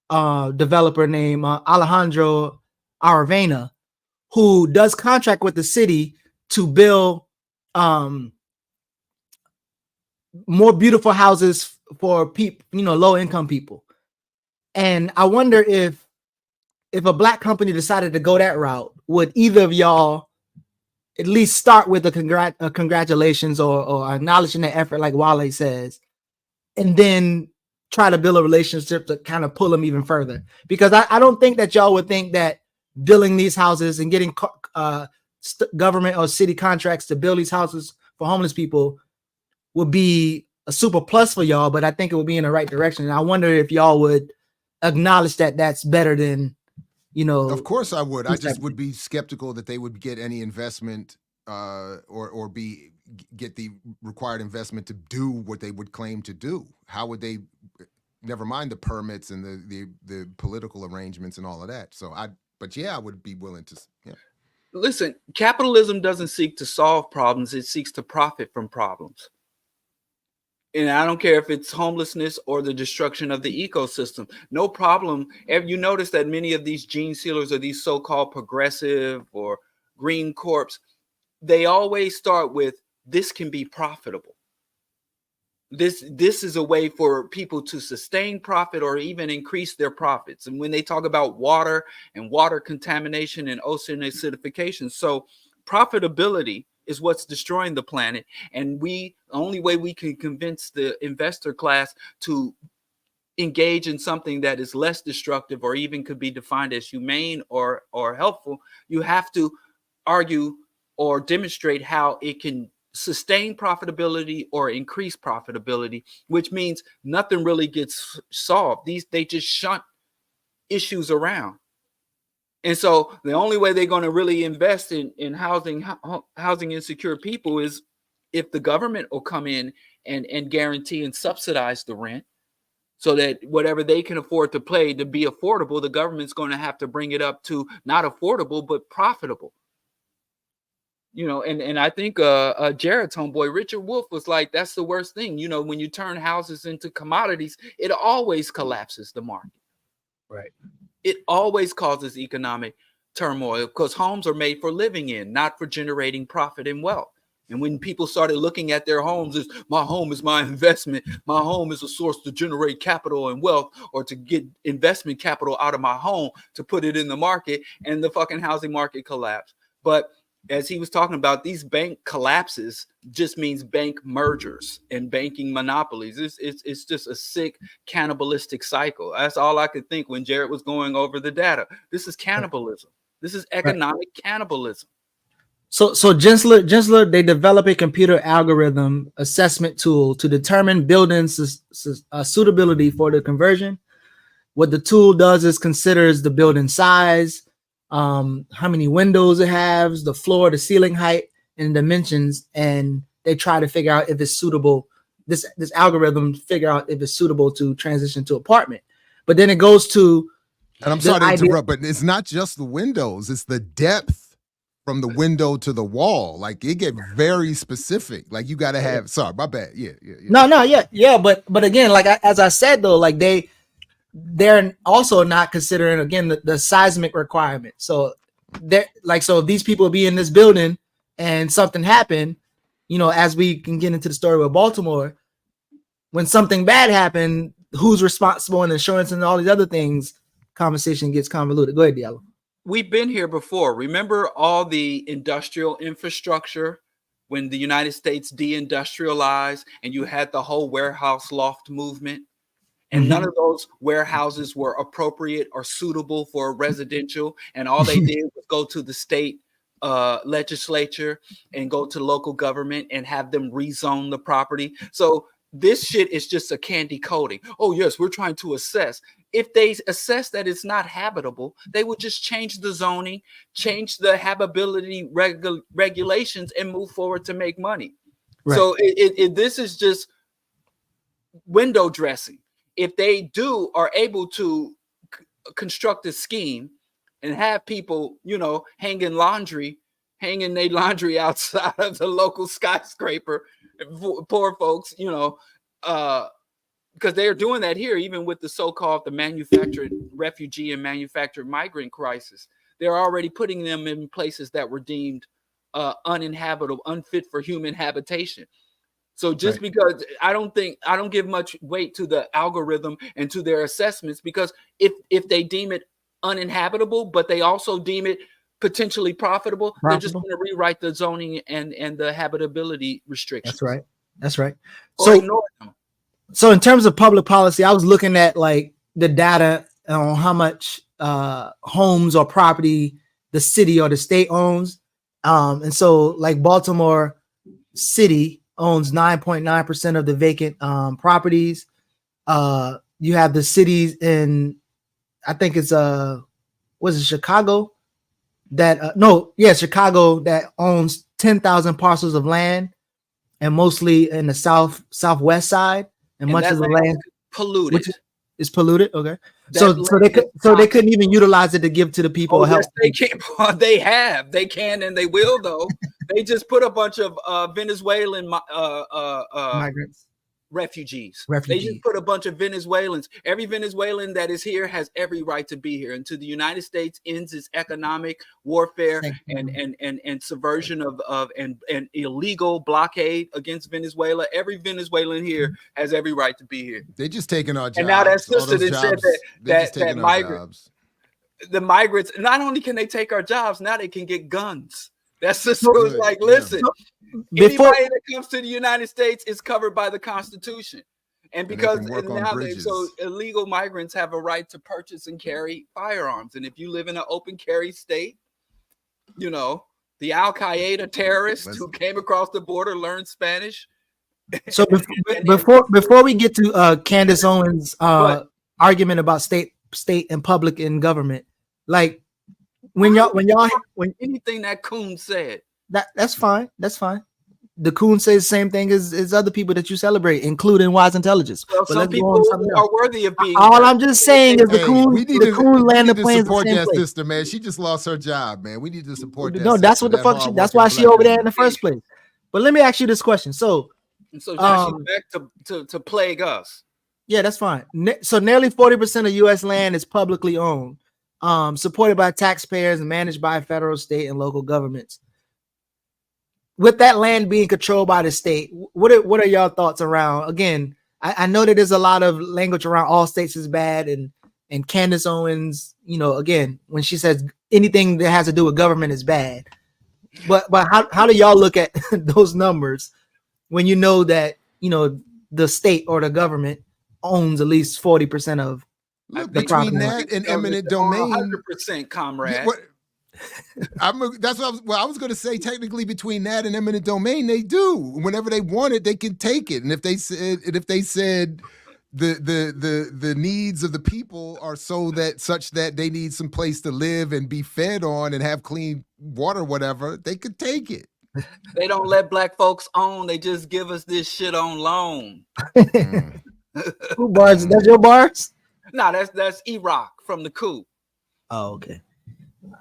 [SPEAKER 4] developer named Alejandro Aravena, who does contract with the city to build more beautiful houses for people, low income people. And I wonder if a black company decided to go that route, would either of y'all at least start with a congratulations or acknowledging the effort, like Wale says, and then try to build a relationship to kind of pull them even further? Because I don't think that y'all would think that building these houses and getting government or city contracts to build these houses for homeless people would be a super plus for y'all, but I think it would be in the right direction. And I wonder if y'all would acknowledge that that's better than,
[SPEAKER 3] Of course I would. I just would be skeptical that they would get any investment or get the required investment to do what they would claim to do. How would they, never mind the permits and the political arrangements and all of that. So I would be willing to, yeah.
[SPEAKER 5] Listen, capitalism doesn't seek to solve problems. It seeks to profit from problems. And I don't care if it's homelessness or the destruction of the ecosystem. No problem. You notice that many of these gene sealers or these so-called progressive or green corps, they always start with, this can be profitable. This is a way for people to sustain profit or even increase their profits. And when they talk about water and water contamination and ocean acidification, so profitability is what's destroying the planet. And the only way we can convince the investor class to engage in something that is less destructive or even could be defined as humane or helpful, you have to argue or demonstrate how it can sustain profitability or increase profitability, which means nothing really gets solved. They just shunt issues around. And so the only way they're going to really invest in housing insecure people is if the government will come in and guarantee and subsidize the rent, so that whatever they can afford to pay to be affordable, the government's going to have to bring it up to not affordable but profitable. And I think Jared's homeboy Richard Wolff was like, that's the worst thing. When you turn houses into commodities, it always collapses the market.
[SPEAKER 4] Right.
[SPEAKER 5] It always causes economic turmoil because homes are made for living in, not for generating profit and wealth. And when people started looking at their homes as my home is my investment, my home is a source to generate capital and wealth, or to get investment capital out of my home to put it in the market, and the fucking housing market collapsed. But as he was talking about, these bank collapses just means bank mergers and banking monopolies. It's just a sick cannibalistic cycle. That's all I could think when Jared was going over the data. This is cannibalism. This is economic cannibalism.
[SPEAKER 4] So Gensler, they develop a computer algorithm assessment tool to determine buildings' suitability for the conversion. What the tool does is considers the building size, how many windows it has, the floor, the ceiling height, and dimensions, and they try to figure out if it's suitable. This algorithm figure out if it's suitable to transition to apartment. But then it goes to,
[SPEAKER 3] and I'm sorry to interrupt, but it's not just the windows; it's the depth from the window to the wall. Like, it get very specific. Like, you got to have. Sorry, my bad. Yeah.
[SPEAKER 4] No. But again, like as I said though, like they're also not considering again the seismic requirement. So they're like, so if these people be in this building and something happened, as we can get into the story with Baltimore, when something bad happened, who's responsible and insurance and all these other things, conversation gets convoluted. Go ahead, Diallo.
[SPEAKER 5] We've been here before. Remember all the industrial infrastructure when the United States deindustrialized and you had the whole warehouse loft movement? And none of those warehouses were appropriate or suitable for residential. And all they did was go to the state legislature and go to local government and have them rezone the property. So this shit is just a candy coating. Oh, yes, we're trying to assess. If they assess that it's not habitable, they would just change the zoning, change the habitability regulations, and move forward to make money. Right. So this is just window dressing. If they are able to construct a scheme and have people, hanging their laundry outside of the local skyscraper, poor folks, because they're doing that here, even with the so-called the manufactured refugee and manufactured migrant crisis. They're already putting them in places that were deemed uninhabitable, unfit for human habitation. So just because I don't give much weight to the algorithm and to their assessments, because if they deem it uninhabitable, but they also deem it potentially profitable, they're just going to rewrite the zoning and the habitability restrictions.
[SPEAKER 4] That's right.
[SPEAKER 5] Or ignore them.
[SPEAKER 4] So in terms of public policy, I was looking at like the data on how much homes or property the city or the state owns. And so like Baltimore City owns 9.9% of the vacant properties. You have the cities in, I think it's Chicago Chicago that owns 10,000 parcels of land, and mostly in the southwest side, and much of the land
[SPEAKER 5] polluted.
[SPEAKER 4] Is polluted. Okay, so they couldn't even utilize it to give to the people.
[SPEAKER 5] Yes, they can't. They can, and they will though. They just put a bunch of Venezuelan
[SPEAKER 4] migrants.
[SPEAKER 5] refugees. They
[SPEAKER 4] Refugees.
[SPEAKER 5] just put a bunch of Venezuelans. Every Venezuelan that is here has every right to be here. Until the United States ends its economic warfare and subversion of illegal blockade against Venezuela, every Venezuelan here has every right to be here.
[SPEAKER 3] They just taking our jobs.
[SPEAKER 5] And now that
[SPEAKER 3] All
[SPEAKER 5] sister
[SPEAKER 3] those
[SPEAKER 5] that said
[SPEAKER 3] jobs, they're just
[SPEAKER 5] that
[SPEAKER 3] taking our
[SPEAKER 5] migrant,
[SPEAKER 3] jobs.
[SPEAKER 5] the migrants, not only can they take our jobs, now they can get guns. That sister was
[SPEAKER 3] Good,
[SPEAKER 5] like,
[SPEAKER 3] yeah.
[SPEAKER 5] listen,
[SPEAKER 4] Before-
[SPEAKER 5] anybody that comes to the United States is covered by the Constitution. And
[SPEAKER 3] they
[SPEAKER 5] because
[SPEAKER 3] can work on
[SPEAKER 5] now
[SPEAKER 3] bridges.
[SPEAKER 5] so illegal migrants have a right to purchase and carry firearms. And if you live in an open carry state, you know, the Al Qaeda terrorists who came across the border learned Spanish.
[SPEAKER 4] So before we get to Candace Owens' argument about state and public and government, like when
[SPEAKER 5] anything that Coon said,
[SPEAKER 4] that's fine. The Coon says the same thing as other people that you celebrate, including Wise Intelligence.
[SPEAKER 5] well,
[SPEAKER 4] But
[SPEAKER 5] some
[SPEAKER 4] let's go
[SPEAKER 5] people
[SPEAKER 4] on to something else.
[SPEAKER 5] are worthy of being.
[SPEAKER 4] All I'm just saying is the Coon land the
[SPEAKER 3] to
[SPEAKER 4] planes the
[SPEAKER 3] support
[SPEAKER 4] same
[SPEAKER 3] that
[SPEAKER 4] place.
[SPEAKER 3] sister, man. She just lost her job, man. We need to support that.
[SPEAKER 4] No, that's
[SPEAKER 3] sister,
[SPEAKER 4] what the
[SPEAKER 3] that
[SPEAKER 4] fuck. That's
[SPEAKER 3] hardworking
[SPEAKER 4] why she
[SPEAKER 3] black
[SPEAKER 4] over there in
[SPEAKER 3] woman.
[SPEAKER 4] the first place. But let me ask you this question. So,
[SPEAKER 5] So now she's back to plague us.
[SPEAKER 4] yeah, that's fine. So nearly 40% of U.S. land is publicly owned, supported by taxpayers and managed by federal, state, and local governments. With that land being controlled by the state, what are y'all thoughts around? Again, I know that there's a lot of language around all states is bad, and Candace Owens, you know, again, when she says anything that has to do with government is bad. But how do y'all look at those numbers when you know that, you know, the state or the government owns at least 40% of
[SPEAKER 3] Look,
[SPEAKER 4] the
[SPEAKER 3] between
[SPEAKER 4] property?
[SPEAKER 3] that and eminent domain,
[SPEAKER 5] 100%, comrade.
[SPEAKER 3] that's what I was going to say. Technically, between that and eminent domain, they do. Whenever they want it, they can take it. And if they said the needs of the people are such that they need some place to live and be fed on and have clean water, whatever, they could take it.
[SPEAKER 5] They don't let black folks own. They just give us this shit on loan.
[SPEAKER 4] Who bars? That's your bars?
[SPEAKER 5] No, that's Iraq from the coup.
[SPEAKER 4] Oh, okay.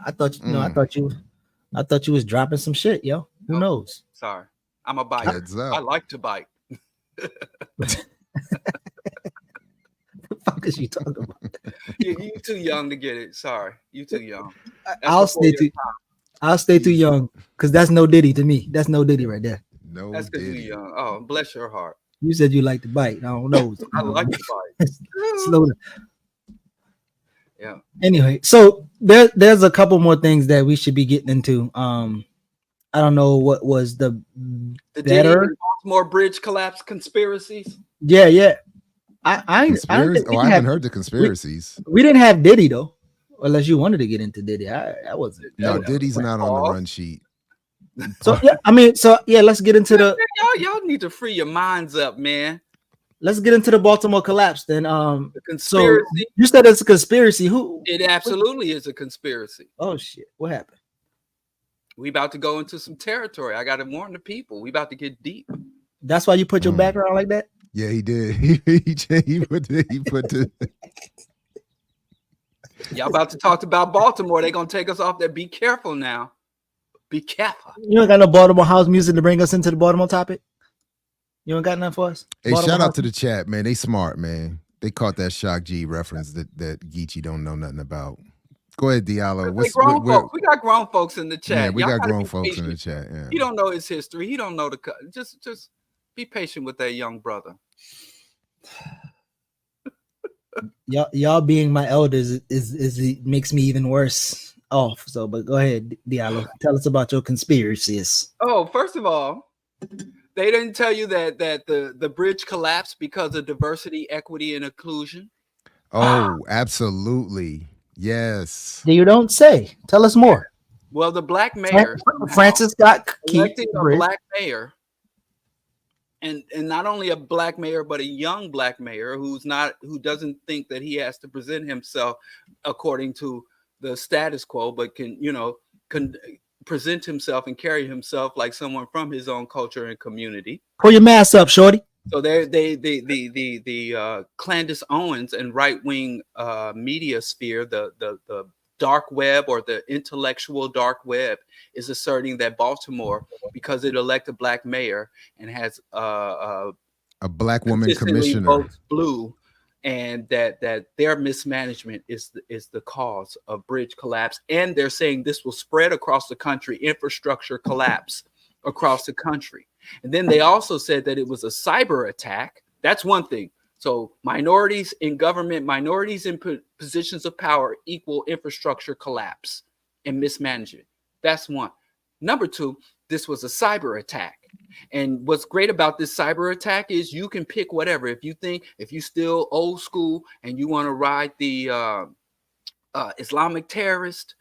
[SPEAKER 4] I thought I thought you was dropping some shit, yo. Who knows?
[SPEAKER 5] Sorry, I'm a biter.
[SPEAKER 3] Heads up.
[SPEAKER 5] I like to bite.
[SPEAKER 4] What the fuck is you talking about?
[SPEAKER 5] You too young to get it. Sorry, you too young.
[SPEAKER 4] I'll stay too young because that's no Diddy to me. That's no Diddy right there.
[SPEAKER 3] No,
[SPEAKER 5] that's because you're young. Oh, bless your heart.
[SPEAKER 4] You said you like to bite. I don't know.
[SPEAKER 5] I like to bite.
[SPEAKER 4] Slow down.
[SPEAKER 5] Yeah.
[SPEAKER 4] Anyway, so there's a couple more things that we should be getting into. I don't know what was the better
[SPEAKER 5] Baltimore Bridge collapse conspiracies.
[SPEAKER 4] Yeah. I
[SPEAKER 3] haven't heard the conspiracies.
[SPEAKER 4] We didn't have Diddy though, unless you wanted to get into Diddy. I wasn't.
[SPEAKER 3] No, Diddy's not on the run sheet.
[SPEAKER 4] So let's get into the.
[SPEAKER 5] Y'all need to free your minds up, man.
[SPEAKER 4] Let's get into the Baltimore collapse then.
[SPEAKER 5] The conspiracy.
[SPEAKER 4] So you said it's a conspiracy. Who?
[SPEAKER 5] It absolutely is a conspiracy.
[SPEAKER 4] Oh shit! What happened?
[SPEAKER 5] We about to go into some territory. I got to warn the people. We about to get deep.
[SPEAKER 4] That's why you put your background like that?
[SPEAKER 3] Yeah, he did. He put the.
[SPEAKER 5] Y'all about to talk about Baltimore. They're gonna take us off there. Be careful now. Be careful.
[SPEAKER 4] You ain't got no Baltimore house music to bring us into the Baltimore topic? You ain't got nothing for us?
[SPEAKER 3] Hey, shout out to the chat, man. They smart, man. They caught that Shock G reference that Geechee don't know nothing about. Go ahead, Diallo.
[SPEAKER 5] We got grown folks in the chat.
[SPEAKER 3] Yeah, we
[SPEAKER 5] Y'all
[SPEAKER 3] got
[SPEAKER 5] gotta
[SPEAKER 3] grown
[SPEAKER 5] be
[SPEAKER 3] folks
[SPEAKER 5] patient.
[SPEAKER 3] in the chat. Yeah.
[SPEAKER 5] He don't know his history. He don't know just be patient with that young brother.
[SPEAKER 4] Y'all being my elders is makes me even worse off. So, but go ahead, Diallo. Tell us about your conspiracies.
[SPEAKER 5] Oh, first of all, they didn't tell you that the bridge collapsed because of diversity, equity, and inclusion.
[SPEAKER 3] Oh, absolutely. Yes.
[SPEAKER 4] You don't say. Tell us more.
[SPEAKER 5] Well, the black mayor,
[SPEAKER 4] Francis Scott Key,
[SPEAKER 5] electing a black mayor, and not only a black mayor, but a young black mayor who doesn't think that he has to present himself according to the status quo, but can present himself and carry himself like someone from his own culture and community.
[SPEAKER 4] Pull your mask up, shorty.
[SPEAKER 5] So the Candace Owens and right-wing media sphere, the dark web or the intellectual dark web, is asserting that Baltimore, because it elected a black mayor and has
[SPEAKER 3] A black woman
[SPEAKER 5] consistently
[SPEAKER 3] commissioner.
[SPEAKER 5] votes blue, and that their mismanagement is the cause of bridge collapse. And they're saying this will spread across the country, infrastructure collapse across the country. And then they also said that it was a cyber attack. That's one thing. So minorities in government, minorities in positions of power equal infrastructure collapse and mismanagement. That's one. Number two, this was a cyber attack. And what's great about this cyber attack is you can pick whatever. If you still old school and you want to ride the Islamic terrorist,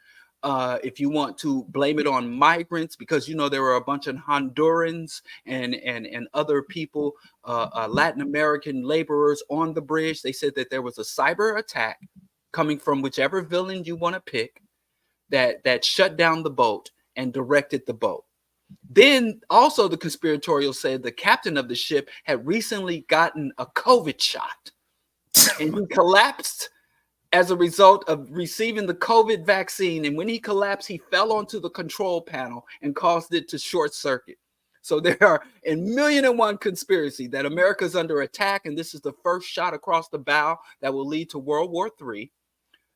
[SPEAKER 5] if you want to blame it on migrants, because there were a bunch of Hondurans and other people, Latin American laborers on the bridge. They said that there was a cyber attack coming from whichever villain you want to pick that shut down the boat and directed the boat. Then also the conspiratorial said the captain of the ship had recently gotten a COVID shot and he collapsed as a result of receiving the COVID vaccine. And when he collapsed, he fell onto the control panel and caused it to short circuit. So there are a million and one conspiracy that America's under attack. And this is the first shot across the bow that will lead to World War III,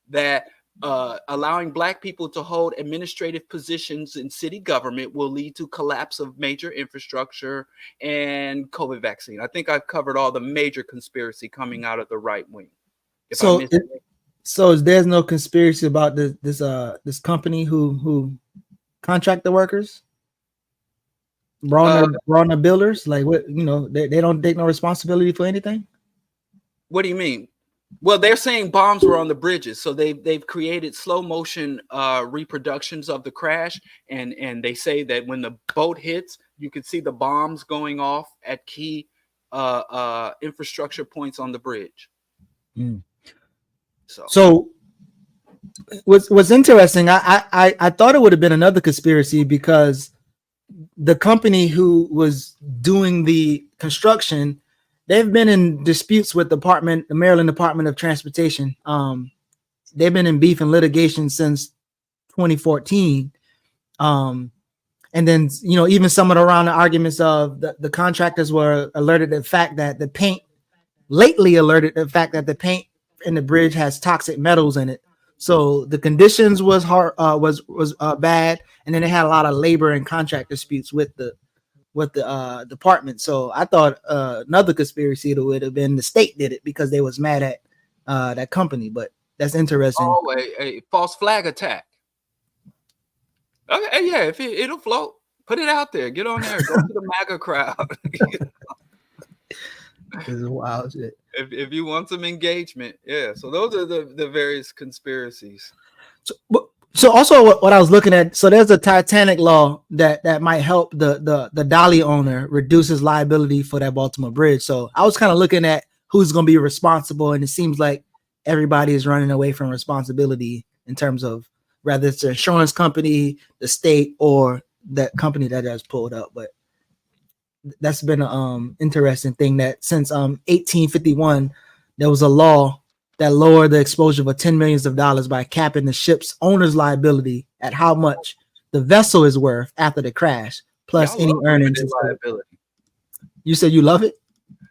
[SPEAKER 5] that allowing Black people to hold administrative positions in city government will lead to collapse of major infrastructure and COVID vaccine. I think I've covered all the major conspiracy coming out of the right wing.
[SPEAKER 4] So there's no conspiracy about this company who contract the workers, brought on the builders, like what, they don't take no responsibility for anything.
[SPEAKER 5] What do you mean? Well, they're saying bombs were on the bridges, so they've created slow motion reproductions of the crash, and they say that when the boat hits, you can see the bombs going off at key infrastructure points on the bridge.
[SPEAKER 4] Mm. So what's interesting, I thought it would have been another conspiracy because the company who was doing the construction, they've been in disputes with the Maryland Department of Transportation. They've been in beef and litigation since 2014. And then, even some of the around the arguments of the contractors were alerted to the fact that the paint in the bridge has toxic metals in it. So the conditions was hard, was bad. And then they had a lot of labor and contract disputes with the department. So I thought another conspiracy would have been the state did it because they was mad at that company. But that's interesting.
[SPEAKER 5] Oh, a false flag attack. Okay, yeah, if it'll float, put it out there. Get on there. Go to the MAGA crowd.
[SPEAKER 4] This is wild shit.
[SPEAKER 5] If you want some engagement, yeah. So those are the various conspiracies.
[SPEAKER 4] So also what I was looking at, so there's a Titanic law that might help the dolly owner reduce his liability for that Baltimore bridge. So I was kind of looking at who's going to be responsible, and it seems like everybody is running away from responsibility in terms of whether it's the insurance company, the state, or that company that has pulled up. But that's been an interesting thing that since 1851 there was a law that lowered the exposure of $10 million by capping the ship's owner's liability at how much the vessel is worth after the crash, plus any earnings.
[SPEAKER 5] Liability.
[SPEAKER 4] You said you love it?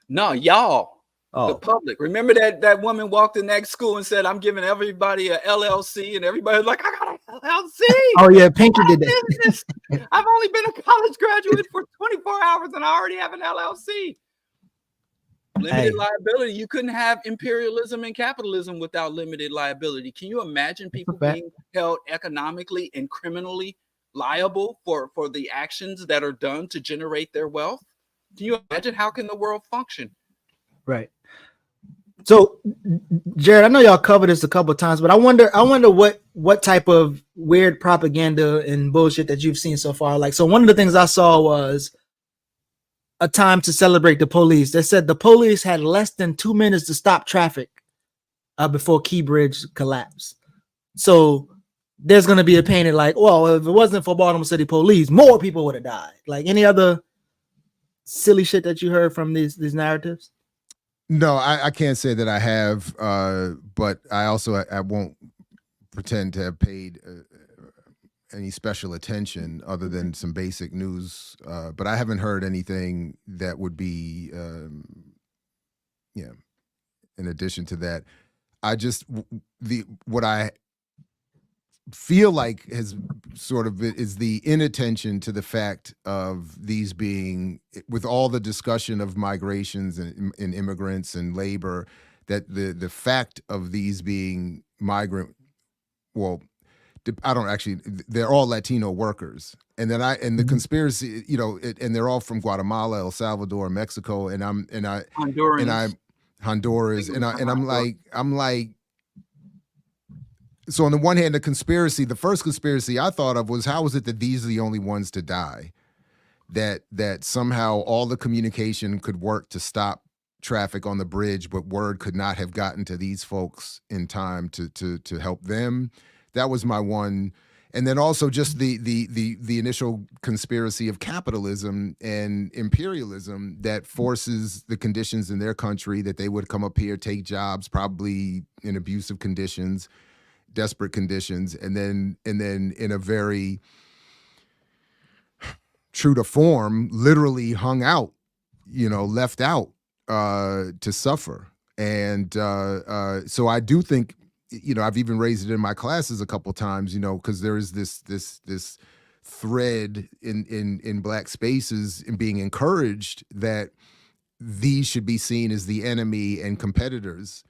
[SPEAKER 5] No, y'all. The public. Remember that woman walked in that school and said, "I'm giving everybody a LLC," and everybody was like, "I got an LLC."
[SPEAKER 4] Oh yeah, Pinky did that.
[SPEAKER 5] I've only been a college graduate for 24 hours and I already have an LLC. Limited liability. You couldn't have imperialism and capitalism without limited liability. Can you imagine people being held economically and criminally liable for the actions that are done to generate their wealth? Can you imagine how can the world function?
[SPEAKER 4] Right. So, Jared, I know y'all covered this a couple of times, but I wonder what type of weird propaganda and bullshit that you've seen so far. Like, so one of the things I saw was a time to celebrate the police. They said the police had less than 2 minutes to stop traffic before Key Bridge collapsed. So there's going to be a painted like, well, if it wasn't for Baltimore City Police, more people would have died. Like any other silly shit that you heard from these narratives?
[SPEAKER 3] No, I can't say that I have, but I won't pretend to have paid any special attention other than some basic news. But I haven't heard anything that would be yeah. In addition to that, what I feel like has sort of is the inattention to the fact of these being, with all the discussion of migrations and immigrants and labor, that the fact of these being migrant, well, I don't actually, they're all Latino workers. And then the conspiracy, and they're all from Guatemala, El Salvador, Mexico, Honduras, and I'm like, so on the one hand, the first conspiracy I thought of was, how is it that these are the only ones to die? That somehow all the communication could work to stop traffic on the bridge, but word could not have gotten to these folks in time to help them. That was my one. And then also just the initial conspiracy of capitalism and imperialism that forces the conditions in their country that they would come up here, take jobs, probably in abusive conditions, desperate conditions, and then in a very true to form, literally hung out, left out to suffer. And so I do think, I've even raised it in my classes a couple times, because there is this thread in Black spaces and being encouraged that these should be seen as the enemy and competitors.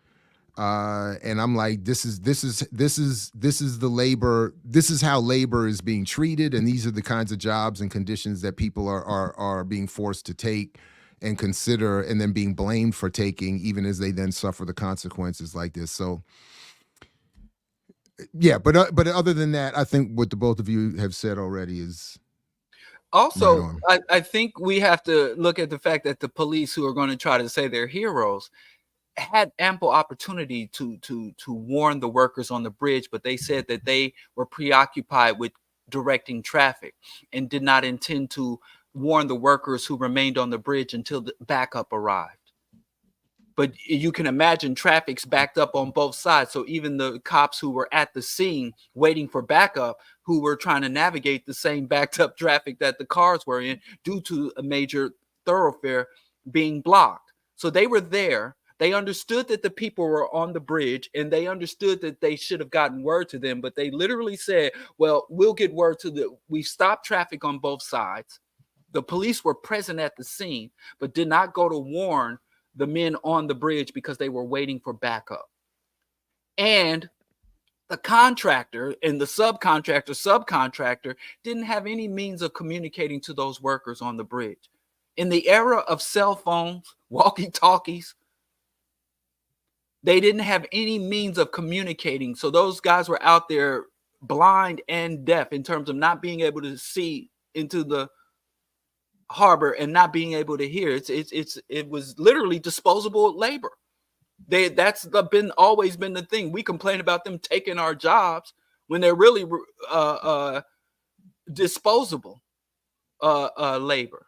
[SPEAKER 3] And I'm like, this is the labor. This is how labor is being treated, and these are the kinds of jobs and conditions that people are being forced to take and consider, and then being blamed for taking, even as they then suffer the consequences like this. So, yeah, but other than that, I think what the both of you have said already is.
[SPEAKER 5] Also, I think we have to look at the fact that the police, who are going to try to say they're heroes, had ample opportunity to warn the workers on the bridge, but they said that they were preoccupied with directing traffic and did not intend to warn the workers who remained on the bridge until the backup arrived. But you can imagine traffic's backed up on both sides. So even the cops who were at the scene waiting for backup, who were trying to navigate the same backed up traffic that the cars were in due to a major thoroughfare being blocked. So they were there. They understood that the people were on the bridge, and they understood that they should have gotten word to them. But they literally said, well, we'll get word to we stopped traffic on both sides. The police were present at the scene, but did not go to warn the men on the bridge because they were waiting for backup. And the contractor and the subcontractor didn't have any means of communicating to those workers on the bridge. In the era of cell phones, walkie-talkies, they didn't have any means of communicating. So those guys were out there blind and deaf in terms of not being able to see into the harbor and not being able to hear. It was literally disposable labor. That's always been the thing. We complain about them taking our jobs when they're really disposable labor.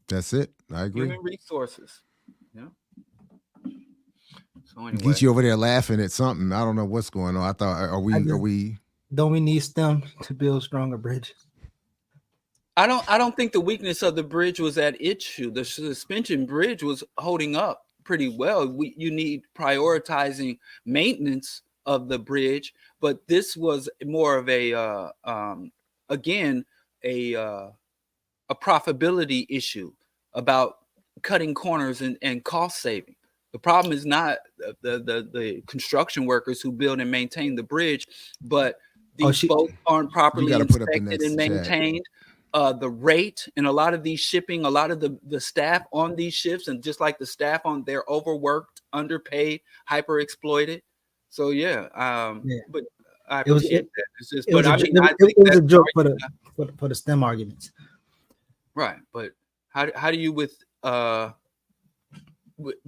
[SPEAKER 3] That's it. I agree.
[SPEAKER 5] Human resources. Yeah. So anyway,
[SPEAKER 3] Get you over there laughing at something. I don't know what's going on. I thought, are we?
[SPEAKER 4] Don't we need STEM to build stronger bridges?
[SPEAKER 5] I don't think the weakness of the bridge was at issue. The suspension bridge was holding up pretty well. You need prioritizing maintenance of the bridge, but this was more of a profitability issue about cutting corners and cost saving. The problem is not the construction workers who build and maintain the bridge, but these boats aren't properly inspected and maintained. The rate and a lot of these shipping, a lot of the staff on these ships, and just like the staff they're overworked, underpaid, hyper exploited. So but I appreciate that. It's just, but I mean, it was a joke
[SPEAKER 4] for the STEM arguments,
[SPEAKER 5] right? But how do you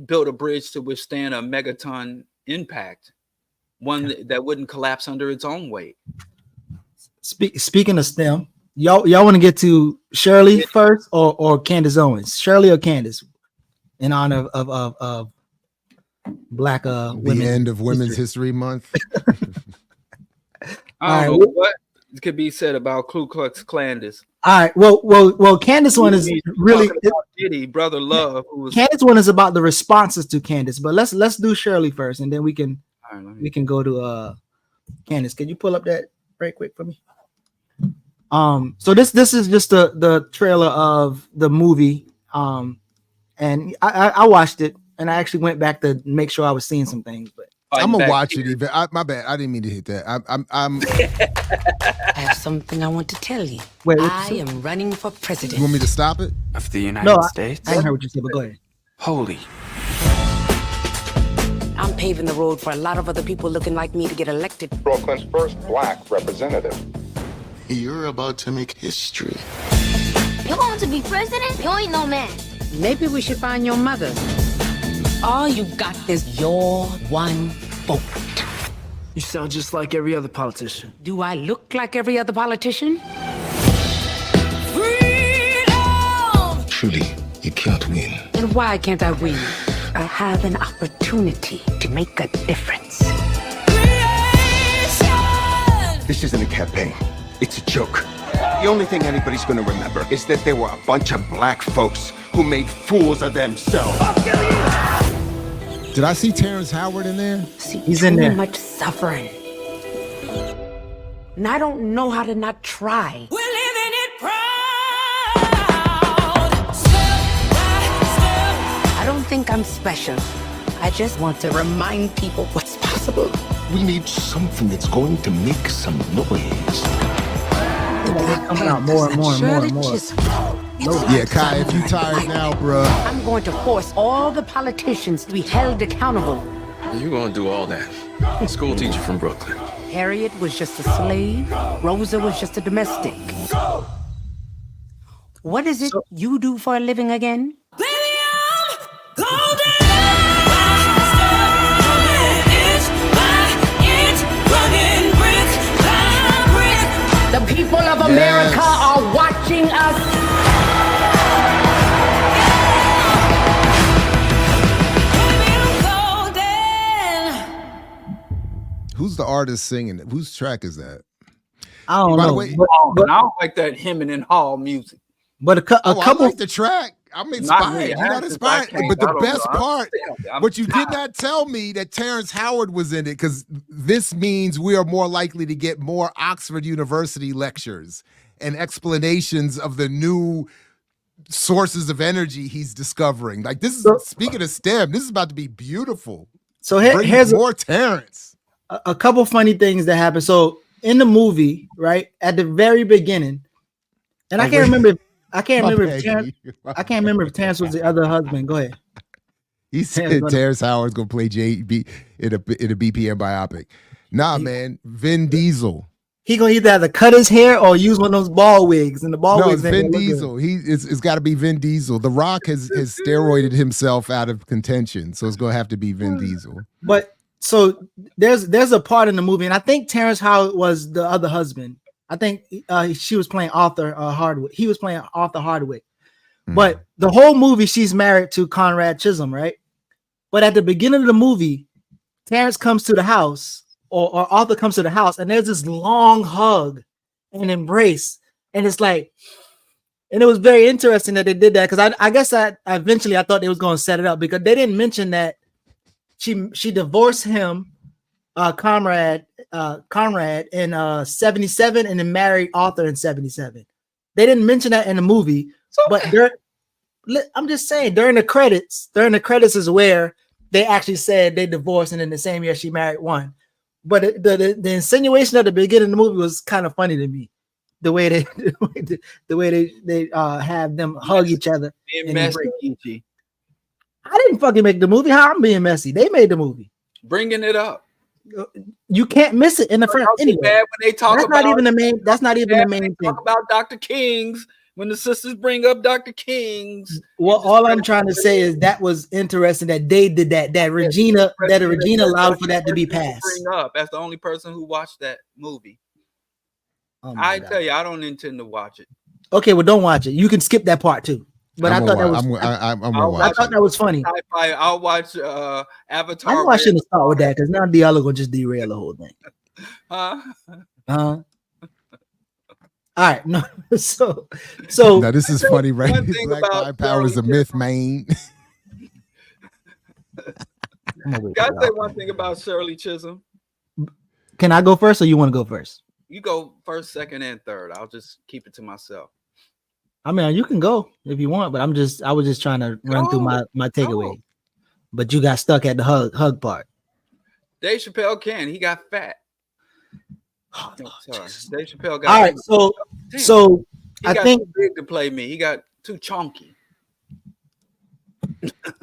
[SPEAKER 5] build a bridge to withstand a megaton impact, one that wouldn't collapse under its own weight?
[SPEAKER 4] Speaking of STEM, y'all want to get to Shirley first or Candace Owens? Shirley or Candace, in honor of Black
[SPEAKER 3] the end of Women's History Month.
[SPEAKER 5] I don't know what. could be said about Ku Klux Klandis.
[SPEAKER 4] All right. Well. Candace one is really
[SPEAKER 5] Diddy, Brother Love. Who was,
[SPEAKER 4] Candace one is about the responses to Candace, but let's do Shirley first, and then we can go to Candace. Can you pull up that right quick for me? So this is just the trailer of the movie. And I watched it, and I actually went back to make sure I was seeing some things. But
[SPEAKER 3] I'm gonna watch it. Even my bad. I didn't mean to hit that. I'm
[SPEAKER 8] I have something I want to tell you.
[SPEAKER 4] Wait,
[SPEAKER 8] I am running for president.
[SPEAKER 3] You want me to stop it?
[SPEAKER 9] Of the United States?
[SPEAKER 4] I didn't hear what you said, but go ahead.
[SPEAKER 9] Holy.
[SPEAKER 8] I'm paving the road for a lot of other people looking like me to get elected.
[SPEAKER 10] Brooklyn's first black representative.
[SPEAKER 11] You're about to make history.
[SPEAKER 12] You want to be president? You ain't no man.
[SPEAKER 8] Maybe we should find your mother. All you got is your one vote.
[SPEAKER 13] You sound just like every other politician.
[SPEAKER 8] Do I look like every other politician?
[SPEAKER 11] Freedom! Trudy, you can't win.
[SPEAKER 8] And why can't I win? I have an opportunity to make a difference.
[SPEAKER 11] This isn't a campaign. It's a joke. The only thing anybody's gonna remember is that there were a bunch of black folks who made fools of themselves.
[SPEAKER 3] Did I see Terrence Howard in there?
[SPEAKER 8] He's in there. Too much suffering. And I don't know how to not try.
[SPEAKER 7] We're living it proud. Step by step.
[SPEAKER 8] I don't think I'm special. I just want to remind people what's possible.
[SPEAKER 11] We need something that's going to make some noise.
[SPEAKER 4] They're coming out more and more and more and more.
[SPEAKER 3] Yeah, Kai, if you tired now, bruh.
[SPEAKER 8] I'm going to force all the politicians to be held accountable.
[SPEAKER 9] You're gonna do all that. School teacher from Brooklyn.
[SPEAKER 8] Harriet was just a slave. Rosa was just a domestic. What is it you do for a living again?
[SPEAKER 7] Baby, I'm golden.
[SPEAKER 8] The people of America are watching us.
[SPEAKER 3] Who's the artist singing it? Whose track is that?
[SPEAKER 4] I don't
[SPEAKER 3] By the
[SPEAKER 4] know.
[SPEAKER 3] way,
[SPEAKER 5] but I don't like that hemming and haw music.
[SPEAKER 4] But a couple.
[SPEAKER 3] I like the track. I'm inspired. You're not inspired. But the best part, but you did not tell me that Terrence Howard was in it, because this means we are more likely to get more Oxford University lectures and explanations of the new sources of energy he's discovering. Like, this is, speaking of STEM, this is about to be beautiful.
[SPEAKER 4] So here's
[SPEAKER 3] more Terrence.
[SPEAKER 4] A couple funny things that happen. So in the movie, right at the very beginning, and I can't remember if Terrence was the other husband. Go ahead.
[SPEAKER 3] He said Terrence Howard's gonna play JB in a BPM biopic. Nah, man, Vin Diesel.
[SPEAKER 4] He gonna either have to cut his hair or use one of those ball wigs, and the ball wigs.
[SPEAKER 3] No, Vin Diesel. It's got to be Vin Diesel. The Rock has steroided himself out of contention, so it's gonna have to be Vin Diesel.
[SPEAKER 4] But so there's a part in the movie, and I think Terrence Howard was the other husband. I think she was playing Arthur Hardwick. He was playing Arthur Hardwick. But the whole movie, she's married to Conrad Chisholm, right? But at the beginning of the movie, Terrence comes to the house, or Arthur comes to the house, and there's this long hug and embrace. And it's like, and it was very interesting that they did that, because I guess I eventually thought they was going to set it up, because they didn't mention that she divorced him, Conrad in 77, and then married Arthur in 77. They didn't mention that in the movie, but I'm just saying during the credits is where they actually said they divorced, and in the same year she married one. But the insinuation at the beginning of the movie was kind of funny to me. The way they have them hug each other. I didn't fucking make the movie. How I'm being messy? They made the movie.
[SPEAKER 5] Bringing it up.
[SPEAKER 4] You can't miss it in the front. Anyway,
[SPEAKER 5] when they talk
[SPEAKER 4] that's
[SPEAKER 5] about
[SPEAKER 4] not even the main. That's not even the main thing.
[SPEAKER 5] Talk about Dr. King's. When the sisters bring up Dr. King's.
[SPEAKER 4] Well, all I'm trying to say is that was interesting that they did that. That Regina allowed for that to be passed.
[SPEAKER 5] Bring up. That's the only person who watched that movie.
[SPEAKER 4] Oh
[SPEAKER 5] I tell you, I don't intend to watch it.
[SPEAKER 4] Okay, well, don't watch it. You can skip that part too. But I thought that was funny.
[SPEAKER 5] I'll watch Avatar.
[SPEAKER 4] I know I shouldn't start with that, because now Diallo gonna just derail the whole thing. All right, no, so
[SPEAKER 3] Now this is funny, right?
[SPEAKER 5] One thing
[SPEAKER 3] Black
[SPEAKER 5] about
[SPEAKER 3] power is a
[SPEAKER 5] Shirley
[SPEAKER 3] myth, man.
[SPEAKER 5] Gotta say one thing about Shirley Chisholm.
[SPEAKER 4] Can I go first, or you want to go first?
[SPEAKER 5] You go first, second, and third. I'll just keep it to myself.
[SPEAKER 4] I mean, you can go if you want, but I was just trying to run through my takeaway. But you got stuck at the hug part.
[SPEAKER 5] Dave Chappelle he got fat. Oh, sorry. Dave Chappelle got
[SPEAKER 4] all right. So
[SPEAKER 5] he
[SPEAKER 4] I
[SPEAKER 5] got
[SPEAKER 4] think
[SPEAKER 5] too big to play me. He got too chunky.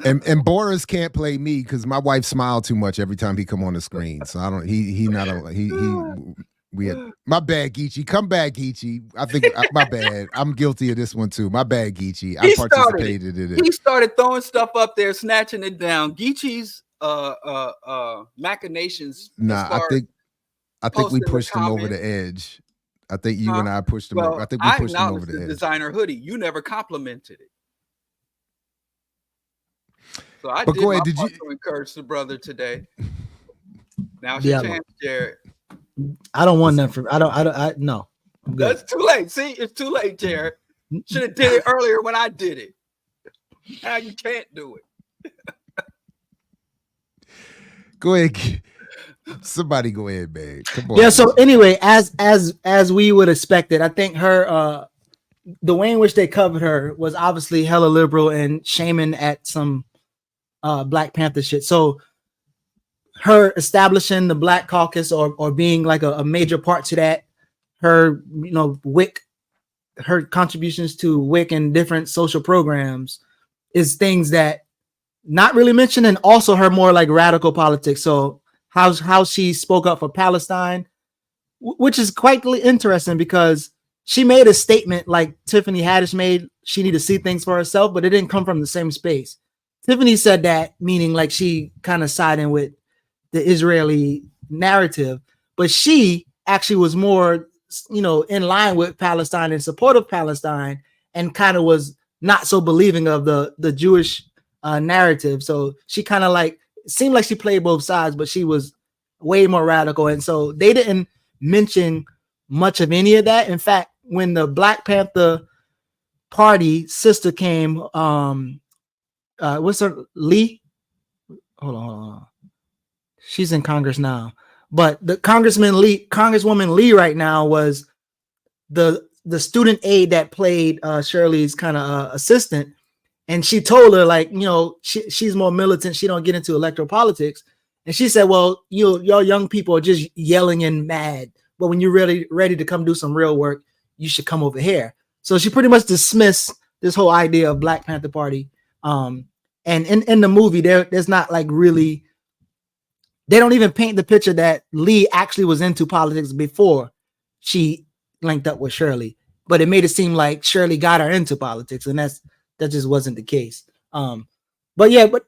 [SPEAKER 3] And Boris can't play me because my wife smiled too much every time he come on the screen. So I don't. We had my bad, Geechee. Come back, Geechee. I think my bad. I'm guilty of this one too. My bad, Geechee. I participated in it.
[SPEAKER 5] He started throwing stuff up there, snatching it down. Geechee's machinations.
[SPEAKER 3] Nah, I think we pushed him over the edge. I think you and I pushed him. I think we pushed him over the edge.
[SPEAKER 5] Designer hoodie. You never complimented it. So I
[SPEAKER 3] but
[SPEAKER 5] did
[SPEAKER 3] go ahead.
[SPEAKER 5] my
[SPEAKER 3] Did
[SPEAKER 5] part
[SPEAKER 3] you
[SPEAKER 5] to encourage the brother today? Now it's your chance, Jared.
[SPEAKER 4] I don't want that for. I don't. No.
[SPEAKER 5] That's too late. See, it's too late, Jared. Should have did it earlier when I did it. Now you can't do it.
[SPEAKER 3] Go ahead. Somebody go ahead, man. Come on.
[SPEAKER 4] Yeah. So anyway, as we would expect it, I think her the way in which they covered her was obviously hella liberal and shaming at some Black Panther shit. So her establishing the Black Caucus or being like a major part to that, her WIC, her contributions to WIC and different social programs is things that not really mentioned, and also her more like radical politics. So how she spoke up for Palestine, which is quite interesting because she made a statement like Tiffany Haddish made. She needed to see things for herself, but it didn't come from the same space. Tiffany said that, meaning like she kind of siding with the Israeli narrative, but she actually was more, in line with Palestine and support of Palestine, and kind of was not so believing of the Jewish narrative. So she kind of like seemed like she played both sides, but she was way more radical. And so they didn't mention much of any of that. In fact, when the Black Panther Party sister came, what's her Lee? Hold on. She's in Congress now, but the Congresswoman Lee right now was the student aide that played Shirley's kind of assistant. And she told her, like, she's more militant. She don't get into electoral politics. And she said, well, y'all young people are just yelling and mad. But when you're really ready to come do some real work, you should come over here. So she pretty much dismissed this whole idea of Black Panther Party. And in the movie, there's not like really, they don't even paint the picture that Lee actually was into politics before she linked up with Shirley. But it made it seem like Shirley got her into politics, and that just wasn't the case. But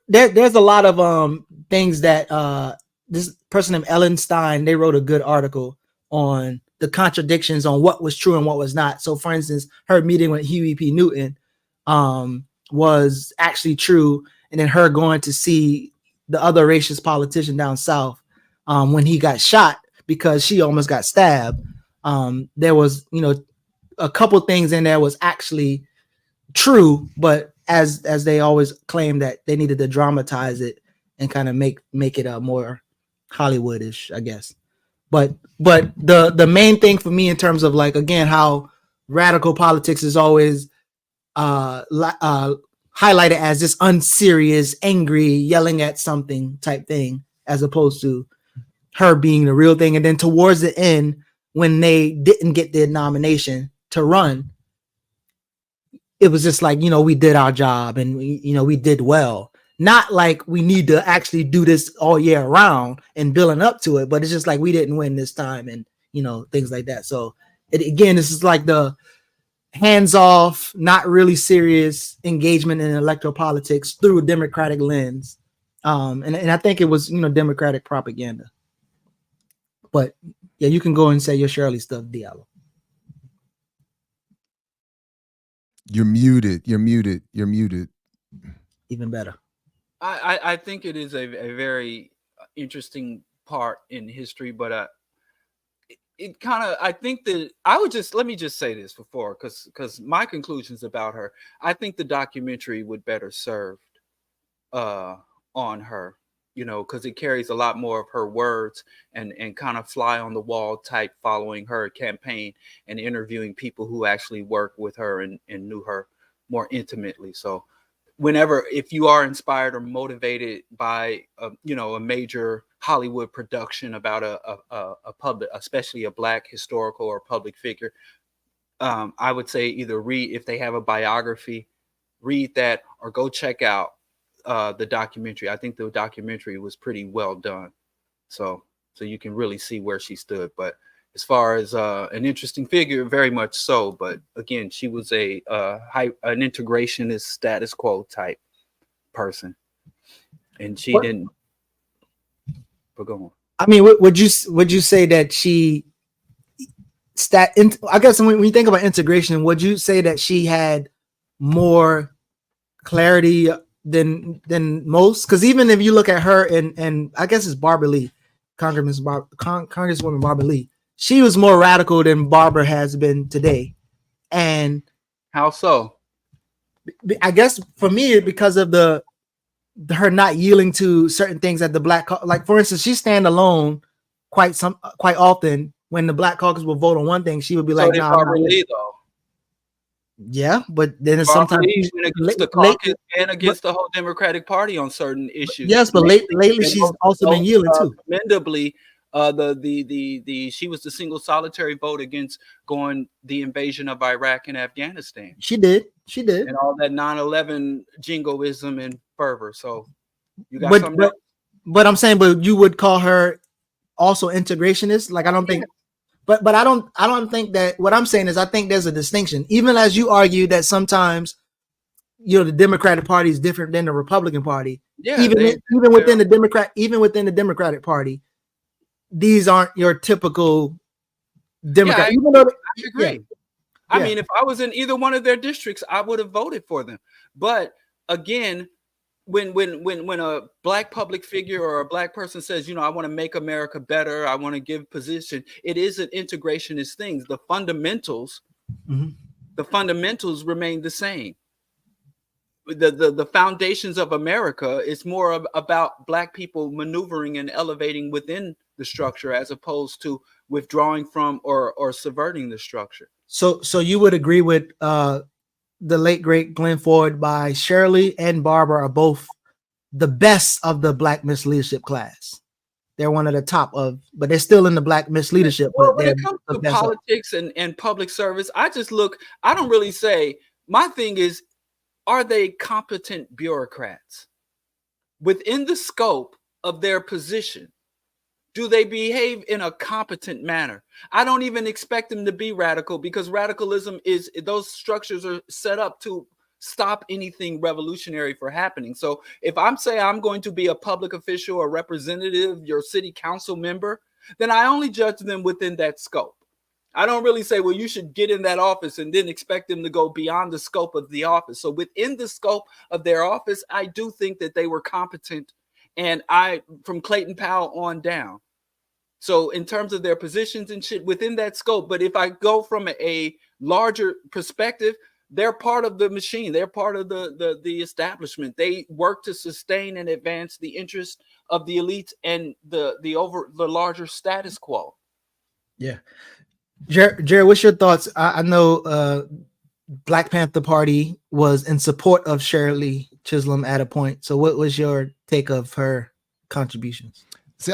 [SPEAKER 4] there's a lot of things that this person named Ellen Stein, they wrote a good article on the contradictions on what was true and what was not. So for instance, her meeting with Huey P. Newton was actually true, and then her going to see the other racist politician down south when he got shot because she almost got stabbed. There was a couple things in there was actually true, but as they always claim that they needed to dramatize it and kind of make it more Hollywoodish, I guess. But the main thing for me in terms of like, again, how radical politics is always highlighted as this unserious, angry, yelling at something type thing, as opposed to her being the real thing. And then towards the end, when they didn't get the nomination to run, it was just like, we did our job and we did well. Not like we need to actually do this all year round and building up to it, but it's just like we didn't win this time and things like that. So this is like the hands-off, not really serious engagement in electoral politics through a Democratic lens. And I think it was, Democratic propaganda. But yeah, you can go and say your Shirley stuff, Diallo.
[SPEAKER 3] You're muted.
[SPEAKER 4] Even better.
[SPEAKER 5] I think it is a very interesting part in history, but it kind of, I think that I would just, let me just say this before, because my conclusions about her, I think the documentary would better serve on her, you know, because it carries a lot more of her words and kind of fly on the wall type following her campaign and interviewing people who actually worked with her and knew her more intimately. So whenever, if you are inspired or motivated by you know, a major Hollywood production about a public, especially a Black historical or public figure, I would say either read, if they have a biography, read that, or go check out the documentary. I think the documentary was pretty well done, so you can really see where she stood. But as far as an interesting figure, very much so. But again, she was an integrationist, status quo type person, and she didn't. But go on.
[SPEAKER 4] I mean, would you say that she I guess when you think about integration, would you say that she had more clarity than most? Because even if you look at her and I guess it's Barbara Lee, Congresswoman Barbara Lee, she was more radical than Barbara has been today. And
[SPEAKER 5] how so?
[SPEAKER 4] I guess for me, because of her not yielding to certain things that the Black, like for instance, she stand alone quite often. When the Black caucus will vote on one thing, she would be like, "Nah."
[SPEAKER 5] Barbara Lee, though.
[SPEAKER 4] Yeah, but then it's sometimes
[SPEAKER 5] against the caucus and against the whole Democratic Party on certain issues.
[SPEAKER 4] Yes, but lately she's also been yielding too.
[SPEAKER 5] Commendably, she was the single solitary vote against the invasion of Iraq and Afghanistan.
[SPEAKER 4] She did,
[SPEAKER 5] and all that 9/11 jingoism and fervor. So you got something.
[SPEAKER 4] But I'm saying, but you would call her also integrationist? Like I don't think. But I don't think that. What I'm saying is I think there's a distinction. Even as you argue that sometimes, you know, the Democratic Party is different than the Republican Party.
[SPEAKER 5] Yeah.
[SPEAKER 4] Even within the Democratic Party, these aren't your typical Democrat.
[SPEAKER 5] Yeah, I agree. Yeah. I mean, if I was in either one of their districts, I would have voted for them. But again, when a Black public figure or a Black person says, you know, I want to make America better, I want to give position, it is an integrationist thing. The fundamentals, the fundamentals remain the same. The foundations of America is more about Black people maneuvering and elevating within the structure as opposed to withdrawing from or subverting the structure.
[SPEAKER 4] So you would agree with the late great Glenn Ford by Shirley and Barbara are both the best of the Black Miss Leadership class. They're one of the top of, but they're still in the Black Miss Leadership.
[SPEAKER 5] Well, when it comes to politics and public service, I don't really say, my thing is, are they competent bureaucrats? Within the scope of their position, do they behave in a competent manner? I don't even expect them to be radical, because radicalism is, those structures are set up to stop anything revolutionary from happening. So if I'm saying I'm going to be a public official or representative, your city council member, then I only judge them within that scope. I don't really say, well, you should get in that office and then expect them to go beyond the scope of the office. So within the scope of their office, I do think that they were competent, and from Clayton Powell on down. So in terms of their positions and shit within that scope, but if I go from a larger perspective, they're part of the machine. They're part of the establishment. They work to sustain and advance the interests of the elites and the larger status quo.
[SPEAKER 4] Yeah. Jared, what's your thoughts? I know Black Panther Party was in support of Shirley Chisholm at a point. So what was your take of her contributions?
[SPEAKER 3] See,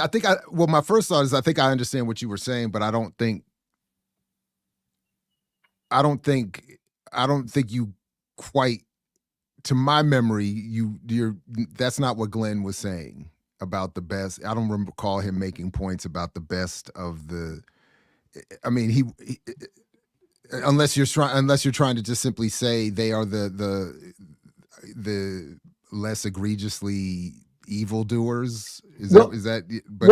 [SPEAKER 3] my first thought is I think I understand what you were saying, but I don't think you quite, to my memory, that's not what Glenn was saying about the best. I don't recall him making points about the best of the. I mean, he unless you're trying to just simply say they are the less egregiously evildoers. Is that? But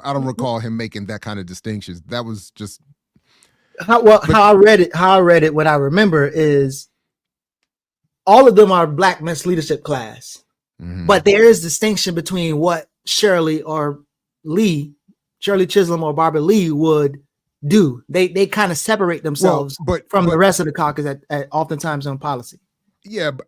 [SPEAKER 3] I don't recall him making that kind of distinctions. That was just
[SPEAKER 4] how I read it. How I read it. What I remember is all of them are Black Miss Leadership class, but there is distinction between what Shirley Chisholm or Barbara Lee would do. They kind of separate themselves from the
[SPEAKER 3] but
[SPEAKER 4] rest of the caucus at oftentimes on policy.
[SPEAKER 3] Yeah, but,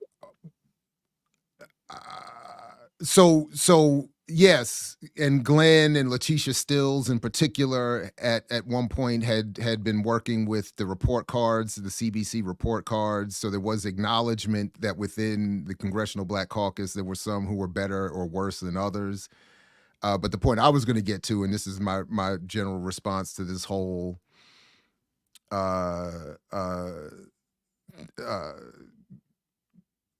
[SPEAKER 3] so yes, and Glenn and Letitia Stills in particular at one point had been working with the report cards, the CBC report cards. So there was acknowledgement that within the Congressional Black Caucus there were some who were better or worse than others. But the point I was going to get to, and this is my general response to this whole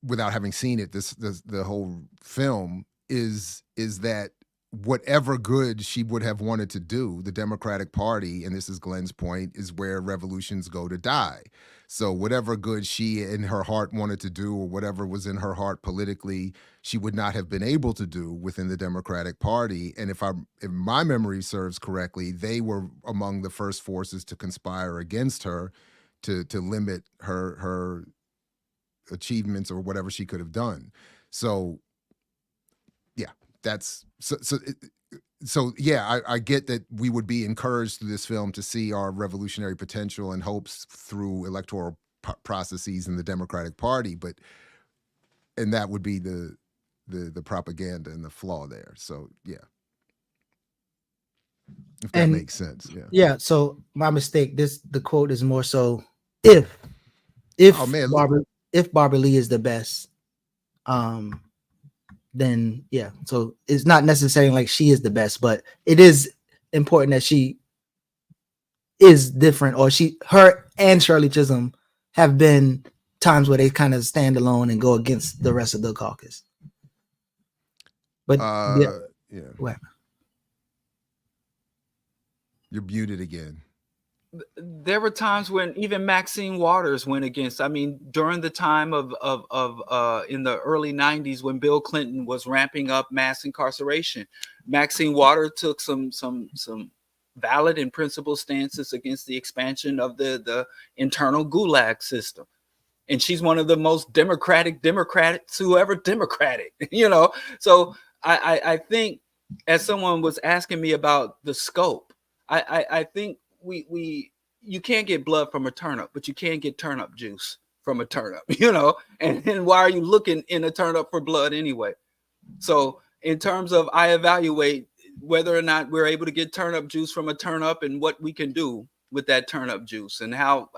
[SPEAKER 3] without having seen it, the whole film is that whatever good she would have wanted to do, the Democratic Party, and this is Glenn's point, is where revolutions go to die. So whatever good she in her heart wanted to do, or whatever was in her heart politically, she would not have been able to do within the Democratic Party. And if my memory serves correctly, they were among the first forces to conspire against her to limit her achievements or whatever she could have done. So yeah, that's so yeah, I get that we would be encouraged through this film to see our revolutionary potential and hopes through electoral processes in the Democratic Party, and that would be the propaganda and the flaw there. So yeah, if that makes sense.
[SPEAKER 4] Yeah. So my mistake. The quote is more so if Barbara Lee is the best, then yeah. So it's not necessarily like she is the best, but it is important that she is different, or her and Shirley Chisholm have been times where they kind of stand alone and go against the rest of the caucus. But yeah. What?
[SPEAKER 3] You're muted again.
[SPEAKER 5] There were times when even Maxine Waters went against. I mean, during the time of in the early 90s when Bill Clinton was ramping up mass incarceration, Maxine Waters took some valid and principled stances against the expansion of the internal gulag system. And she's one of the most democratic Democrats who ever democratic, you know. So I think, as someone was asking me about the scope, I think you can't get blood from a turnip, but you can get turnip juice from a turnip, you know. And why are you looking in a turnip for blood anyway? So in terms of, I evaluate whether or not we're able to get turnip juice from a turnip and what we can do with that turnip juice, and how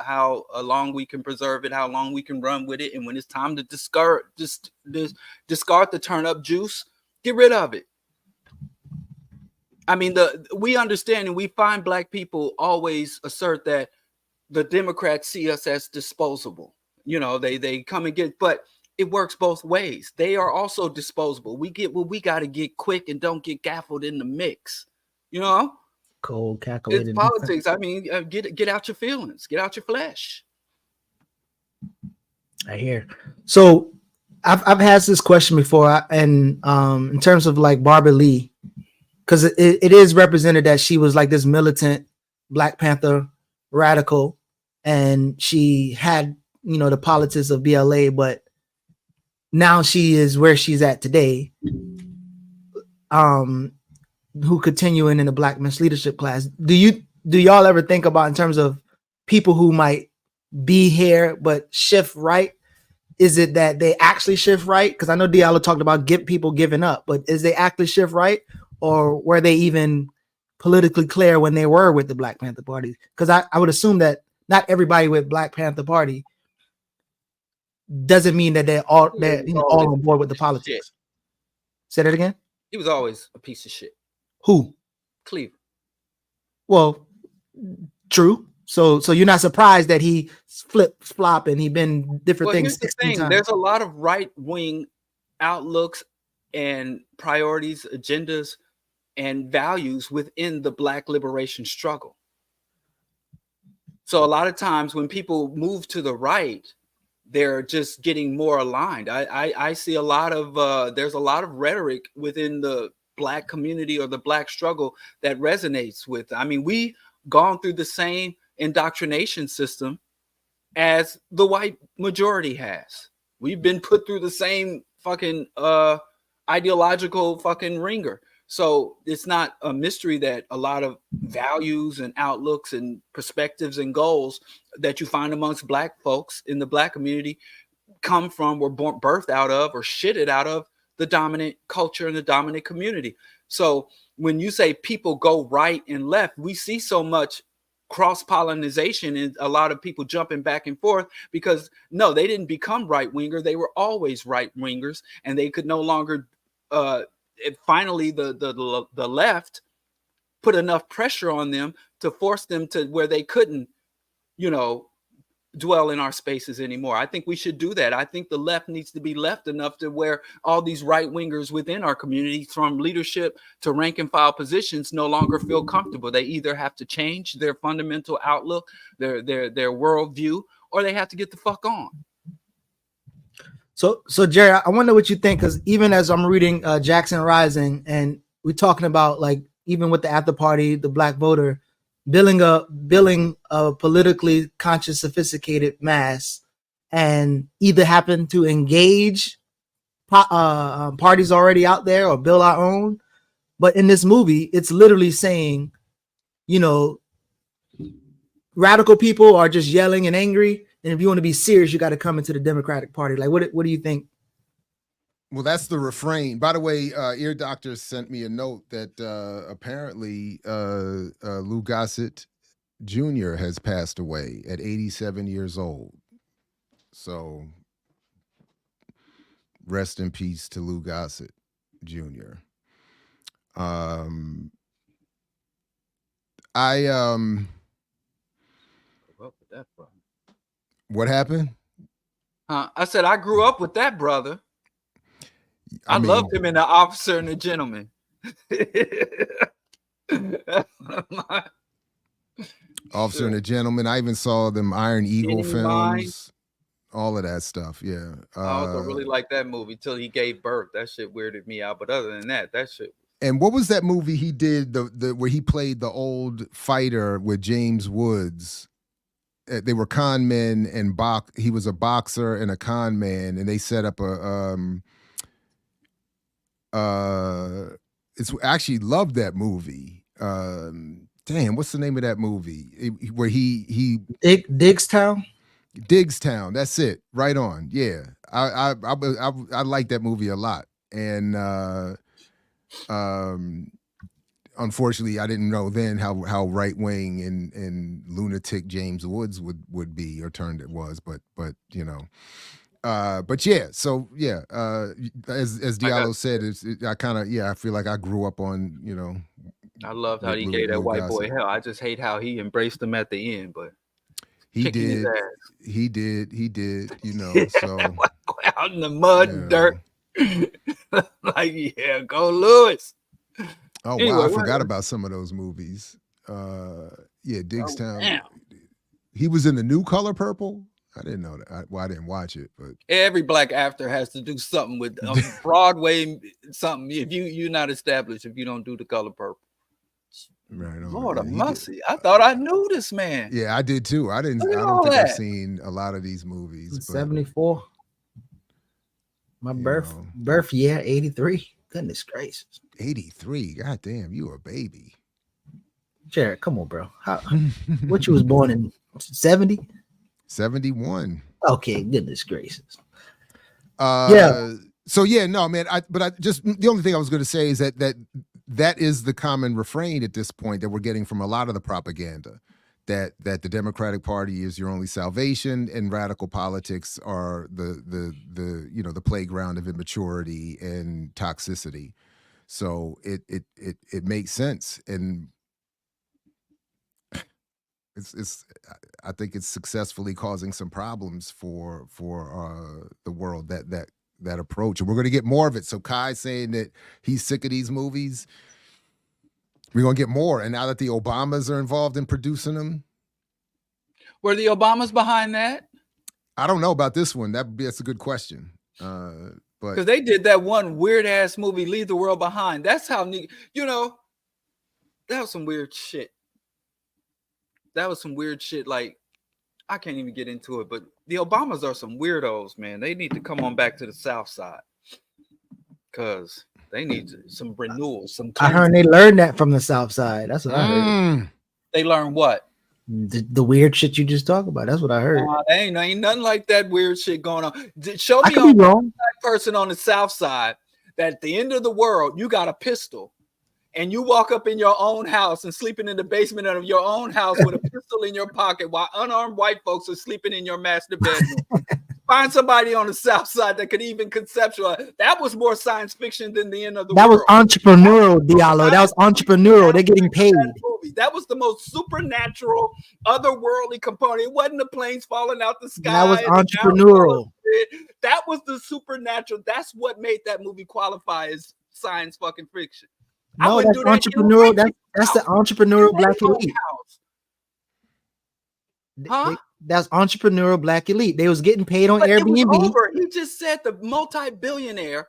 [SPEAKER 5] long we can preserve it, how long we can run with it, and when it's time to discard the turnip juice, get rid of it. I mean, we understand and we find Black people always assert that the Democrats see us as disposable. You know, they come and get, but it works both ways. They are also disposable. We get what we got to get quick and don't get gaffled in the mix. You know,
[SPEAKER 4] cold calculated.
[SPEAKER 5] It's politics. I mean, get out your feelings, get out your flesh.
[SPEAKER 4] I hear. So I've had this question before, and in terms of like Barbara Lee, because it is represented that she was like this militant Black Panther radical, and she had, you know, the politics of BLA, but now she is where she's at today, who continuing in the Black men's leadership class. Do y'all ever think about, in terms of people who might be here but shift right? Is it that they actually shift right? Because I know Diallo talked about people giving up, but is they actually shift right? Or were they even politically clear when they were with the Black Panther Party? Because I would assume that not everybody with Black Panther Party doesn't mean that they're all on board with the politics. Say that again?
[SPEAKER 5] He was always a piece of shit.
[SPEAKER 4] Who?
[SPEAKER 5] Cleaver.
[SPEAKER 4] Well, true. So you're not surprised that he flop and he been different things.
[SPEAKER 5] Here's the thing. Times. There's a lot of right-wing outlooks and priorities, agendas, and values within the Black liberation struggle. So a lot of times when people move to the right, they're just getting more aligned. I see a lot of there's a lot of rhetoric within the Black community or the Black struggle that resonates with. I mean, we gone through the same indoctrination system as the white majority has. We've been put through the same fucking ideological fucking ringer. So it's not a mystery that a lot of values and outlooks and perspectives and goals that you find amongst Black folks in the Black community come from, were birthed out of, or shitted out of the dominant culture and the dominant community. So when you say people go right and left, we see so much cross-pollination and a lot of people jumping back and forth, because no, they didn't become right-winger. They were always right-wingers, and they could no longer finally the left put enough pressure on them to force them to where they couldn't, dwell in our spaces anymore. I think we should do that. I think the left needs to be left enough to where all these right-wingers within our community, from leadership to rank and file positions, no longer feel comfortable. They either have to change their fundamental outlook, their worldview, or they have to get the fuck on.
[SPEAKER 4] So Jerry, I wonder what you think, because even as I'm reading Jackson Rising, and we're talking about, like, even with the after party, the Black voter, billing a politically conscious, sophisticated mass, and either happen to engage parties already out there or build our own. But in this movie, it's literally saying, radical people are just yelling and angry, and if you want to be serious, you got to come into the Democratic Party. Like, what do you think?
[SPEAKER 3] Well, that's the refrain. By the way, Ear Doctor sent me a note that apparently Lou Gossett Jr. has passed away at 87 years old. So rest in peace to Lou Gossett Jr. What happened?
[SPEAKER 5] I said I grew up with that brother. I mean, loved him in The Officer and the Gentleman.
[SPEAKER 3] Officer and the Gentleman. I even saw them Iron Eagle films. All of that stuff. Yeah.
[SPEAKER 5] I also really liked that movie till he gave birth. That shit weirded me out. But other than that, that shit.
[SPEAKER 3] And what was that movie he did? The where he played the old fighter with James Woods. They were con men, and he was a boxer and a con man, and they set up it's actually loved that movie. Damn, what's the name of that movie? Where he
[SPEAKER 4] Diggstown?
[SPEAKER 3] Diggstown, that's it. Right on. Yeah. I like that movie a lot. And unfortunately, I didn't know then how right wing and lunatic James Woods would be, or turned it was, but yeah, so yeah, as Diallo said, I feel like I grew up on,
[SPEAKER 5] I loved how he gave that white boy hell. I just hate how he embraced him at the end, but
[SPEAKER 3] he did, so
[SPEAKER 5] out in the mud and dirt. Like, yeah, go Lewis.
[SPEAKER 3] Oh, anyway, wow, I forgot about some of those movies. Yeah, Diggstown. He was in The New Color Purple. I didn't know that. I didn't watch it, but
[SPEAKER 5] every Black actor has to do something with Broadway. Something if you're not established, if you don't do The Color Purple.
[SPEAKER 3] Right on.
[SPEAKER 5] Lord of mercy. I thought I knew this man.
[SPEAKER 3] Yeah, I did too. I don't think I've seen a lot of these movies.
[SPEAKER 4] 74. My birth year, 83. Goodness gracious.
[SPEAKER 3] 83. God damn, you a baby.
[SPEAKER 4] Jared, come on, bro. What you was born in 70?
[SPEAKER 3] 71.
[SPEAKER 4] Okay, goodness gracious.
[SPEAKER 3] Yeah. So yeah, no, man. The only thing I was going to say is that is the common refrain at this point that we're getting from a lot of the propaganda, that the Democratic Party is your only salvation, and radical politics are the playground of immaturity and toxicity. So it makes sense, and I think it's successfully causing some problems for the world, that approach, and we're going to get more of it. So Kai's saying that he's sick of these movies. We're going to get more, and now that the Obamas are involved in producing them.
[SPEAKER 5] Were the Obamas behind that?
[SPEAKER 3] I don't know about this one. That's a good question. But
[SPEAKER 5] because they did that one weird ass movie, Leave the World Behind. That's how that was some weird shit. That was some weird shit. Like, I can't even get into it, but the Obamas are some weirdos, man. They need to come on back to the South Side. because they need some renewal.
[SPEAKER 4] I heard they learned that from the South Side. That's what I heard.
[SPEAKER 5] They learn what?
[SPEAKER 4] The weird shit you just talked about. That's what I heard.
[SPEAKER 5] Ain't nothing like that weird shit going on. Show me
[SPEAKER 4] a black
[SPEAKER 5] person on the South Side that at the end of the world you got a pistol and you walk up in your own house and sleeping in the basement of your own house with a pistol in your pocket while unarmed white folks are sleeping in your master bedroom. Find somebody on the South Side that could even conceptualize. That was more science fiction than the end of the world.
[SPEAKER 4] That was entrepreneurial, Diallo. That was entrepreneurial. They're getting paid.
[SPEAKER 5] That was the most supernatural, otherworldly component. It wasn't the planes falling out the sky.
[SPEAKER 4] That was entrepreneurial.
[SPEAKER 5] That was the supernatural. That's what made that movie qualify as science fucking fiction.
[SPEAKER 4] No, that's entrepreneurial. That's the entrepreneurial black elite.
[SPEAKER 5] Huh?
[SPEAKER 4] That's entrepreneurial black elite. They was getting paid on
[SPEAKER 5] But
[SPEAKER 4] Airbnb.
[SPEAKER 5] It was over. He just said the multi-billionaire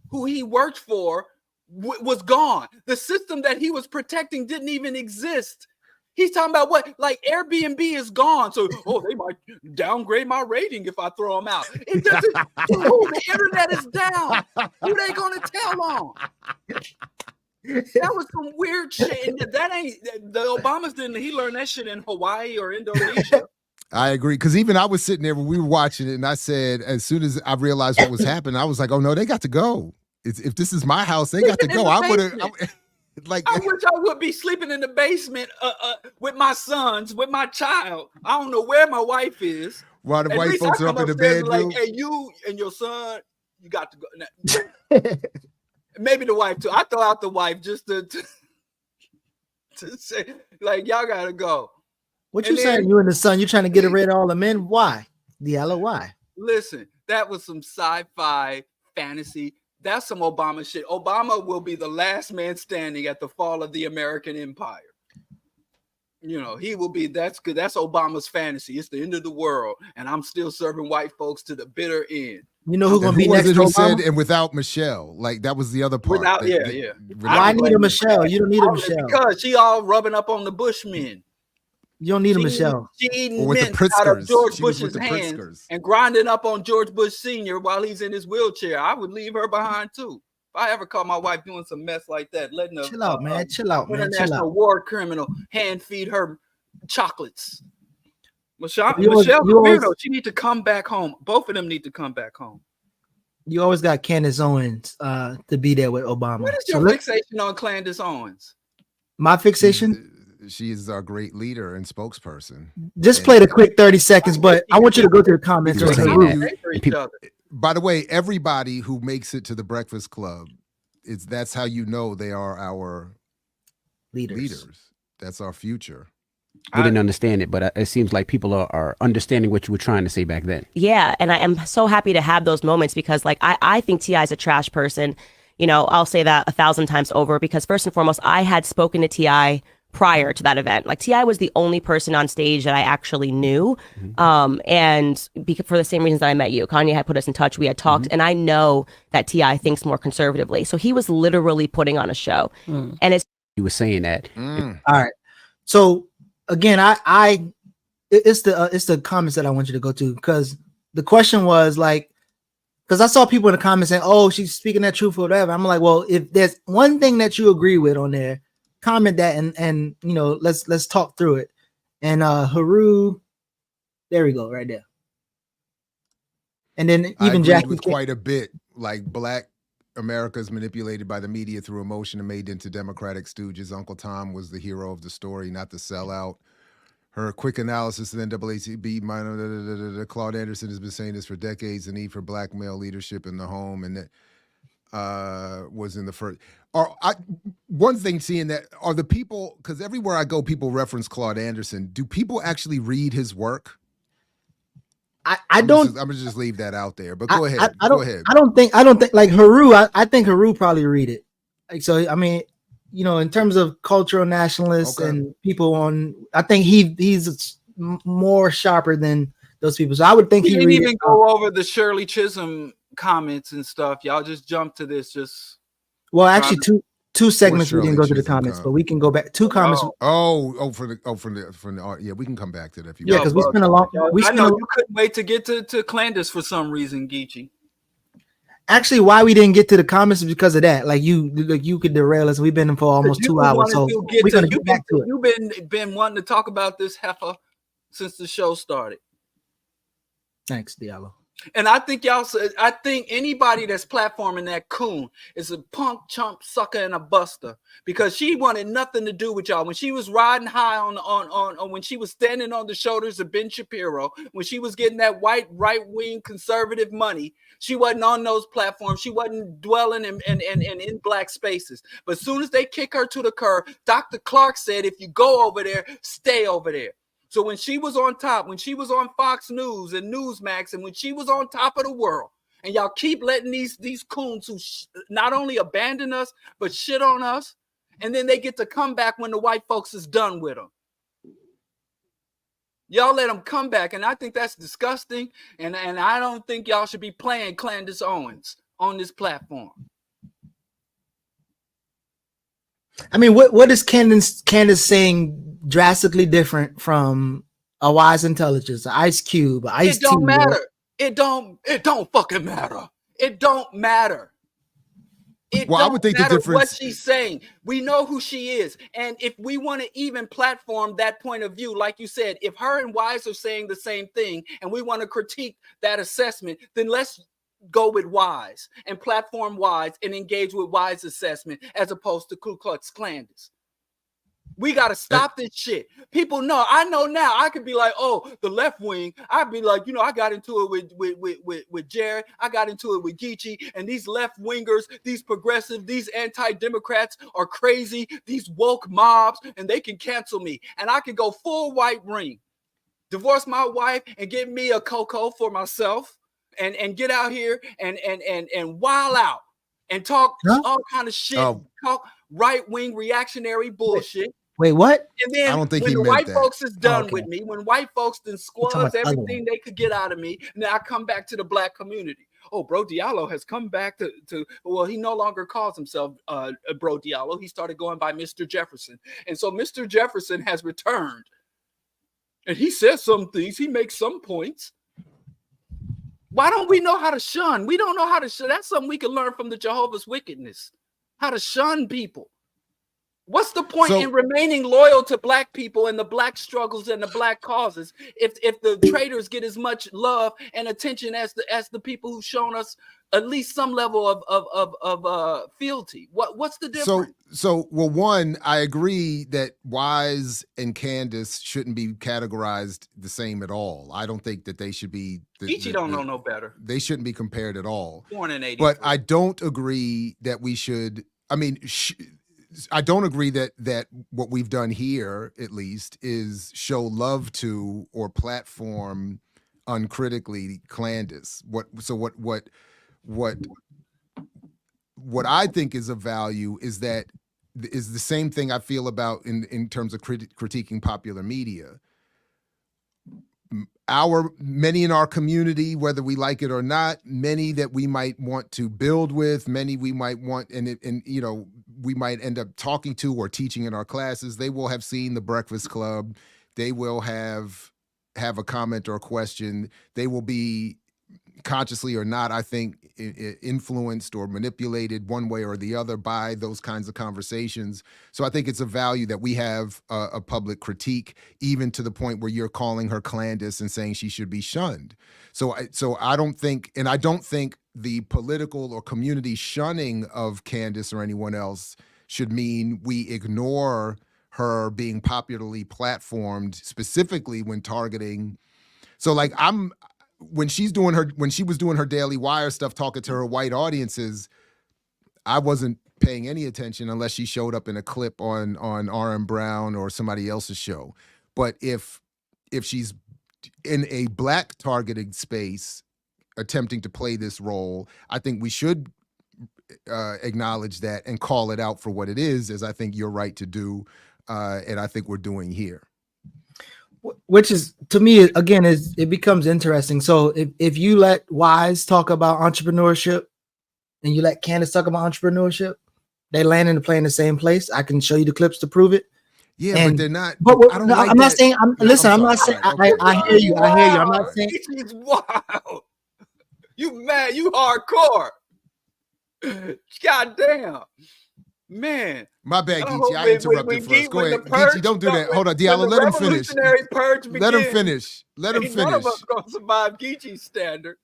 [SPEAKER 5] who he worked for was gone. The system that he was protecting didn't even exist. He's talking about what? Like Airbnb is gone. So, they might downgrade my rating if I throw them out. It doesn't. The internet is down. Who they gonna tell on? That was some weird shit. And that ain't the Obamas didn't. He learned that shit in Hawaii or Indonesia.
[SPEAKER 3] I agree, because even I was sitting there when we were watching it, and I said, as soon as I realized what was happening, I was like, "Oh no, they got to go. If this is my house, they got to go." I would have, like,
[SPEAKER 5] I wish I would be sleeping in the basement with my sons, with my child. I don't know where my wife is.
[SPEAKER 3] While the white folks are up in the bedroom.
[SPEAKER 5] Like, hey, you and your son, you got to go. Maybe the wife too. I throw out the wife just to say, like, y'all gotta go.
[SPEAKER 4] What you saying? You and the son, you trying to get rid of all the men? Why? Diallo, why?
[SPEAKER 5] Listen, that was some sci-fi fantasy. That's some Obama shit. Obama will be the last man standing at the fall of the American empire. You know, he will be. That's good. That's Obama's fantasy. It's the end of the world, and I'm still serving white folks to the bitter end.
[SPEAKER 4] You know who's gonna be next to
[SPEAKER 3] Obama?
[SPEAKER 4] Obama?
[SPEAKER 3] Said, and without Michelle, like that was the other part.
[SPEAKER 5] Yeah.
[SPEAKER 4] Why need a Michelle? You don't need a Michelle
[SPEAKER 5] because she all rubbing up on the Bushmen.
[SPEAKER 4] You don't need a Michelle.
[SPEAKER 5] She eating mint out of George Bush's hands and grinding up on George Bush Sr. while he's in his wheelchair. I would leave her behind too. If I ever caught my wife doing some mess like that, letting her
[SPEAKER 4] chill out, man. Chill out, man.
[SPEAKER 5] International war criminal hand feed her chocolates. Michelle, she need to come back home. Both of them need to come back home.
[SPEAKER 4] You always got Candace Owens to be there with Obama.
[SPEAKER 5] What is your fixation on Candace Owens?
[SPEAKER 4] My fixation?
[SPEAKER 3] She is our great leader and spokesperson.
[SPEAKER 4] Just play the quick 30 seconds, but I want you to go to the comments.
[SPEAKER 3] By the way, everybody who makes it to the Breakfast Club, that's how you know they are our leaders. That's our future.
[SPEAKER 14] We didn't understand it, but it seems like people are understanding what you were trying to say back then.
[SPEAKER 15] Yeah, and I am so happy to have those moments because, like, I think T.I. is a trash person. You know, I'll say that 1,000 times over because first and foremost, I had spoken to T.I. prior to that event. Like T.I. was the only person on stage that I actually knew. And for the same reasons that I met you, Kanye had put us in touch. We had talked and I know that T.I. thinks more conservatively. So he was literally putting on a show. And
[SPEAKER 14] he was saying that.
[SPEAKER 4] All right. So again, it's the comments that I want you to go to because the question was like, because I saw people in the comments saying, oh, she's speaking that truth or whatever. I'm like, well, if there's one thing that you agree with on there, comment that and you know let's talk through it. And Haru, there we go, right there. And then even Jackie
[SPEAKER 3] with quite a bit, like Black America is manipulated by the media through emotion and made into Democratic stooges. Uncle Tom was the hero of the story, not the sellout. Her quick analysis of NAACP, Claude Anderson has been saying this for decades, the need for Black male leadership in the home, and that was in the first. One thing seeing that are the people, because everywhere I go, people reference Claude Anderson. Do people actually read his work? I'm gonna just leave that out there. But go ahead. Go ahead.
[SPEAKER 4] I don't think like Haru. I think Haru probably read it. Like so. I mean, you know, in terms of cultural nationalists and people on, I think he's more sharper than those people. So I would think
[SPEAKER 5] he didn't
[SPEAKER 4] read
[SPEAKER 5] even
[SPEAKER 4] it.
[SPEAKER 5] go over the Shirley Chisholm comments and stuff. Y'all just jump to this. Just
[SPEAKER 4] well, actually, two segments we didn't go to the comments, but we can go back. Two comments.
[SPEAKER 3] From the yeah, we can come back to that if you
[SPEAKER 4] want. Because we spent a long.
[SPEAKER 5] I know you couldn't wait to get to Candace for some reason, Geechee.
[SPEAKER 4] Actually, why we didn't get to the comments is because of that. Like you could derail us. We've been in for almost 2 hours, so we're gonna get back to it.
[SPEAKER 5] You've been wanting to talk about this heifer since the show started.
[SPEAKER 4] Thanks, Diallo.
[SPEAKER 5] And I think I think anybody that's platforming that coon is a punk, chump, sucker, and a buster, because she wanted nothing to do with y'all. When she was riding high on when she was standing on the shoulders of Ben Shapiro, when she was getting that white right-wing conservative money, she wasn't on those platforms. She wasn't dwelling in black spaces. But as soon as they kick her to the curb, Dr. Clark said, if you go over there, stay over there. So when she was on top, when she was on Fox News and Newsmax, and when she was on top of the world, and y'all keep letting these coons who not only abandon us, but shit on us, and then they get to come back when the white folks is done with them. Y'all let them come back, and I think that's disgusting, and I don't think y'all should be playing Candace Owens on this platform.
[SPEAKER 4] I mean, what is Candace saying drastically different from a Wise Intelligence, an Ice Cube, an Ice Tea?
[SPEAKER 5] It don't matter. It don't fucking matter. It don't matter.
[SPEAKER 3] Well, I would think the difference.
[SPEAKER 5] What she's saying, we know who she is, and if we want to even platform that point of view, like you said, if her and Wise are saying the same thing, and we want to critique that assessment, then let's go with Wise and platform Wise and engage with Wise assessment as opposed to Ku Klux Klandis. We got to stop this shit. People know. I know now. I could be like, oh, the left wing. I'd be like, I got into it with Jared. I got into it with Geechee. And these left wingers, these progressive, these anti-Democrats are crazy. These woke mobs, and they can cancel me. And I can go full white ring, divorce my wife, and get me a cocoa for myself, and get out here and wild out and talk all kind of shit. Talk right-wing reactionary bullshit.
[SPEAKER 4] Wait, what?
[SPEAKER 5] And then
[SPEAKER 3] I don't think
[SPEAKER 5] when
[SPEAKER 3] he
[SPEAKER 5] the
[SPEAKER 3] meant
[SPEAKER 5] white
[SPEAKER 3] that.
[SPEAKER 5] folks is done with me, when white folks then squaws everything
[SPEAKER 4] ugly.
[SPEAKER 5] they could get out of me, and then I come back to the black community. Oh, Bro Diallo has come back to well, he no longer calls himself Bro Diallo. He started going by Mr. Jefferson. And so Mr. Jefferson has returned. And he says some things. He makes some points. Why don't we know how to shun? We don't know how to shun. That's something we can learn from the Jehovah's Wickedness. How to shun people. What's the point in remaining loyal to black people and the black struggles and the black causes if the traitors get as much love and attention as the people who've shown us at least some level of fealty? What's the difference?
[SPEAKER 3] So well, one, I agree that Wise and Candace shouldn't be categorized the same at all. I don't think that they should be.
[SPEAKER 5] Geechee don't know no better.
[SPEAKER 3] They shouldn't be compared at all.
[SPEAKER 5] Born in 83.
[SPEAKER 3] But I don't agree that we should. I mean. I don't agree that what we've done here, at least, is show love to or platform uncritically Candace. What I think is of value is that is the same thing I feel about in terms of critiquing popular media. Many in our community, whether we like it or not, many that we might want to build with, many we might want, we might end up talking to or teaching in our classes. They will have seen The Breakfast Club. They will have a comment or a question. They will be consciously or not, I think, influenced or manipulated one way or the other by those kinds of conversations. So I think it's a value that we have a public critique, even to the point where you're calling her Candace and saying she should be shunned. So I don't think the political or community shunning of Candace or anyone else should mean we ignore her being popularly platformed, specifically when targeting. So like when she was doing her Daily Wire stuff, talking to her white audiences, I wasn't paying any attention unless she showed up in a clip on R.M. Brown or somebody else's show. But if she's in a black targeted space attempting to play this role, I think we should acknowledge that and call it out for what it is, as I think you're right to do, and I think we're doing here.
[SPEAKER 4] Which is, to me, again, it becomes interesting. So if you let Wise talk about entrepreneurship and you let Candace talk about entrepreneurship, they land in the same place. I can show you the clips to prove it.
[SPEAKER 3] Yeah, but they're not.
[SPEAKER 4] But I'm not saying. Listen, I'm not saying. I hear you. I'm not saying.
[SPEAKER 5] Wow, you mad? You hardcore. God damn. Man.
[SPEAKER 3] My bad, Geechee. I interrupted first. Go ahead. Geechee, don't do that. Hold on, Diallo. Let him finish. Let him finish. Let him finish.
[SPEAKER 5] None of us gonna survive Geechee's standard.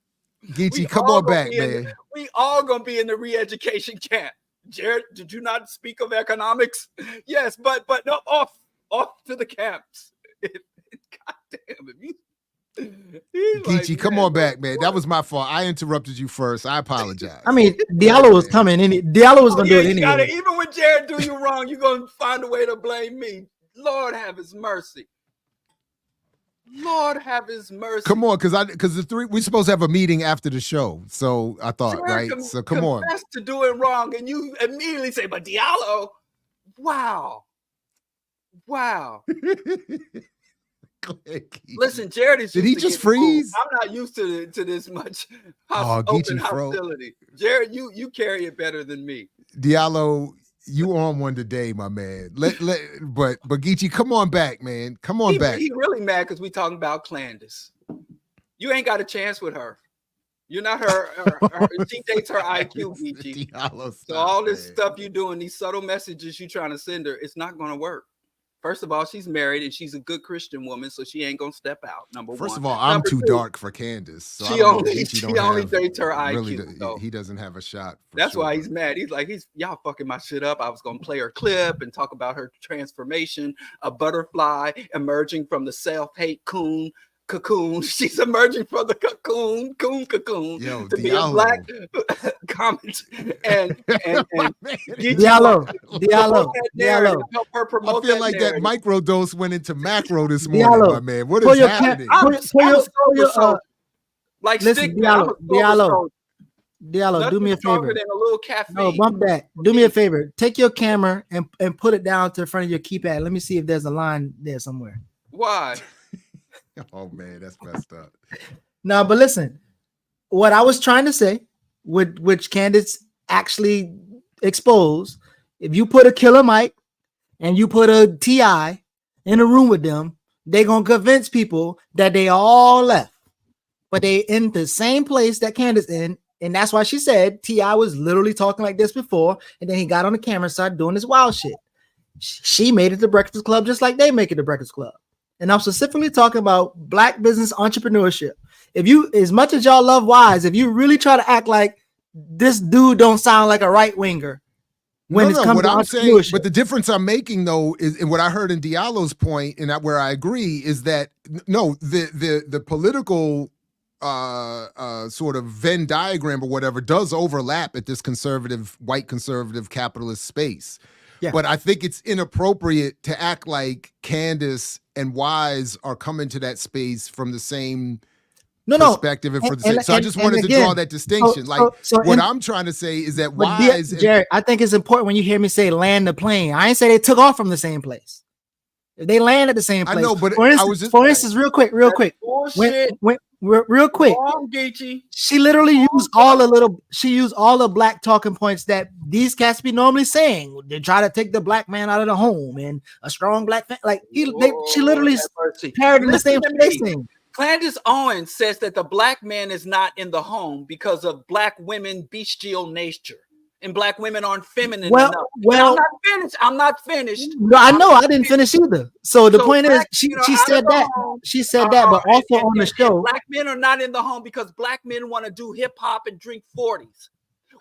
[SPEAKER 3] Geechee, come on back, man.
[SPEAKER 5] We all gonna be in the re-education camp. Jared, did you not speak of economics? Yes, but no, off to the camps. God damn it.
[SPEAKER 3] Geechee, come on back, man. That was my fault. I interrupted you first. I apologize.
[SPEAKER 4] I mean, Diallo was coming. Diallo was going to do it anyway.
[SPEAKER 5] Even when Jared do you wrong, you're going to find a way to blame me. Lord have his mercy. Lord have his mercy.
[SPEAKER 3] Come on, because we're supposed to have a meeting after the show. So I thought,
[SPEAKER 5] Jared
[SPEAKER 3] right? So come on.
[SPEAKER 5] To doing wrong, and you immediately say, but Diallo, wow. Listen, Jared is.
[SPEAKER 3] Did he just freeze?
[SPEAKER 5] I'm not used to this much
[SPEAKER 3] Geechee
[SPEAKER 5] hostility. Jared, you carry it better than me.
[SPEAKER 3] Diallo, you on one today, my man. But Geechee, come on back, man. Come on back.
[SPEAKER 5] He really mad because we talking about Candace. You ain't got a chance with her. You're not her. She dates her IQ, Geechee. So all this stuff you doing, these subtle messages you trying to send her, it's not going to work. First of all, she's married and she's a good Christian woman, so she ain't gonna step out.
[SPEAKER 3] First of all, I'm too dark for Candace. So
[SPEAKER 5] she only dates her IQ.
[SPEAKER 3] Really, so. He doesn't have a shot.
[SPEAKER 5] That's why he's mad. He's like, y'all fucking my shit up. I was gonna play her clip and talk about her transformation, a butterfly emerging from the self-hate cocoon. She's emerging from the cocoon
[SPEAKER 3] Yo,
[SPEAKER 5] to be a black comment and
[SPEAKER 4] Diallo.
[SPEAKER 3] I feel like that microdose went into macro this morning, my man. What is happening?
[SPEAKER 4] Diallo, do me a favor. No, bump that. Do me a favor. Take your camera and put it down to the front of your keypad. Let me see if there's a line there somewhere.
[SPEAKER 5] Why?
[SPEAKER 3] Oh man, that's messed up.
[SPEAKER 4] No, but listen, what I was trying to say, which Candace actually exposed, if you put a Killer Mike and you put a T.I. in a room with them, they're gonna convince people that they all left, but they in the same place that Candace in, and that's why she said T.I. was literally talking like this before, and then he got on the camera and started doing this wild shit. She made it to Breakfast Club just like they make it to Breakfast Club. And I'm specifically talking about black business entrepreneurship. If you, as much as y'all love Wise, if you really try to act like this dude don't sound like a right winger, when it's coming to entrepreneurship.
[SPEAKER 3] But the difference I'm making though is, and what I heard in Diallo's point, and where I agree, is that no, the political sort of Venn diagram or whatever does overlap at this white conservative capitalist space. Yeah. But I think it's inappropriate to act like Candace and Wise are coming to that space from the same perspective. So I just wanted to draw that distinction. What I'm trying to say is that Wise...
[SPEAKER 4] Jared, I think it's important when you hear me say land the plane. I ain't say they took off from the same place. They land at the same place.
[SPEAKER 3] I know, but
[SPEAKER 4] for instance, real quick. Real quick. She literally used all the black talking points that these cats be normally saying. They try to take the black man out of the home and a strong black man. She literally parroted the same thing.
[SPEAKER 5] Candace Owens says that the black man is not in the home because of black women bestial nature. And black women aren't feminine enough. Well, I'm not finished.
[SPEAKER 4] No, I know I didn't finish either. So the point is, she said that. She said that, but also on the show,
[SPEAKER 5] black men are not in the home because black men want to do hip hop and drink 40s.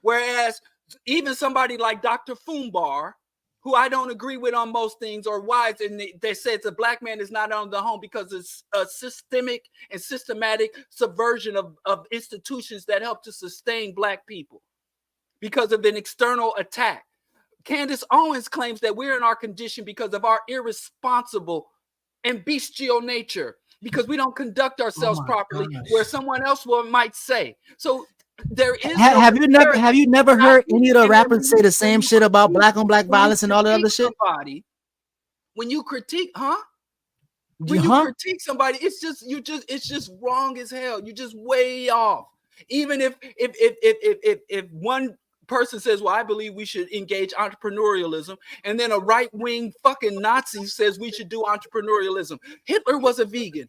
[SPEAKER 5] Whereas even somebody like Dr. Foombar, who I don't agree with on most things, or Wise, and they said the black man is not in the home because it's a systemic and systematic subversion of institutions that help to sustain black people. Because of an external attack. Candace Owens claims that we're in our condition because of our irresponsible and bestial nature, because we don't conduct ourselves properly, where someone else might say. So there is.
[SPEAKER 4] Have you never heard any of the rappers say the same shit about black on black violence and all that other shit?
[SPEAKER 5] When you critique, When you critique somebody, it's just wrong as hell. You're just way off. Even if one person says, well, I believe we should engage entrepreneurialism, and then a right-wing fucking Nazi says we should do entrepreneurialism. Hitler was a vegan.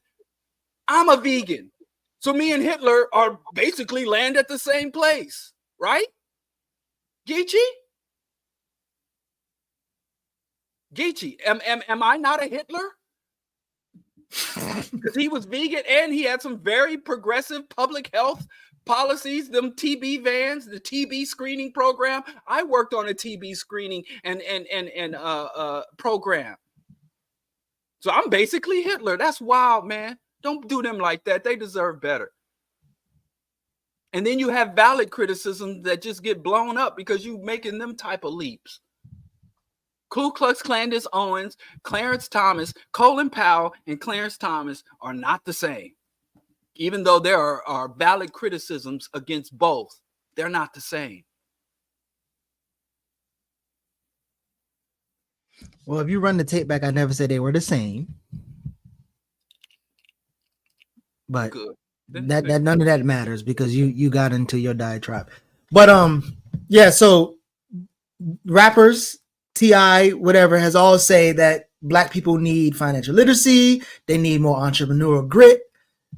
[SPEAKER 5] I'm a vegan. So me and Hitler are basically land at the same place, right? Geechee, am I not a Hitler? Because he was vegan and he had some very progressive public health policies, them TB vans, the TB screening program. I worked on a TB screening and program. So I'm basically Hitler. That's wild, man. Don't do them like that. They deserve better. And then you have valid criticisms that just get blown up because you making them type of leaps. Ku Klux Candace Owens, Clarence Thomas, Colin Powell, and Clarence Thomas are not the same. Even though there are valid criticisms against both, they're not the same.
[SPEAKER 4] Well, if you run the tape back, I never said they were the same. But
[SPEAKER 5] good.
[SPEAKER 4] That none of that matters because you got into your diatribe. But yeah, so rappers, T.I., whatever, has all say that Black people need financial literacy, they need more entrepreneurial grit,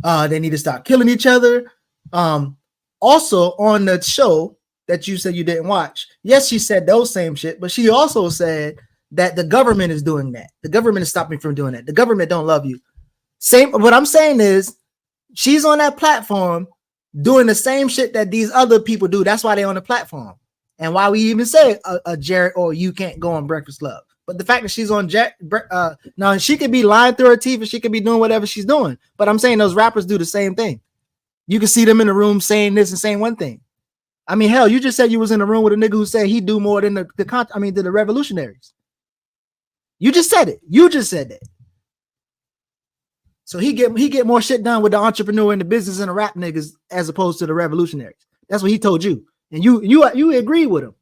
[SPEAKER 4] they need to stop killing each other. Also on the show that you said you didn't watch, yes, she said those same shit, but she also said that the government is doing that. The government is stopping from doing that. The government don't love you. Same. What I'm saying is she's on that platform doing the same shit that these other people do. That's why they're on the platform. And why we even say a Jared or you can't go on Breakfast Club. But the fact that she's on now she could be lying through her teeth and she could be doing whatever she's doing. But I'm saying those rappers do the same thing. You can see them in the room saying this and saying one thing. I mean, hell, you just said you was in the room with a nigga who said he'd do more than the revolutionaries. You just said it. You just said that. So he get more shit done with the entrepreneur and the business and the rap niggas as opposed to the revolutionaries. That's what he told you. And you agree with him.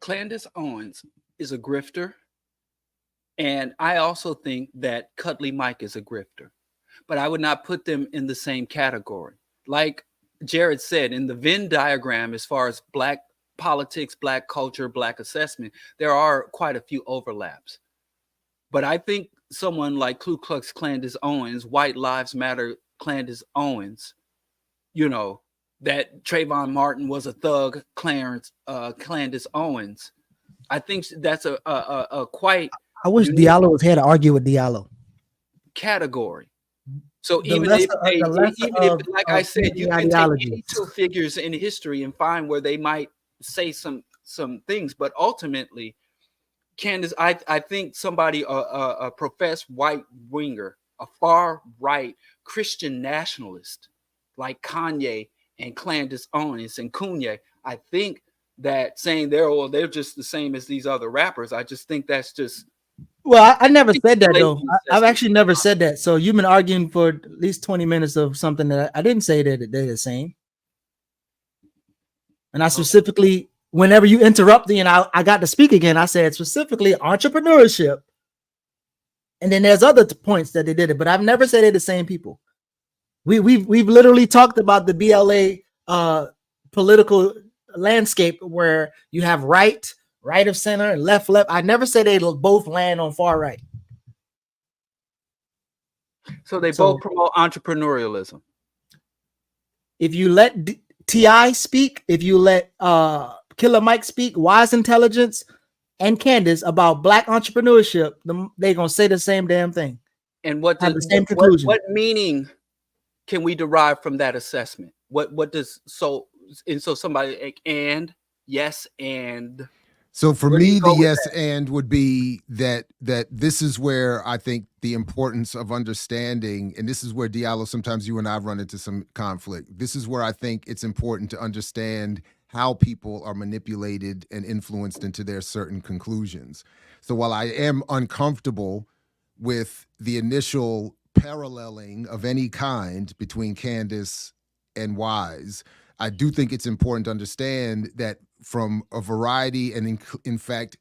[SPEAKER 5] Candace Owens is a grifter. And I also think that Cuddly Mike is a grifter. But I would not put them in the same category. Like Jared said, in the Venn diagram, as far as Black politics, Black culture, Black assessment, there are quite a few overlaps. But I think someone like Ku Klux Candace Owens, White Lives Matter Candace Owens, you know, that Trayvon Martin was a thug, Candace Owens. I think that's a quite.
[SPEAKER 4] I wish Diallo was here to argue with Diallo.
[SPEAKER 5] Category. So even if, like I said, you can take any two figures in history and find where they might say some things, but ultimately, Candace, I think somebody, a professed white winger, a far right Christian nationalist like Kanye and Candace Owens and Kanye, I think that saying they're just the same as these other rappers, I just think that's just.
[SPEAKER 4] Well, I never said that though. I've actually never said that. So you've been arguing for at least 20 minutes of something that I didn't say that they're the same. And I specifically, whenever you interrupt me and I got to speak again, I said specifically entrepreneurship. And then there's other points that they did it, but I've never said they're the same people. We've literally talked about the BLA political landscape where you have right of center, and left. I never said they both land on far right.
[SPEAKER 5] So they both promote entrepreneurialism.
[SPEAKER 4] If you let T.I. speak, if you let Killer Mike speak, Wise Intelligence, and Candace about Black entrepreneurship, they're gonna say the same damn thing.
[SPEAKER 5] And what
[SPEAKER 4] does the same conclusion?
[SPEAKER 5] What meaning can we derive from that assessment? What does so somebody like, and yes and.
[SPEAKER 3] So for me, the yes and would be that this is where I think the importance of understanding, and this is where Diallo, sometimes you and I run into some conflict. This is where I think it's important to understand how people are manipulated and influenced into their certain conclusions. So while I am uncomfortable with the initial paralleling of any kind between Candace and Wise, I do think it's important to understand that from a variety and in fact,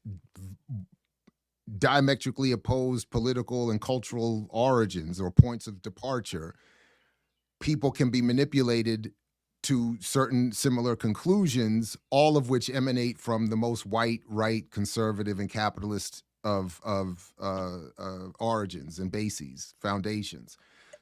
[SPEAKER 3] diametrically opposed political and cultural origins or points of departure, people can be manipulated to certain similar conclusions, all of which emanate from the most white, right, conservative, and capitalist of origins and bases, foundations.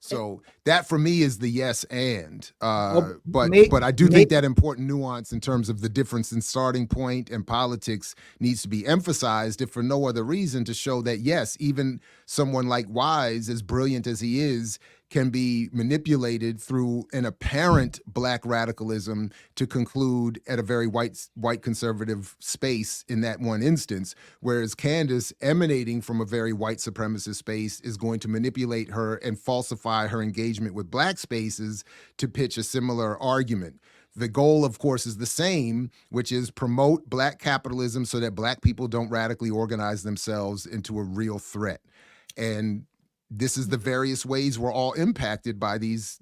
[SPEAKER 3] So that for me is the yes and. But I do
[SPEAKER 4] may-
[SPEAKER 3] think that important nuance in terms of the difference in starting point and politics needs to be emphasized, if for no other reason, to show that yes, even someone like Wise, as brilliant as he is, can be manipulated through an apparent black radicalism to conclude at a very white conservative space in that one instance, whereas Candace, emanating from a very white supremacist space, is going to manipulate her and falsify her engagement with black spaces to pitch a similar argument. The goal, of course, is the same, which is promote black capitalism so that black people don't radically organize themselves into a real threat. And this is the various ways we're all impacted by these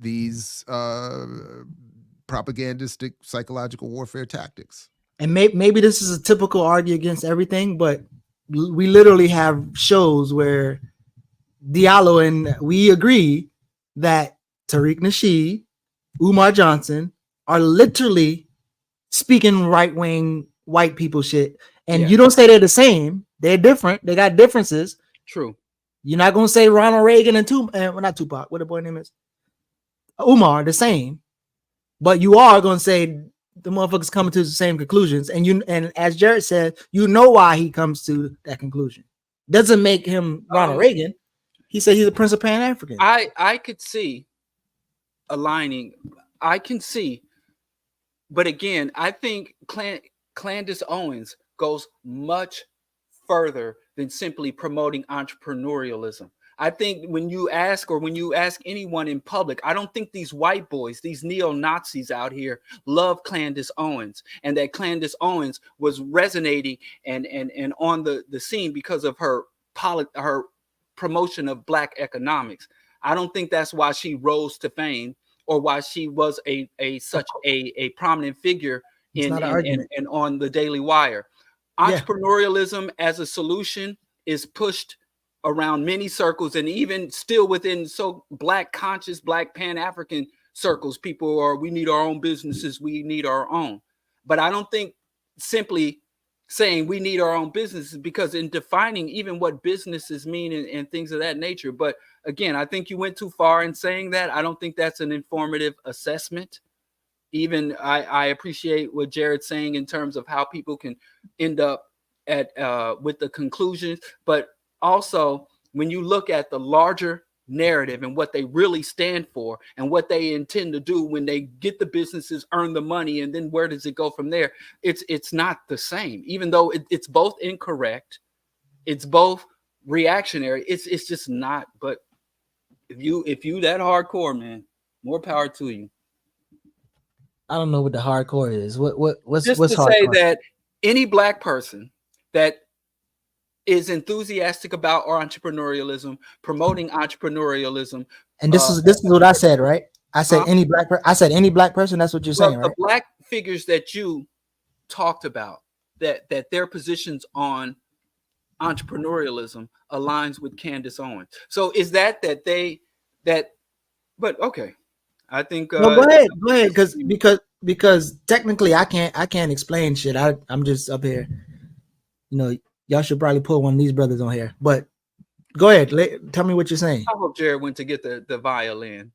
[SPEAKER 3] propagandistic psychological warfare tactics.
[SPEAKER 4] And maybe this is a typical argue against everything, but we literally have shows where Diallo and we agree that Tariq Nasheed, Umar Johnson are literally speaking right-wing white people shit. And you don't say they're the same. They're different. They got differences.
[SPEAKER 5] True.
[SPEAKER 4] You're not going to say Ronald Reagan and not Tupac, what the boy name is? Umar, the same. But you are going to say the motherfuckers coming to the same conclusions. And as Jared said, you know why he comes to that conclusion. Doesn't make him Ronald Reagan. He said he's a Prince of Pan-African.
[SPEAKER 5] I could see aligning. I can see. But again, I think Candace Owens goes much further than simply promoting entrepreneurialism. I think when you ask anyone in public, I don't think these white boys, these neo-Nazis out here love Candace Owens, and that Candace Owens was resonating and on the scene because of her promotion of black economics. I don't think that's why she rose to fame or why she was such a prominent figure in on the Daily Wire. Entrepreneurialism as a solution is pushed around many circles, and even still within black conscious, black Pan-African circles, people are, we need our own businesses, we need our own. But I don't think simply saying we need our own businesses, because in defining even what businesses mean and things of that nature. But again, I think you went too far in saying that. I don't think that's an informative assessment. Even I appreciate what Jared's saying in terms of how people can end up at with the conclusions, but also when you look at the larger narrative and what they really stand for and what they intend to do when they get the businesses, earn the money, and then where does it go from there? It's not the same, even though it's both incorrect, it's both reactionary. It's just not. But if you that hardcore, man, more power to you.
[SPEAKER 4] I don't know what the hardcore is. What's
[SPEAKER 5] just
[SPEAKER 4] what's
[SPEAKER 5] to
[SPEAKER 4] hardcore?
[SPEAKER 5] say that any black person that is enthusiastic about our entrepreneurialism, promoting entrepreneurialism,
[SPEAKER 4] and this is what I said, right? I said any black person. That's what you're saying, right?
[SPEAKER 5] The black figures that you talked about, that their positions on entrepreneurialism aligns with Candace Owens. So is that but okay. I think
[SPEAKER 4] no, go ahead, because technically I can't explain shit. I'm just up here. You know, y'all should probably put one of these brothers on here. But go ahead, tell me what you're saying.
[SPEAKER 5] I hope Jared went to get the violin.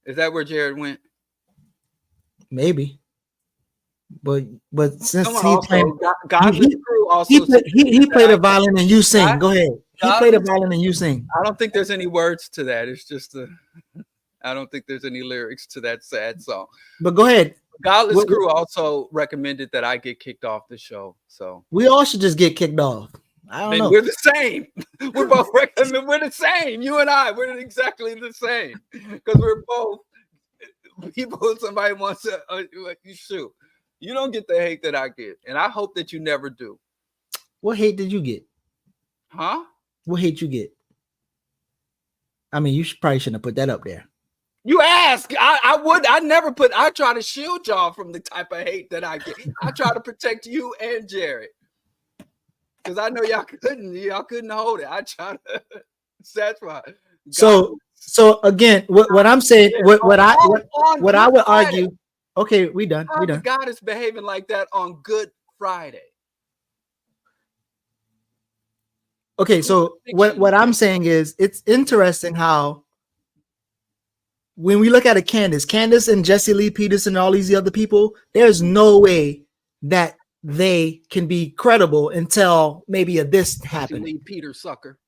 [SPEAKER 5] Is that where Jared went?
[SPEAKER 4] Maybe. But since he
[SPEAKER 5] played
[SPEAKER 4] a violin and you sing. Go ahead. He played a violin and you sing.
[SPEAKER 5] I don't think there's any words to that. It's just I don't think there's any lyrics to that sad song.
[SPEAKER 4] But go ahead.
[SPEAKER 5] Godless Crew also recommended that I get kicked off the show. So
[SPEAKER 4] we all should just get kicked off. I don't know.
[SPEAKER 5] We're the same. We're both recommending. We're the same. You and I, we're exactly the same because we're both people. Somebody wants to you shoot. You don't get the hate that I get, and I hope that you never do.
[SPEAKER 4] What hate did you get?
[SPEAKER 5] Huh?
[SPEAKER 4] What hate you get? I mean, probably shouldn't have put that up there.
[SPEAKER 5] You ask. I try to shield y'all from the type of hate that I get. I try to protect you and Jared. Because I know y'all couldn't hold it. I try to that's why.
[SPEAKER 4] So again, what I'm saying, what I would argue. Okay, we done.
[SPEAKER 5] God is behaving like that on Good Friday.
[SPEAKER 4] Okay, so what I'm saying is it's interesting how when we look at a Candace and Jesse Lee Peterson and all these other people, there's no way that they can be credible until maybe this happened.
[SPEAKER 5] Jesse Lee Peter sucker.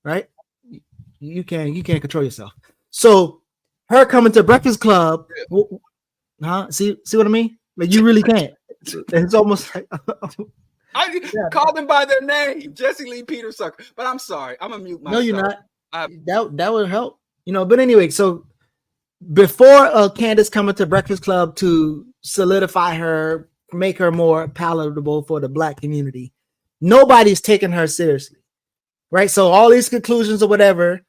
[SPEAKER 4] Right? You can't control yourself. So her coming to Breakfast Club, see what I mean? Like you really can't. It's almost like
[SPEAKER 5] I called them by their name, Jesse Lee Peter sucker. But I'm sorry, I'm gonna mute myself.
[SPEAKER 4] No, you're not. That would help, But anyway, so before Candace coming to Breakfast Club to solidify her, make her more palatable for the Black community, nobody's taking her seriously, right? So all these conclusions or whatever,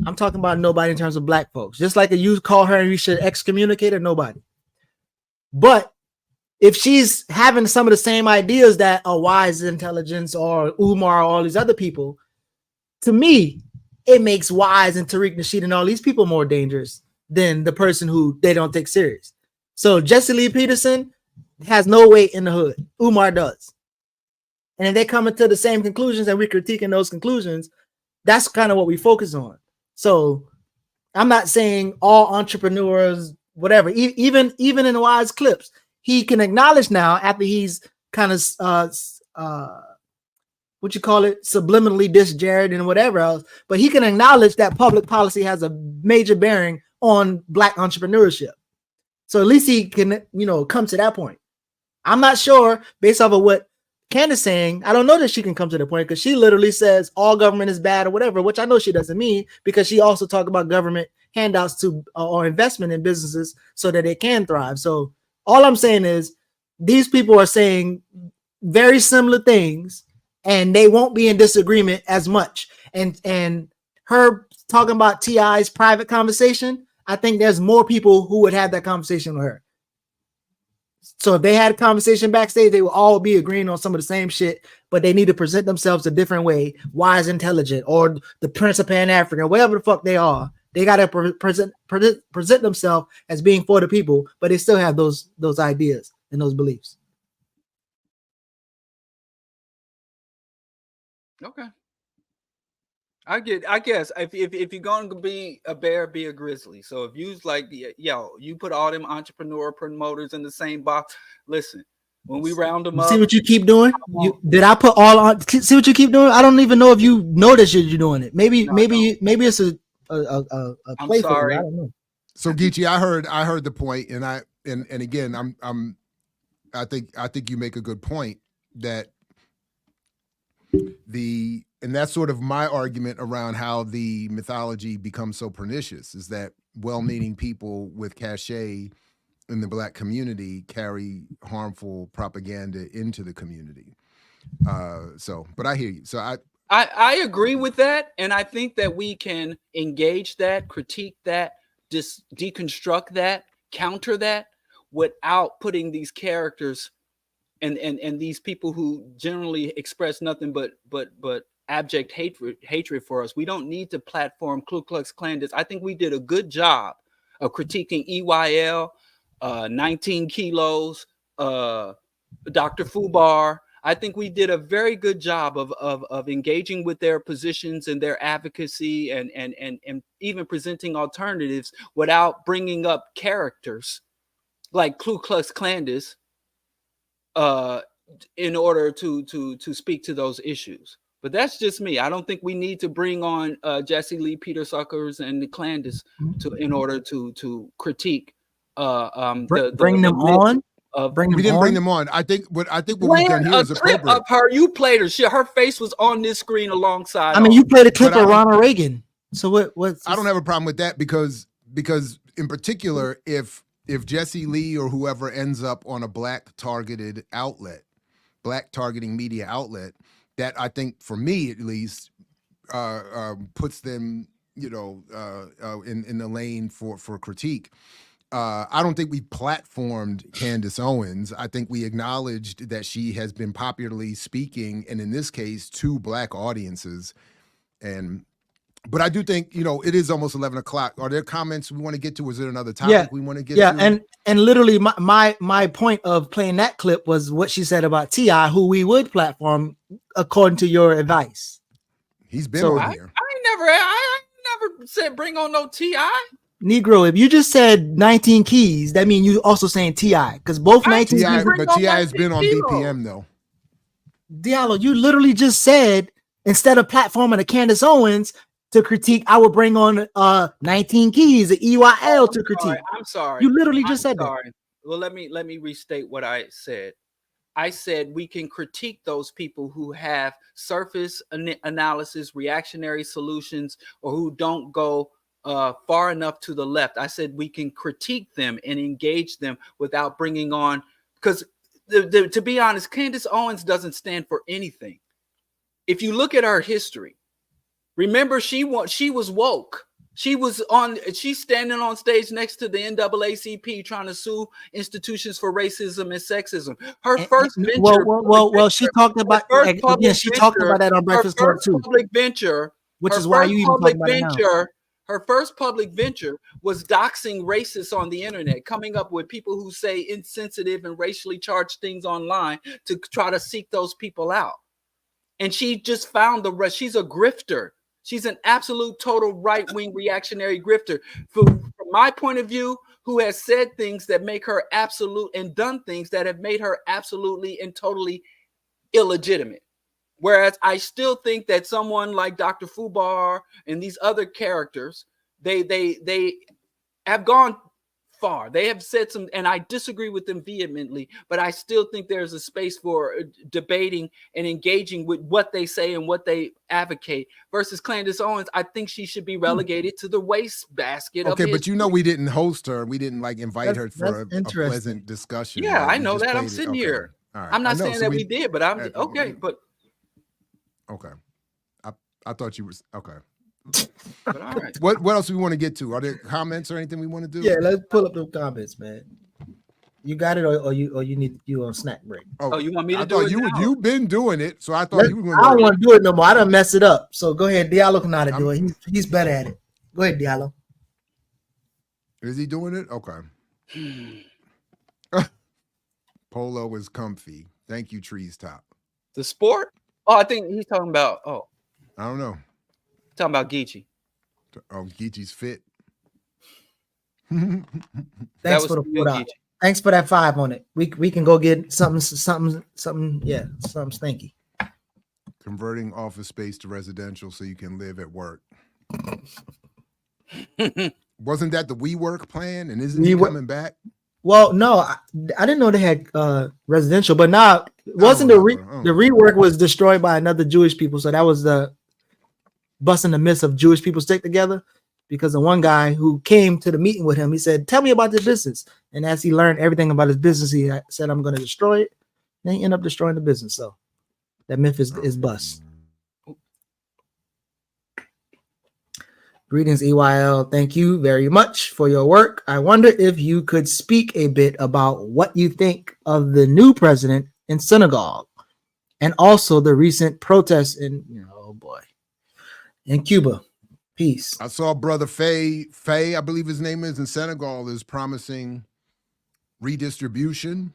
[SPEAKER 4] I'm talking about nobody in terms of Black folks. Just like you call her and you should excommunicate her, nobody. But if she's having some of the same ideas that a Wise Intelligence or Umar or all these other people, to me, it makes Wise and Tariq Nasheed and all these people more dangerous than the person who they don't take serious. So Jesse Lee Peterson has no weight in the hood. Umar does. And if they come into the same conclusions and we're critiquing those conclusions, that's kind of what we focus on. So I'm not saying all entrepreneurs, whatever, even in the Wise clips, he can acknowledge now after he's kind of subliminally dissed Jared and whatever else, but he can acknowledge that public policy has a major bearing on Black entrepreneurship. So at least he can, come to that point. I'm not sure, based off of what Candace saying, I don't know that she can come to the point, because she literally says all government is bad or whatever, which I know she doesn't mean, because she also talked about government handouts to or investment in businesses so that they can thrive. So all I'm saying is these people are saying very similar things, and they won't be in disagreement as much. And her talking about T.I.'s private conversation, I think there's more people who would have that conversation with her. So if they had a conversation backstage, they would all be agreeing on some of the same shit, but they need to present themselves a different way, Wise Intelligent, or the Prince of Pan-African, whatever the fuck they are. They got to present themselves as being for the people, but they still have those ideas and those beliefs.
[SPEAKER 5] Okay. I guess if you're going to be a bear, be a grizzly. So if you you put all them entrepreneur promoters in the same box. Listen, when we round them up,
[SPEAKER 4] see what you keep doing. Did I put all on? See what you keep doing. I don't even know if you notice you're doing it. Maybe it's a
[SPEAKER 5] I'm sorry.
[SPEAKER 4] I don't know.
[SPEAKER 3] So Geechee, I heard the point, and again, I think you make a good point that and that's sort of my argument around how the mythology becomes so pernicious, is that well-meaning people with cachet in the Black community carry harmful propaganda into the community. But I hear you. So
[SPEAKER 5] I agree with that, and I think that we can engage that, critique that, deconstruct that, counter that, without putting these characters and these people who generally express nothing but abject hatred for us. We don't need to platform Ku Klux Klan. I think we did a good job of critiquing EYL, 19 Kilos, Dr. Fubar. I think we did a very good job of engaging with their positions and their advocacy and even presenting alternatives without bringing up characters like Ku Klux Klandis in order to speak to those issues. But that's just me. I don't think we need to bring on Jesse Lee Peter Suckers and the Klandis in order to critique
[SPEAKER 4] bring them on.
[SPEAKER 3] We didn't bring them on. I think what we've done here is appropriate.
[SPEAKER 5] Clip of her. You played her. Her face was on this screen alongside.
[SPEAKER 4] I mean, you played a clip of Ronald Reagan. So what?
[SPEAKER 3] I don't have a problem with that because in particular, if Jesse Lee or whoever ends up on a Black targeting media outlet, that I think, for me at least, puts them, in the lane for critique. I don't think we platformed Candace Owens. I think we acknowledged that she has been popularly speaking, and in this case, to Black audiences. But I do think, it is almost 11 o'clock. Are there comments we want to get to? Is there another topic we want to get to?
[SPEAKER 4] Yeah, and literally my point of playing that clip was what she said about T.I., who we would platform according to your advice.
[SPEAKER 3] He's been on here.
[SPEAKER 5] I never said bring on no T.I.
[SPEAKER 4] Negro, if you just said 19 keys, that means you also saying T.I. because both 19
[SPEAKER 3] T.I.
[SPEAKER 4] keys.
[SPEAKER 3] But T.I. has been on BPM though.
[SPEAKER 4] Diallo, you literally just said instead of platforming a Candace Owens to critique, I would bring on 19 keys, the EYL to critique.
[SPEAKER 5] I'm sorry.
[SPEAKER 4] You literally just said that.
[SPEAKER 5] Well, let me restate what I said. I said we can critique those people who have surface analysis, reactionary solutions, or who don't go far enough to the left. I said we can critique them and engage them without bringing on, because to be honest, Candace Owens doesn't stand for anything. If you look at her history, remember she was woke. She's standing on stage next to the NAACP trying to sue institutions for racism and sexism. Her first venture.
[SPEAKER 4] Well, she talked about she talked about that on Breakfast Club too.
[SPEAKER 5] Public venture,
[SPEAKER 4] which is why you even talk about it now.
[SPEAKER 5] Her first public venture was doxing racists on the internet, coming up with people who say insensitive and racially charged things online to try to seek those people out. And she just found the rest. She's a grifter. She's an absolute total right-wing reactionary grifter. From my point of view, who has said things that make her absolute and done things that have made her absolutely and totally illegitimate. Whereas I still think that someone like Dr. Fubar and these other characters, they have gone far. They have said some, and I disagree with them vehemently, but I still think there's a space for debating and engaging with what they say and what they advocate. Versus Candace Owens, I think she should be relegated to the wastebasket.
[SPEAKER 3] Okay, but you know we didn't host her. We didn't invite her for a pleasant discussion.
[SPEAKER 5] Yeah, I know that. I'm sitting here.
[SPEAKER 3] Right.
[SPEAKER 5] I'm not saying that we did, but I'm okay. But
[SPEAKER 3] okay, I thought you were okay.
[SPEAKER 5] But all right.
[SPEAKER 3] What else do we want to get to? Are there comments or anything we want to do?
[SPEAKER 4] Yeah, let's pull up those comments, man. You got it, or you on snack break?
[SPEAKER 5] Oh, you want me to
[SPEAKER 3] do it? You've been doing it, so I thought you were going to.
[SPEAKER 4] I don't want to do it no more. I done mess it up. So go ahead, Diallo can know how to do it. He's better at it. Go ahead, Diallo.
[SPEAKER 3] Is he doing it? Okay. Polo is comfy. Thank you, Trees Top.
[SPEAKER 5] The sport? Oh, I think he's talking about. Oh,
[SPEAKER 3] I don't know.
[SPEAKER 5] Talking about Geechee.
[SPEAKER 3] Oh, Geechee's fit.
[SPEAKER 4] Thanks for the $4. Thanks for that 5 on it. We can go get something. Yeah, something stinky.
[SPEAKER 3] Converting office space to residential so you can live at work. Wasn't that the WeWork plan? And isn't he coming back?
[SPEAKER 4] Well, no, I didn't know they had residential, but now wasn't the rework was destroyed by another Jewish people, so that was the busting the myths of Jewish people stick together, because the one guy who came to the meeting with him, he said, "Tell me about this business." And as he learned everything about his business, he said, "I'm going to destroy it." And he ended up destroying the business. So that myth is bust. Greetings, EYL. Thank you very much for your work. I wonder if you could speak a bit about what you think of the new president in Senegal and also the recent protests in, oh boy, in Cuba. Peace.
[SPEAKER 3] I saw brother Faye, I believe his name is, in Senegal, is promising redistribution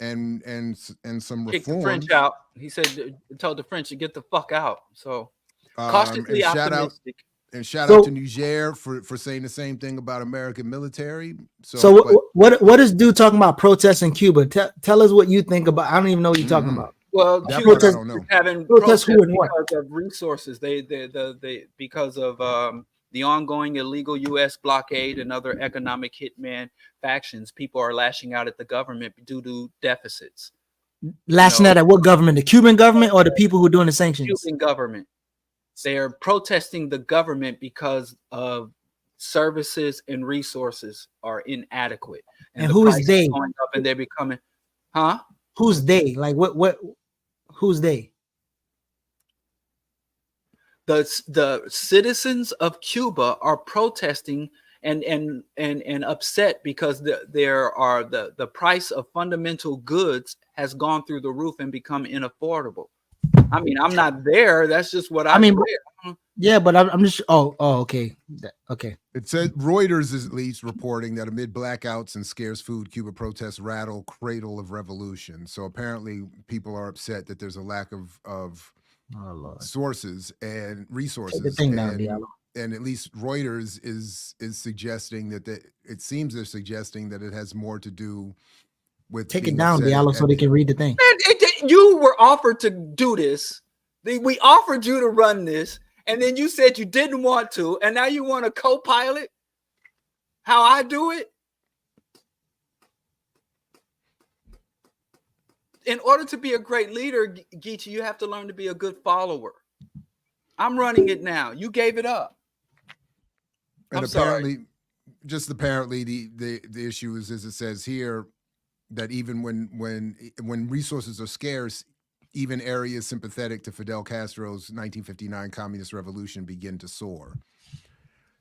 [SPEAKER 3] and some reform.
[SPEAKER 5] Kick the French out. He said, told the French to get the fuck out. So cautiously optimistic.
[SPEAKER 3] Shout out to Niger for saying the same thing about American military.
[SPEAKER 4] So what is dude talking about protests in Cuba? Tell us what you think about. I don't even know what you're talking about.
[SPEAKER 5] Well, Cuba is having protests because of resources. They because of the ongoing illegal U.S. blockade and other economic hitman factions. People are lashing out at the government due to deficits.
[SPEAKER 4] Lashing out at what government? The Cuban government or the people who are doing the sanctions?
[SPEAKER 5] Cuban government. They are protesting the government because of services and resources are inadequate.
[SPEAKER 4] And who is they?
[SPEAKER 5] Going up and they're becoming, huh?
[SPEAKER 4] Who's they? Like what? Who's they?
[SPEAKER 5] The citizens of Cuba are protesting and upset because the price of fundamental goods has gone through the roof and become unaffordable. I mean, I'm not there. That's just what I mean.
[SPEAKER 4] Yeah, but I'm just. Oh, okay, okay.
[SPEAKER 3] It said Reuters is at least reporting that amid blackouts and scarce food, Cuba protests rattle cradle of revolution. So apparently, people are upset that there's a lack of sources and resources. and at least Reuters is suggesting that it seems they're suggesting that it has more to do with
[SPEAKER 4] Take it
[SPEAKER 3] being
[SPEAKER 4] down,
[SPEAKER 3] upset
[SPEAKER 4] Diallo,
[SPEAKER 3] at
[SPEAKER 4] so they can read the thing.
[SPEAKER 5] Man, you were offered to do this. We offered you to run this, and then you said you didn't want to, and now you want to co-pilot how I do it? In order to be a great leader, Geechee, you have to learn to be a good follower. I'm running it now. You gave it up.
[SPEAKER 3] And
[SPEAKER 5] I'm
[SPEAKER 3] apparently,
[SPEAKER 5] sorry.
[SPEAKER 3] just apparently, the issue is, as it says here, that even when resources are scarce, even areas sympathetic to Fidel Castro's 1959 communist revolution begin to soar.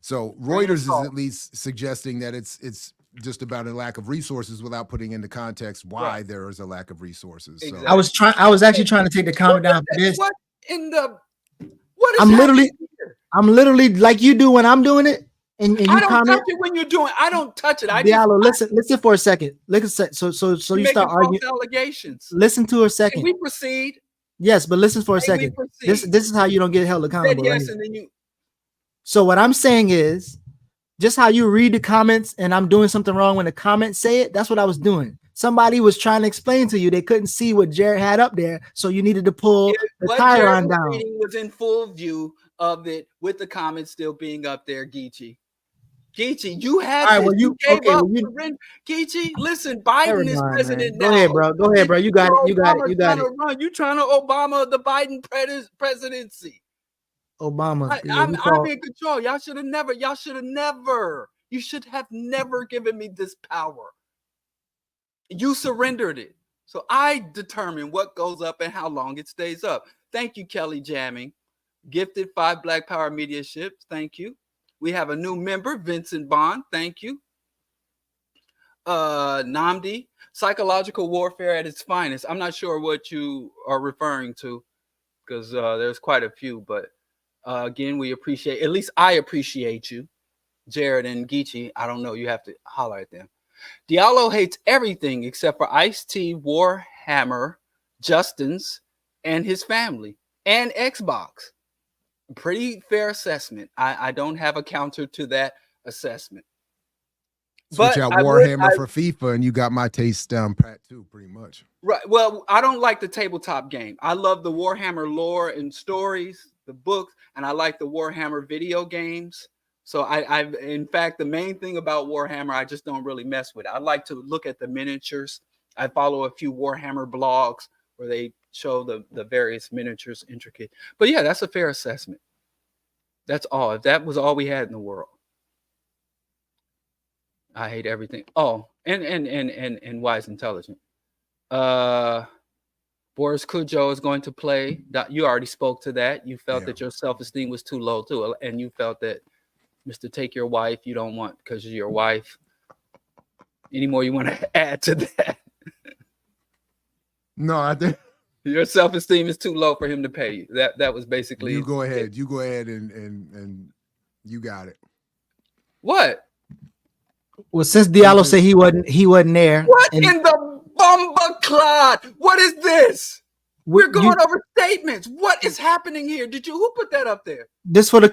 [SPEAKER 3] So Reuters is at least suggesting that it's just about a lack of resources without putting into context why there is a lack of resources.
[SPEAKER 5] Exactly.
[SPEAKER 3] So
[SPEAKER 4] I was actually trying to take the comment down for this.
[SPEAKER 5] What in the? What is
[SPEAKER 4] I'm
[SPEAKER 5] happening here?
[SPEAKER 4] literally like you do when I'm doing it, and you
[SPEAKER 5] I don't
[SPEAKER 4] comment.
[SPEAKER 5] touch it when you're doing. I don't touch it. I
[SPEAKER 4] Diallo,
[SPEAKER 5] just
[SPEAKER 4] listen for a second. Listen, so you start arguing.
[SPEAKER 5] Allegations.
[SPEAKER 4] Listen to a second.
[SPEAKER 5] Can we proceed?
[SPEAKER 4] Yes, but listen for a
[SPEAKER 5] May we
[SPEAKER 4] second.
[SPEAKER 5] proceed?
[SPEAKER 4] This is how you don't get held
[SPEAKER 5] Said
[SPEAKER 4] accountable.
[SPEAKER 5] yes,
[SPEAKER 4] Right?
[SPEAKER 5] and then you.
[SPEAKER 4] So what I'm saying is, just how you read the comments and I'm doing something wrong when the comments say it, that's what I was doing. Somebody was trying to explain to you they couldn't see what Jared had up there, so you needed to pull the
[SPEAKER 5] What Jared
[SPEAKER 4] Chiron
[SPEAKER 5] was
[SPEAKER 4] down.
[SPEAKER 5] reading was in full view of it, with the comments still being up there. Geechee, you had
[SPEAKER 4] All right,
[SPEAKER 5] this.
[SPEAKER 4] well,
[SPEAKER 5] you gave
[SPEAKER 4] okay,
[SPEAKER 5] up.
[SPEAKER 4] well,
[SPEAKER 5] Geechee, listen, Biden is president
[SPEAKER 4] Go
[SPEAKER 5] now.
[SPEAKER 4] ahead, bro. Go ahead, bro. You got it. You got it. You got it.
[SPEAKER 5] You trying to Obama the Biden presidency?
[SPEAKER 4] Obama.
[SPEAKER 5] I'm in control. Y'all should have never given me this power. You surrendered it. So I determine what goes up and how long it stays up. Thank you, Kelly Jamming. Gifted 5 Black Power Media ships. Thank you. We have a new member, Vincent Bond. Thank you. Namdi, psychological warfare at its finest. I'm not sure what you are referring to because there's quite a few, but again, we appreciate, at least I appreciate you, Jared and Geechee. I don't know. You have to holler at them. Diallo hates everything except for Ice-T, Warhammer, Justin's, and his family, and Xbox. Pretty fair assessment. I don't have a counter to that assessment.
[SPEAKER 3] switch out Warhammer for FIFA, and you got my taste down pat too, pretty much.
[SPEAKER 5] Right. Well, I don't like the tabletop game. I love the Warhammer lore and stories, the books, and I like the Warhammer video games. So I've in fact, the main thing about Warhammer, I just don't really mess with it. I like to look at the miniatures. I follow a few Warhammer blogs where they show the various miniatures intricate. But yeah, that's a fair assessment. That's all. If that was all we had in the world. I hate everything. Oh, and Wise Intelligent. Boris Cujo is going to play. You already spoke to that. You felt that your self-esteem was too low too, and you felt that Mr. Take Your Wife, you don't want because you're your wife. Any more you want to add to that?
[SPEAKER 3] No, I think
[SPEAKER 5] your self-esteem is too low for him to pay you. That was basically.
[SPEAKER 3] You go ahead. You go ahead and you got it.
[SPEAKER 5] What?
[SPEAKER 4] Well, since Diallo said he wasn't there.
[SPEAKER 5] What in the bumba clot? What is this? We're going over statements. What is happening here? Who put that up there?
[SPEAKER 4] This for the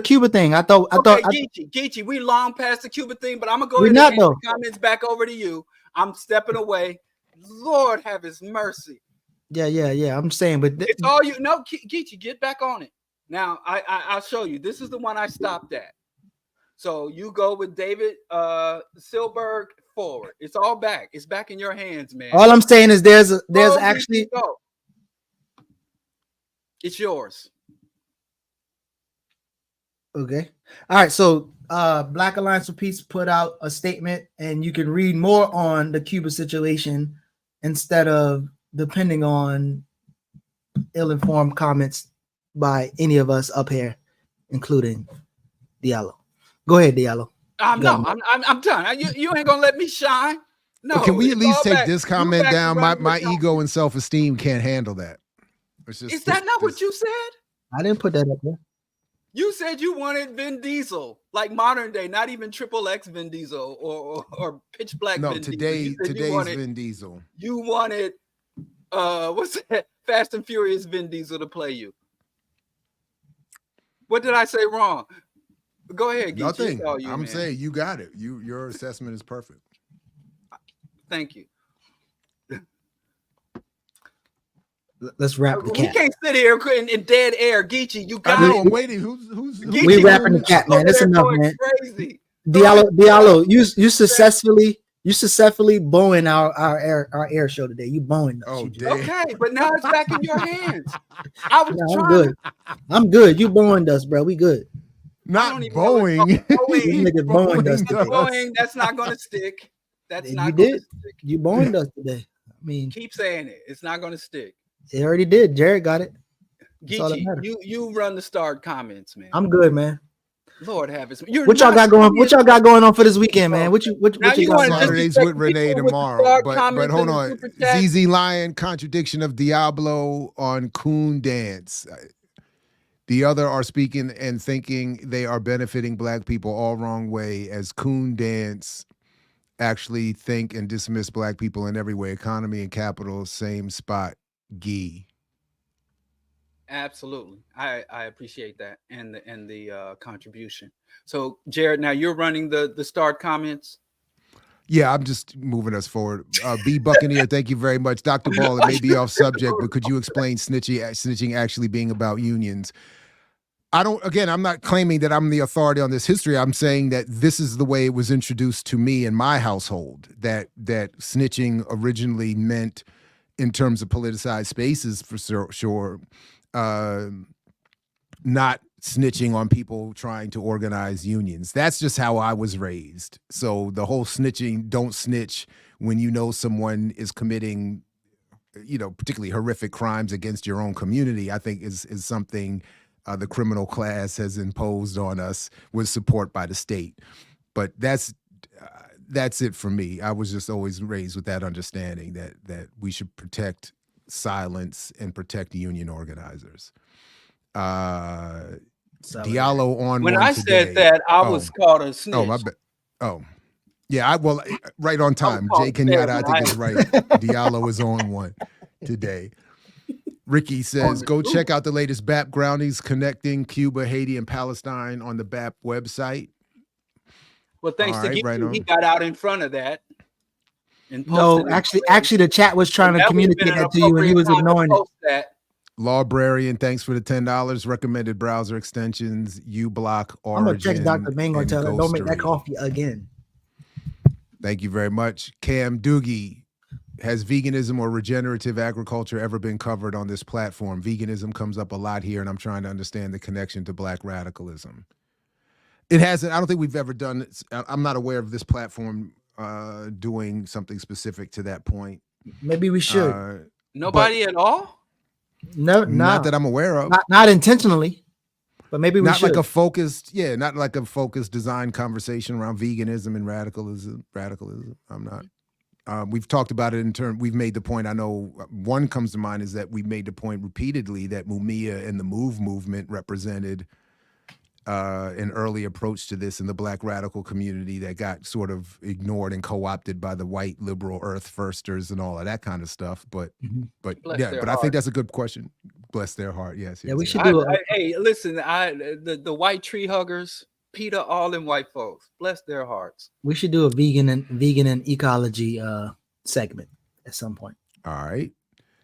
[SPEAKER 4] Cuba thing. I thought
[SPEAKER 5] Geechee, we long past the Cuba thing, but I'm gonna go ahead and hand the comments back over to you. I'm stepping away. Lord have his mercy.
[SPEAKER 4] Yeah. I'm saying, but
[SPEAKER 5] it's all you. No, Geechee, get back on it. Now I'll show you. This is the one I stopped at. So you go with David Silberg forward. It's all back. It's back in your hands, man.
[SPEAKER 4] All I'm saying is there's actually.
[SPEAKER 5] It's yours.
[SPEAKER 4] Okay. All right. So Black Alliance for Peace put out a statement, and you can read more on the Cuba situation instead of depending on ill-informed comments by any of us up here, including Diallo. Go ahead, Diallo.
[SPEAKER 5] I'm done. You ain't gonna let me shine. No.
[SPEAKER 3] But can we at least take this comment down? My ego and self-esteem can't handle that.
[SPEAKER 5] Is that not what you said?
[SPEAKER 4] I didn't put that up there.
[SPEAKER 5] You said you wanted Vin Diesel, like modern day, not even XXX Vin Diesel or Pitch Black.
[SPEAKER 3] No,
[SPEAKER 5] Vin
[SPEAKER 3] today's
[SPEAKER 5] Diesel.
[SPEAKER 3] Vin Diesel.
[SPEAKER 5] You wanted what's that? Fast and Furious Vin Diesel to play you. What did I say wrong? Go ahead, Geechee.
[SPEAKER 3] Nothing.
[SPEAKER 5] It's all you,
[SPEAKER 3] I'm
[SPEAKER 5] man.
[SPEAKER 3] saying you got it. Your assessment is perfect.
[SPEAKER 5] Thank you.
[SPEAKER 4] Let's wrap the
[SPEAKER 5] We
[SPEAKER 4] cat.
[SPEAKER 5] can't sit here in dead air, Geechee. You got
[SPEAKER 3] I know.
[SPEAKER 5] it.
[SPEAKER 3] I'm waiting. Who's
[SPEAKER 5] Geechee,
[SPEAKER 4] We wrapping the cat, man. That's
[SPEAKER 5] over there
[SPEAKER 4] enough,
[SPEAKER 5] going
[SPEAKER 4] man.
[SPEAKER 5] Crazy.
[SPEAKER 4] Diallo, you successfully bowing our air show today. You bowing us.
[SPEAKER 3] Oh,
[SPEAKER 4] You just-
[SPEAKER 3] damn.
[SPEAKER 5] Okay, but now it's back in your hands. I was
[SPEAKER 4] No, I'm
[SPEAKER 5] trying.
[SPEAKER 4] good. I'm good. You bowing us, bro. We good.
[SPEAKER 3] Not
[SPEAKER 5] don't even know what's
[SPEAKER 3] Boeing.
[SPEAKER 4] This nigga bowing us today.
[SPEAKER 5] Boeing, that's not going to stick. That's
[SPEAKER 4] You
[SPEAKER 5] not going to
[SPEAKER 4] did.
[SPEAKER 5] stick.
[SPEAKER 4] You bowing us today. I mean,
[SPEAKER 5] Keep saying it. It's not going to stick.
[SPEAKER 4] it already did. Jared got it. That's all that
[SPEAKER 5] Geechee,
[SPEAKER 4] matters.
[SPEAKER 5] you run the start comments, man.
[SPEAKER 4] I'm good, man.
[SPEAKER 5] Lord have his.
[SPEAKER 4] What y'all got going? What y'all got going on for this weekend, man? What you
[SPEAKER 5] Now
[SPEAKER 4] what you
[SPEAKER 5] you
[SPEAKER 4] got
[SPEAKER 5] wanna
[SPEAKER 4] going?
[SPEAKER 3] Saturdays
[SPEAKER 5] disrespect
[SPEAKER 3] with Renee
[SPEAKER 5] people with the
[SPEAKER 3] tomorrow.
[SPEAKER 5] dark
[SPEAKER 3] But
[SPEAKER 5] comments
[SPEAKER 3] hold
[SPEAKER 5] in the
[SPEAKER 3] on.
[SPEAKER 5] super chat?
[SPEAKER 3] ZZ Lion, contradiction of Diablo on Coon Dance. The other are speaking and thinking they are benefiting black people all wrong way, as Coon Dance actually think and dismiss black people in every way. Economy and capital, same spot. Gee.
[SPEAKER 5] Absolutely, I appreciate that and the contribution. So, Jared, now you're running the start comments.
[SPEAKER 3] Yeah, I'm just moving us forward. B Buccaneer, thank you very much. Dr. Ball, it may be off subject, but could you explain snitching actually being about unions? I'm not claiming that I'm the authority on this history. I'm saying that this is the way it was introduced to me in my household, that snitching originally meant, in terms of politicized spaces for sure, not snitching on people trying to organize unions. That's just how I was raised. So the whole snitching, don't snitch when you know someone is committing, particularly horrific crimes against your own community, I think is something the criminal class has imposed on us with support by the state. But that's it for me. I was just always raised with that understanding that we should protect silence and protect union organizers. Diallo on
[SPEAKER 5] when
[SPEAKER 3] one
[SPEAKER 5] I
[SPEAKER 3] today.
[SPEAKER 5] said that, I was called a snitch.
[SPEAKER 3] Oh, my bad. Oh, yeah. Right on time. Jay Kenyatta, I think is right. Diallo is on one today. Ricky says, go check out the latest BAP groundings connecting Cuba, Haiti, and Palestine on the BAP website.
[SPEAKER 5] Well, thanks to
[SPEAKER 3] right
[SPEAKER 5] he got out in front of that. And
[SPEAKER 4] No, actually, the chat was trying to communicate that to you, and he was ignoring it.
[SPEAKER 3] Librarian, thanks for the $10. Recommended browser extensions, uBlock, Origin.
[SPEAKER 4] I'm gonna text Dr. Mango and tell her don't make that
[SPEAKER 3] Ghostery.
[SPEAKER 4] coffee again.
[SPEAKER 3] Thank you very much. Cam Doogie, has veganism or regenerative agriculture ever been covered on this platform? Veganism comes up a lot here, and I'm trying to understand the connection to black radicalism. It hasn't. I don't think we've ever done it. I'm not aware of this platform doing something specific to that point.
[SPEAKER 4] Maybe we should.
[SPEAKER 5] Nobody at all?
[SPEAKER 4] No,
[SPEAKER 3] not that I'm aware of.
[SPEAKER 4] Not intentionally, but maybe we
[SPEAKER 3] not
[SPEAKER 4] should.
[SPEAKER 3] not like a focused design conversation around veganism and radicalism. I'm not. We've talked about it in turn. We've made the point. I know one comes to mind is that we made the point repeatedly that Mumia and the MOVE movement represented an early approach to this in the black radical community that got sort of ignored and co-opted by the white liberal earth firsters and all of that kind of stuff. But I think that's a good question. Bless their heart. Yes.
[SPEAKER 4] Yeah, we should do.
[SPEAKER 5] Hey, listen, the white tree huggers, Peter, all them white folks, bless their hearts.
[SPEAKER 4] We should do a vegan and ecology segment at some point.
[SPEAKER 3] All right.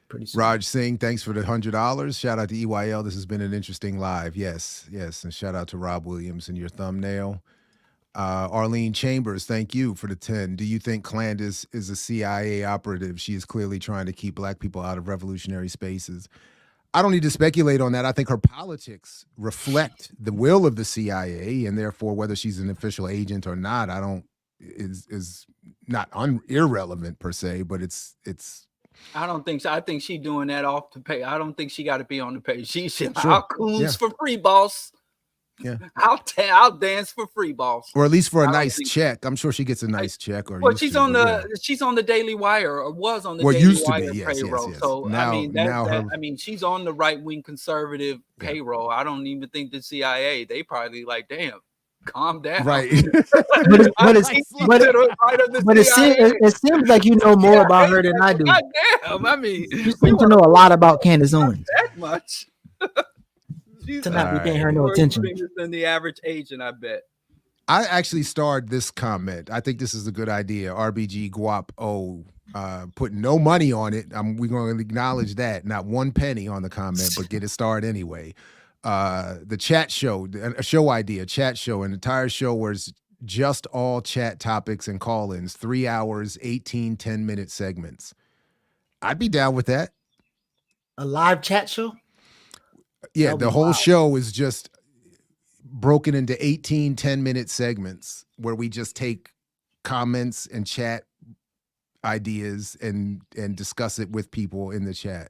[SPEAKER 4] Pretty soon.
[SPEAKER 3] Raj Singh, thanks for the $100. Shout out to EYL. This has been an interesting live. Yes. And shout out to Rob Williams and your thumbnail. Arlene Chambers, thank you for the 10. Do you think Candace is a CIA operative? She is clearly trying to keep black people out of revolutionary spaces. I don't need to speculate on that. I think her politics reflect the will of the CIA, and therefore whether she's an official agent or not, is not irrelevant per se, but it's
[SPEAKER 5] I don't think so. I think she's doing that off the pay. I don't think she got to be on the page. She said,
[SPEAKER 3] Sure.
[SPEAKER 5] "I'll coons for free, boss.
[SPEAKER 3] Yeah,
[SPEAKER 5] I'll dance for free, boss."
[SPEAKER 3] Or at least for a nice check. I'm sure she gets a nice check. Or
[SPEAKER 5] well, she's on the Daily Wire, or was on the Daily Wire payroll.
[SPEAKER 3] Yes.
[SPEAKER 5] So
[SPEAKER 3] now,
[SPEAKER 5] I mean, she's on the right wing conservative payroll. I don't even think the CIA. They probably like, damn, calm down.
[SPEAKER 3] Right.
[SPEAKER 4] but it seems like you know more about her than I do.
[SPEAKER 5] God damn. I mean,
[SPEAKER 4] you seem to know a lot about Candace Owens.
[SPEAKER 5] That much.
[SPEAKER 4] Tonight we
[SPEAKER 3] All
[SPEAKER 4] can't
[SPEAKER 3] right.
[SPEAKER 4] hear no
[SPEAKER 5] More
[SPEAKER 4] attention.
[SPEAKER 5] extremist than the average agent, I bet.
[SPEAKER 3] I actually starred this comment. I think this is a good idea. RBG Guap O put no money on it. We're going to acknowledge that. Not 1 penny on the comment, but get it started anyway. The chat show, a show idea, chat show, an entire show where it's just all chat topics and call-ins, 3 hours, 18 10-minute segments. I'd be down with that.
[SPEAKER 4] A live chat show?
[SPEAKER 3] Yeah, the whole show is just broken into 18 10-minute segments where we just take comments and chat ideas and discuss it with people in the chat.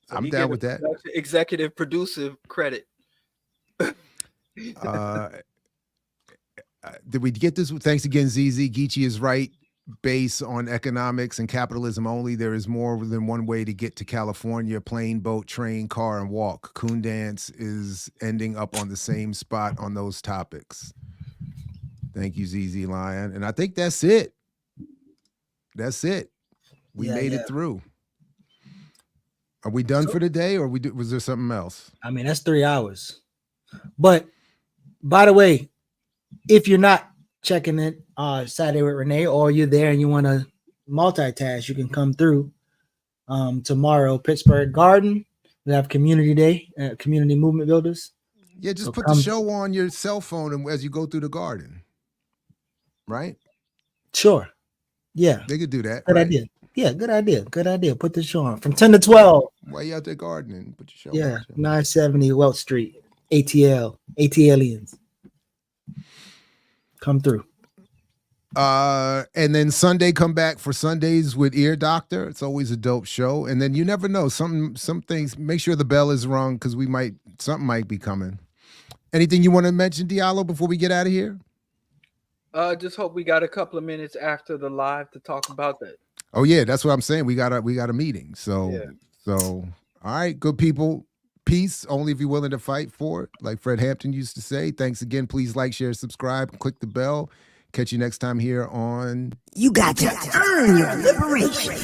[SPEAKER 5] So
[SPEAKER 3] I'm down with that.
[SPEAKER 5] Executive producer credit.
[SPEAKER 3] Did we get this? Thanks again, ZZ. Geechee is right. Base on economics and capitalism only. There is more than one way to get to California: plane, boat, train, car, and walk. Coon Dance is ending up on the same spot on those topics. Thank you, ZZ Lion. And I think that's it. That's it. We made it through. Are we done for the day, or was there something else?
[SPEAKER 4] I mean, that's 3 hours. But by the way, if you're not checking it Saturday with Renee, or you're there and you want to multitask, you can come through tomorrow, Pittsburgh Garden. We have Community Day, Community Movement Builders.
[SPEAKER 3] Yeah, just put the show on your cell phone and as you go through the garden. Right?
[SPEAKER 4] Sure. Yeah.
[SPEAKER 3] They could do that.
[SPEAKER 4] Good idea. Yeah, good idea. Good idea. Put the show on from 10 to 12.
[SPEAKER 3] Why you out there gardening? Put your show
[SPEAKER 4] Yeah,
[SPEAKER 3] on.
[SPEAKER 4] 970 Welch Street, ATLians. Come through.
[SPEAKER 3] And then Sunday, come back for Sundays with Ear Doctor. It's always a dope show. And then you never know. Some things, make sure the bell is rung because something might be coming. Anything you want to mention, Diallo, before we get out of here?
[SPEAKER 5] Just hope we got a couple of minutes after the live to talk about that.
[SPEAKER 3] Oh yeah, that's what I'm saying. We got a meeting. So all right, good people. Peace, only if you're willing to fight for it, like Fred Hampton used to say. Thanks again. Please like, share, subscribe, click the bell. Catch you next time here on
[SPEAKER 2] You got to earn your liberation.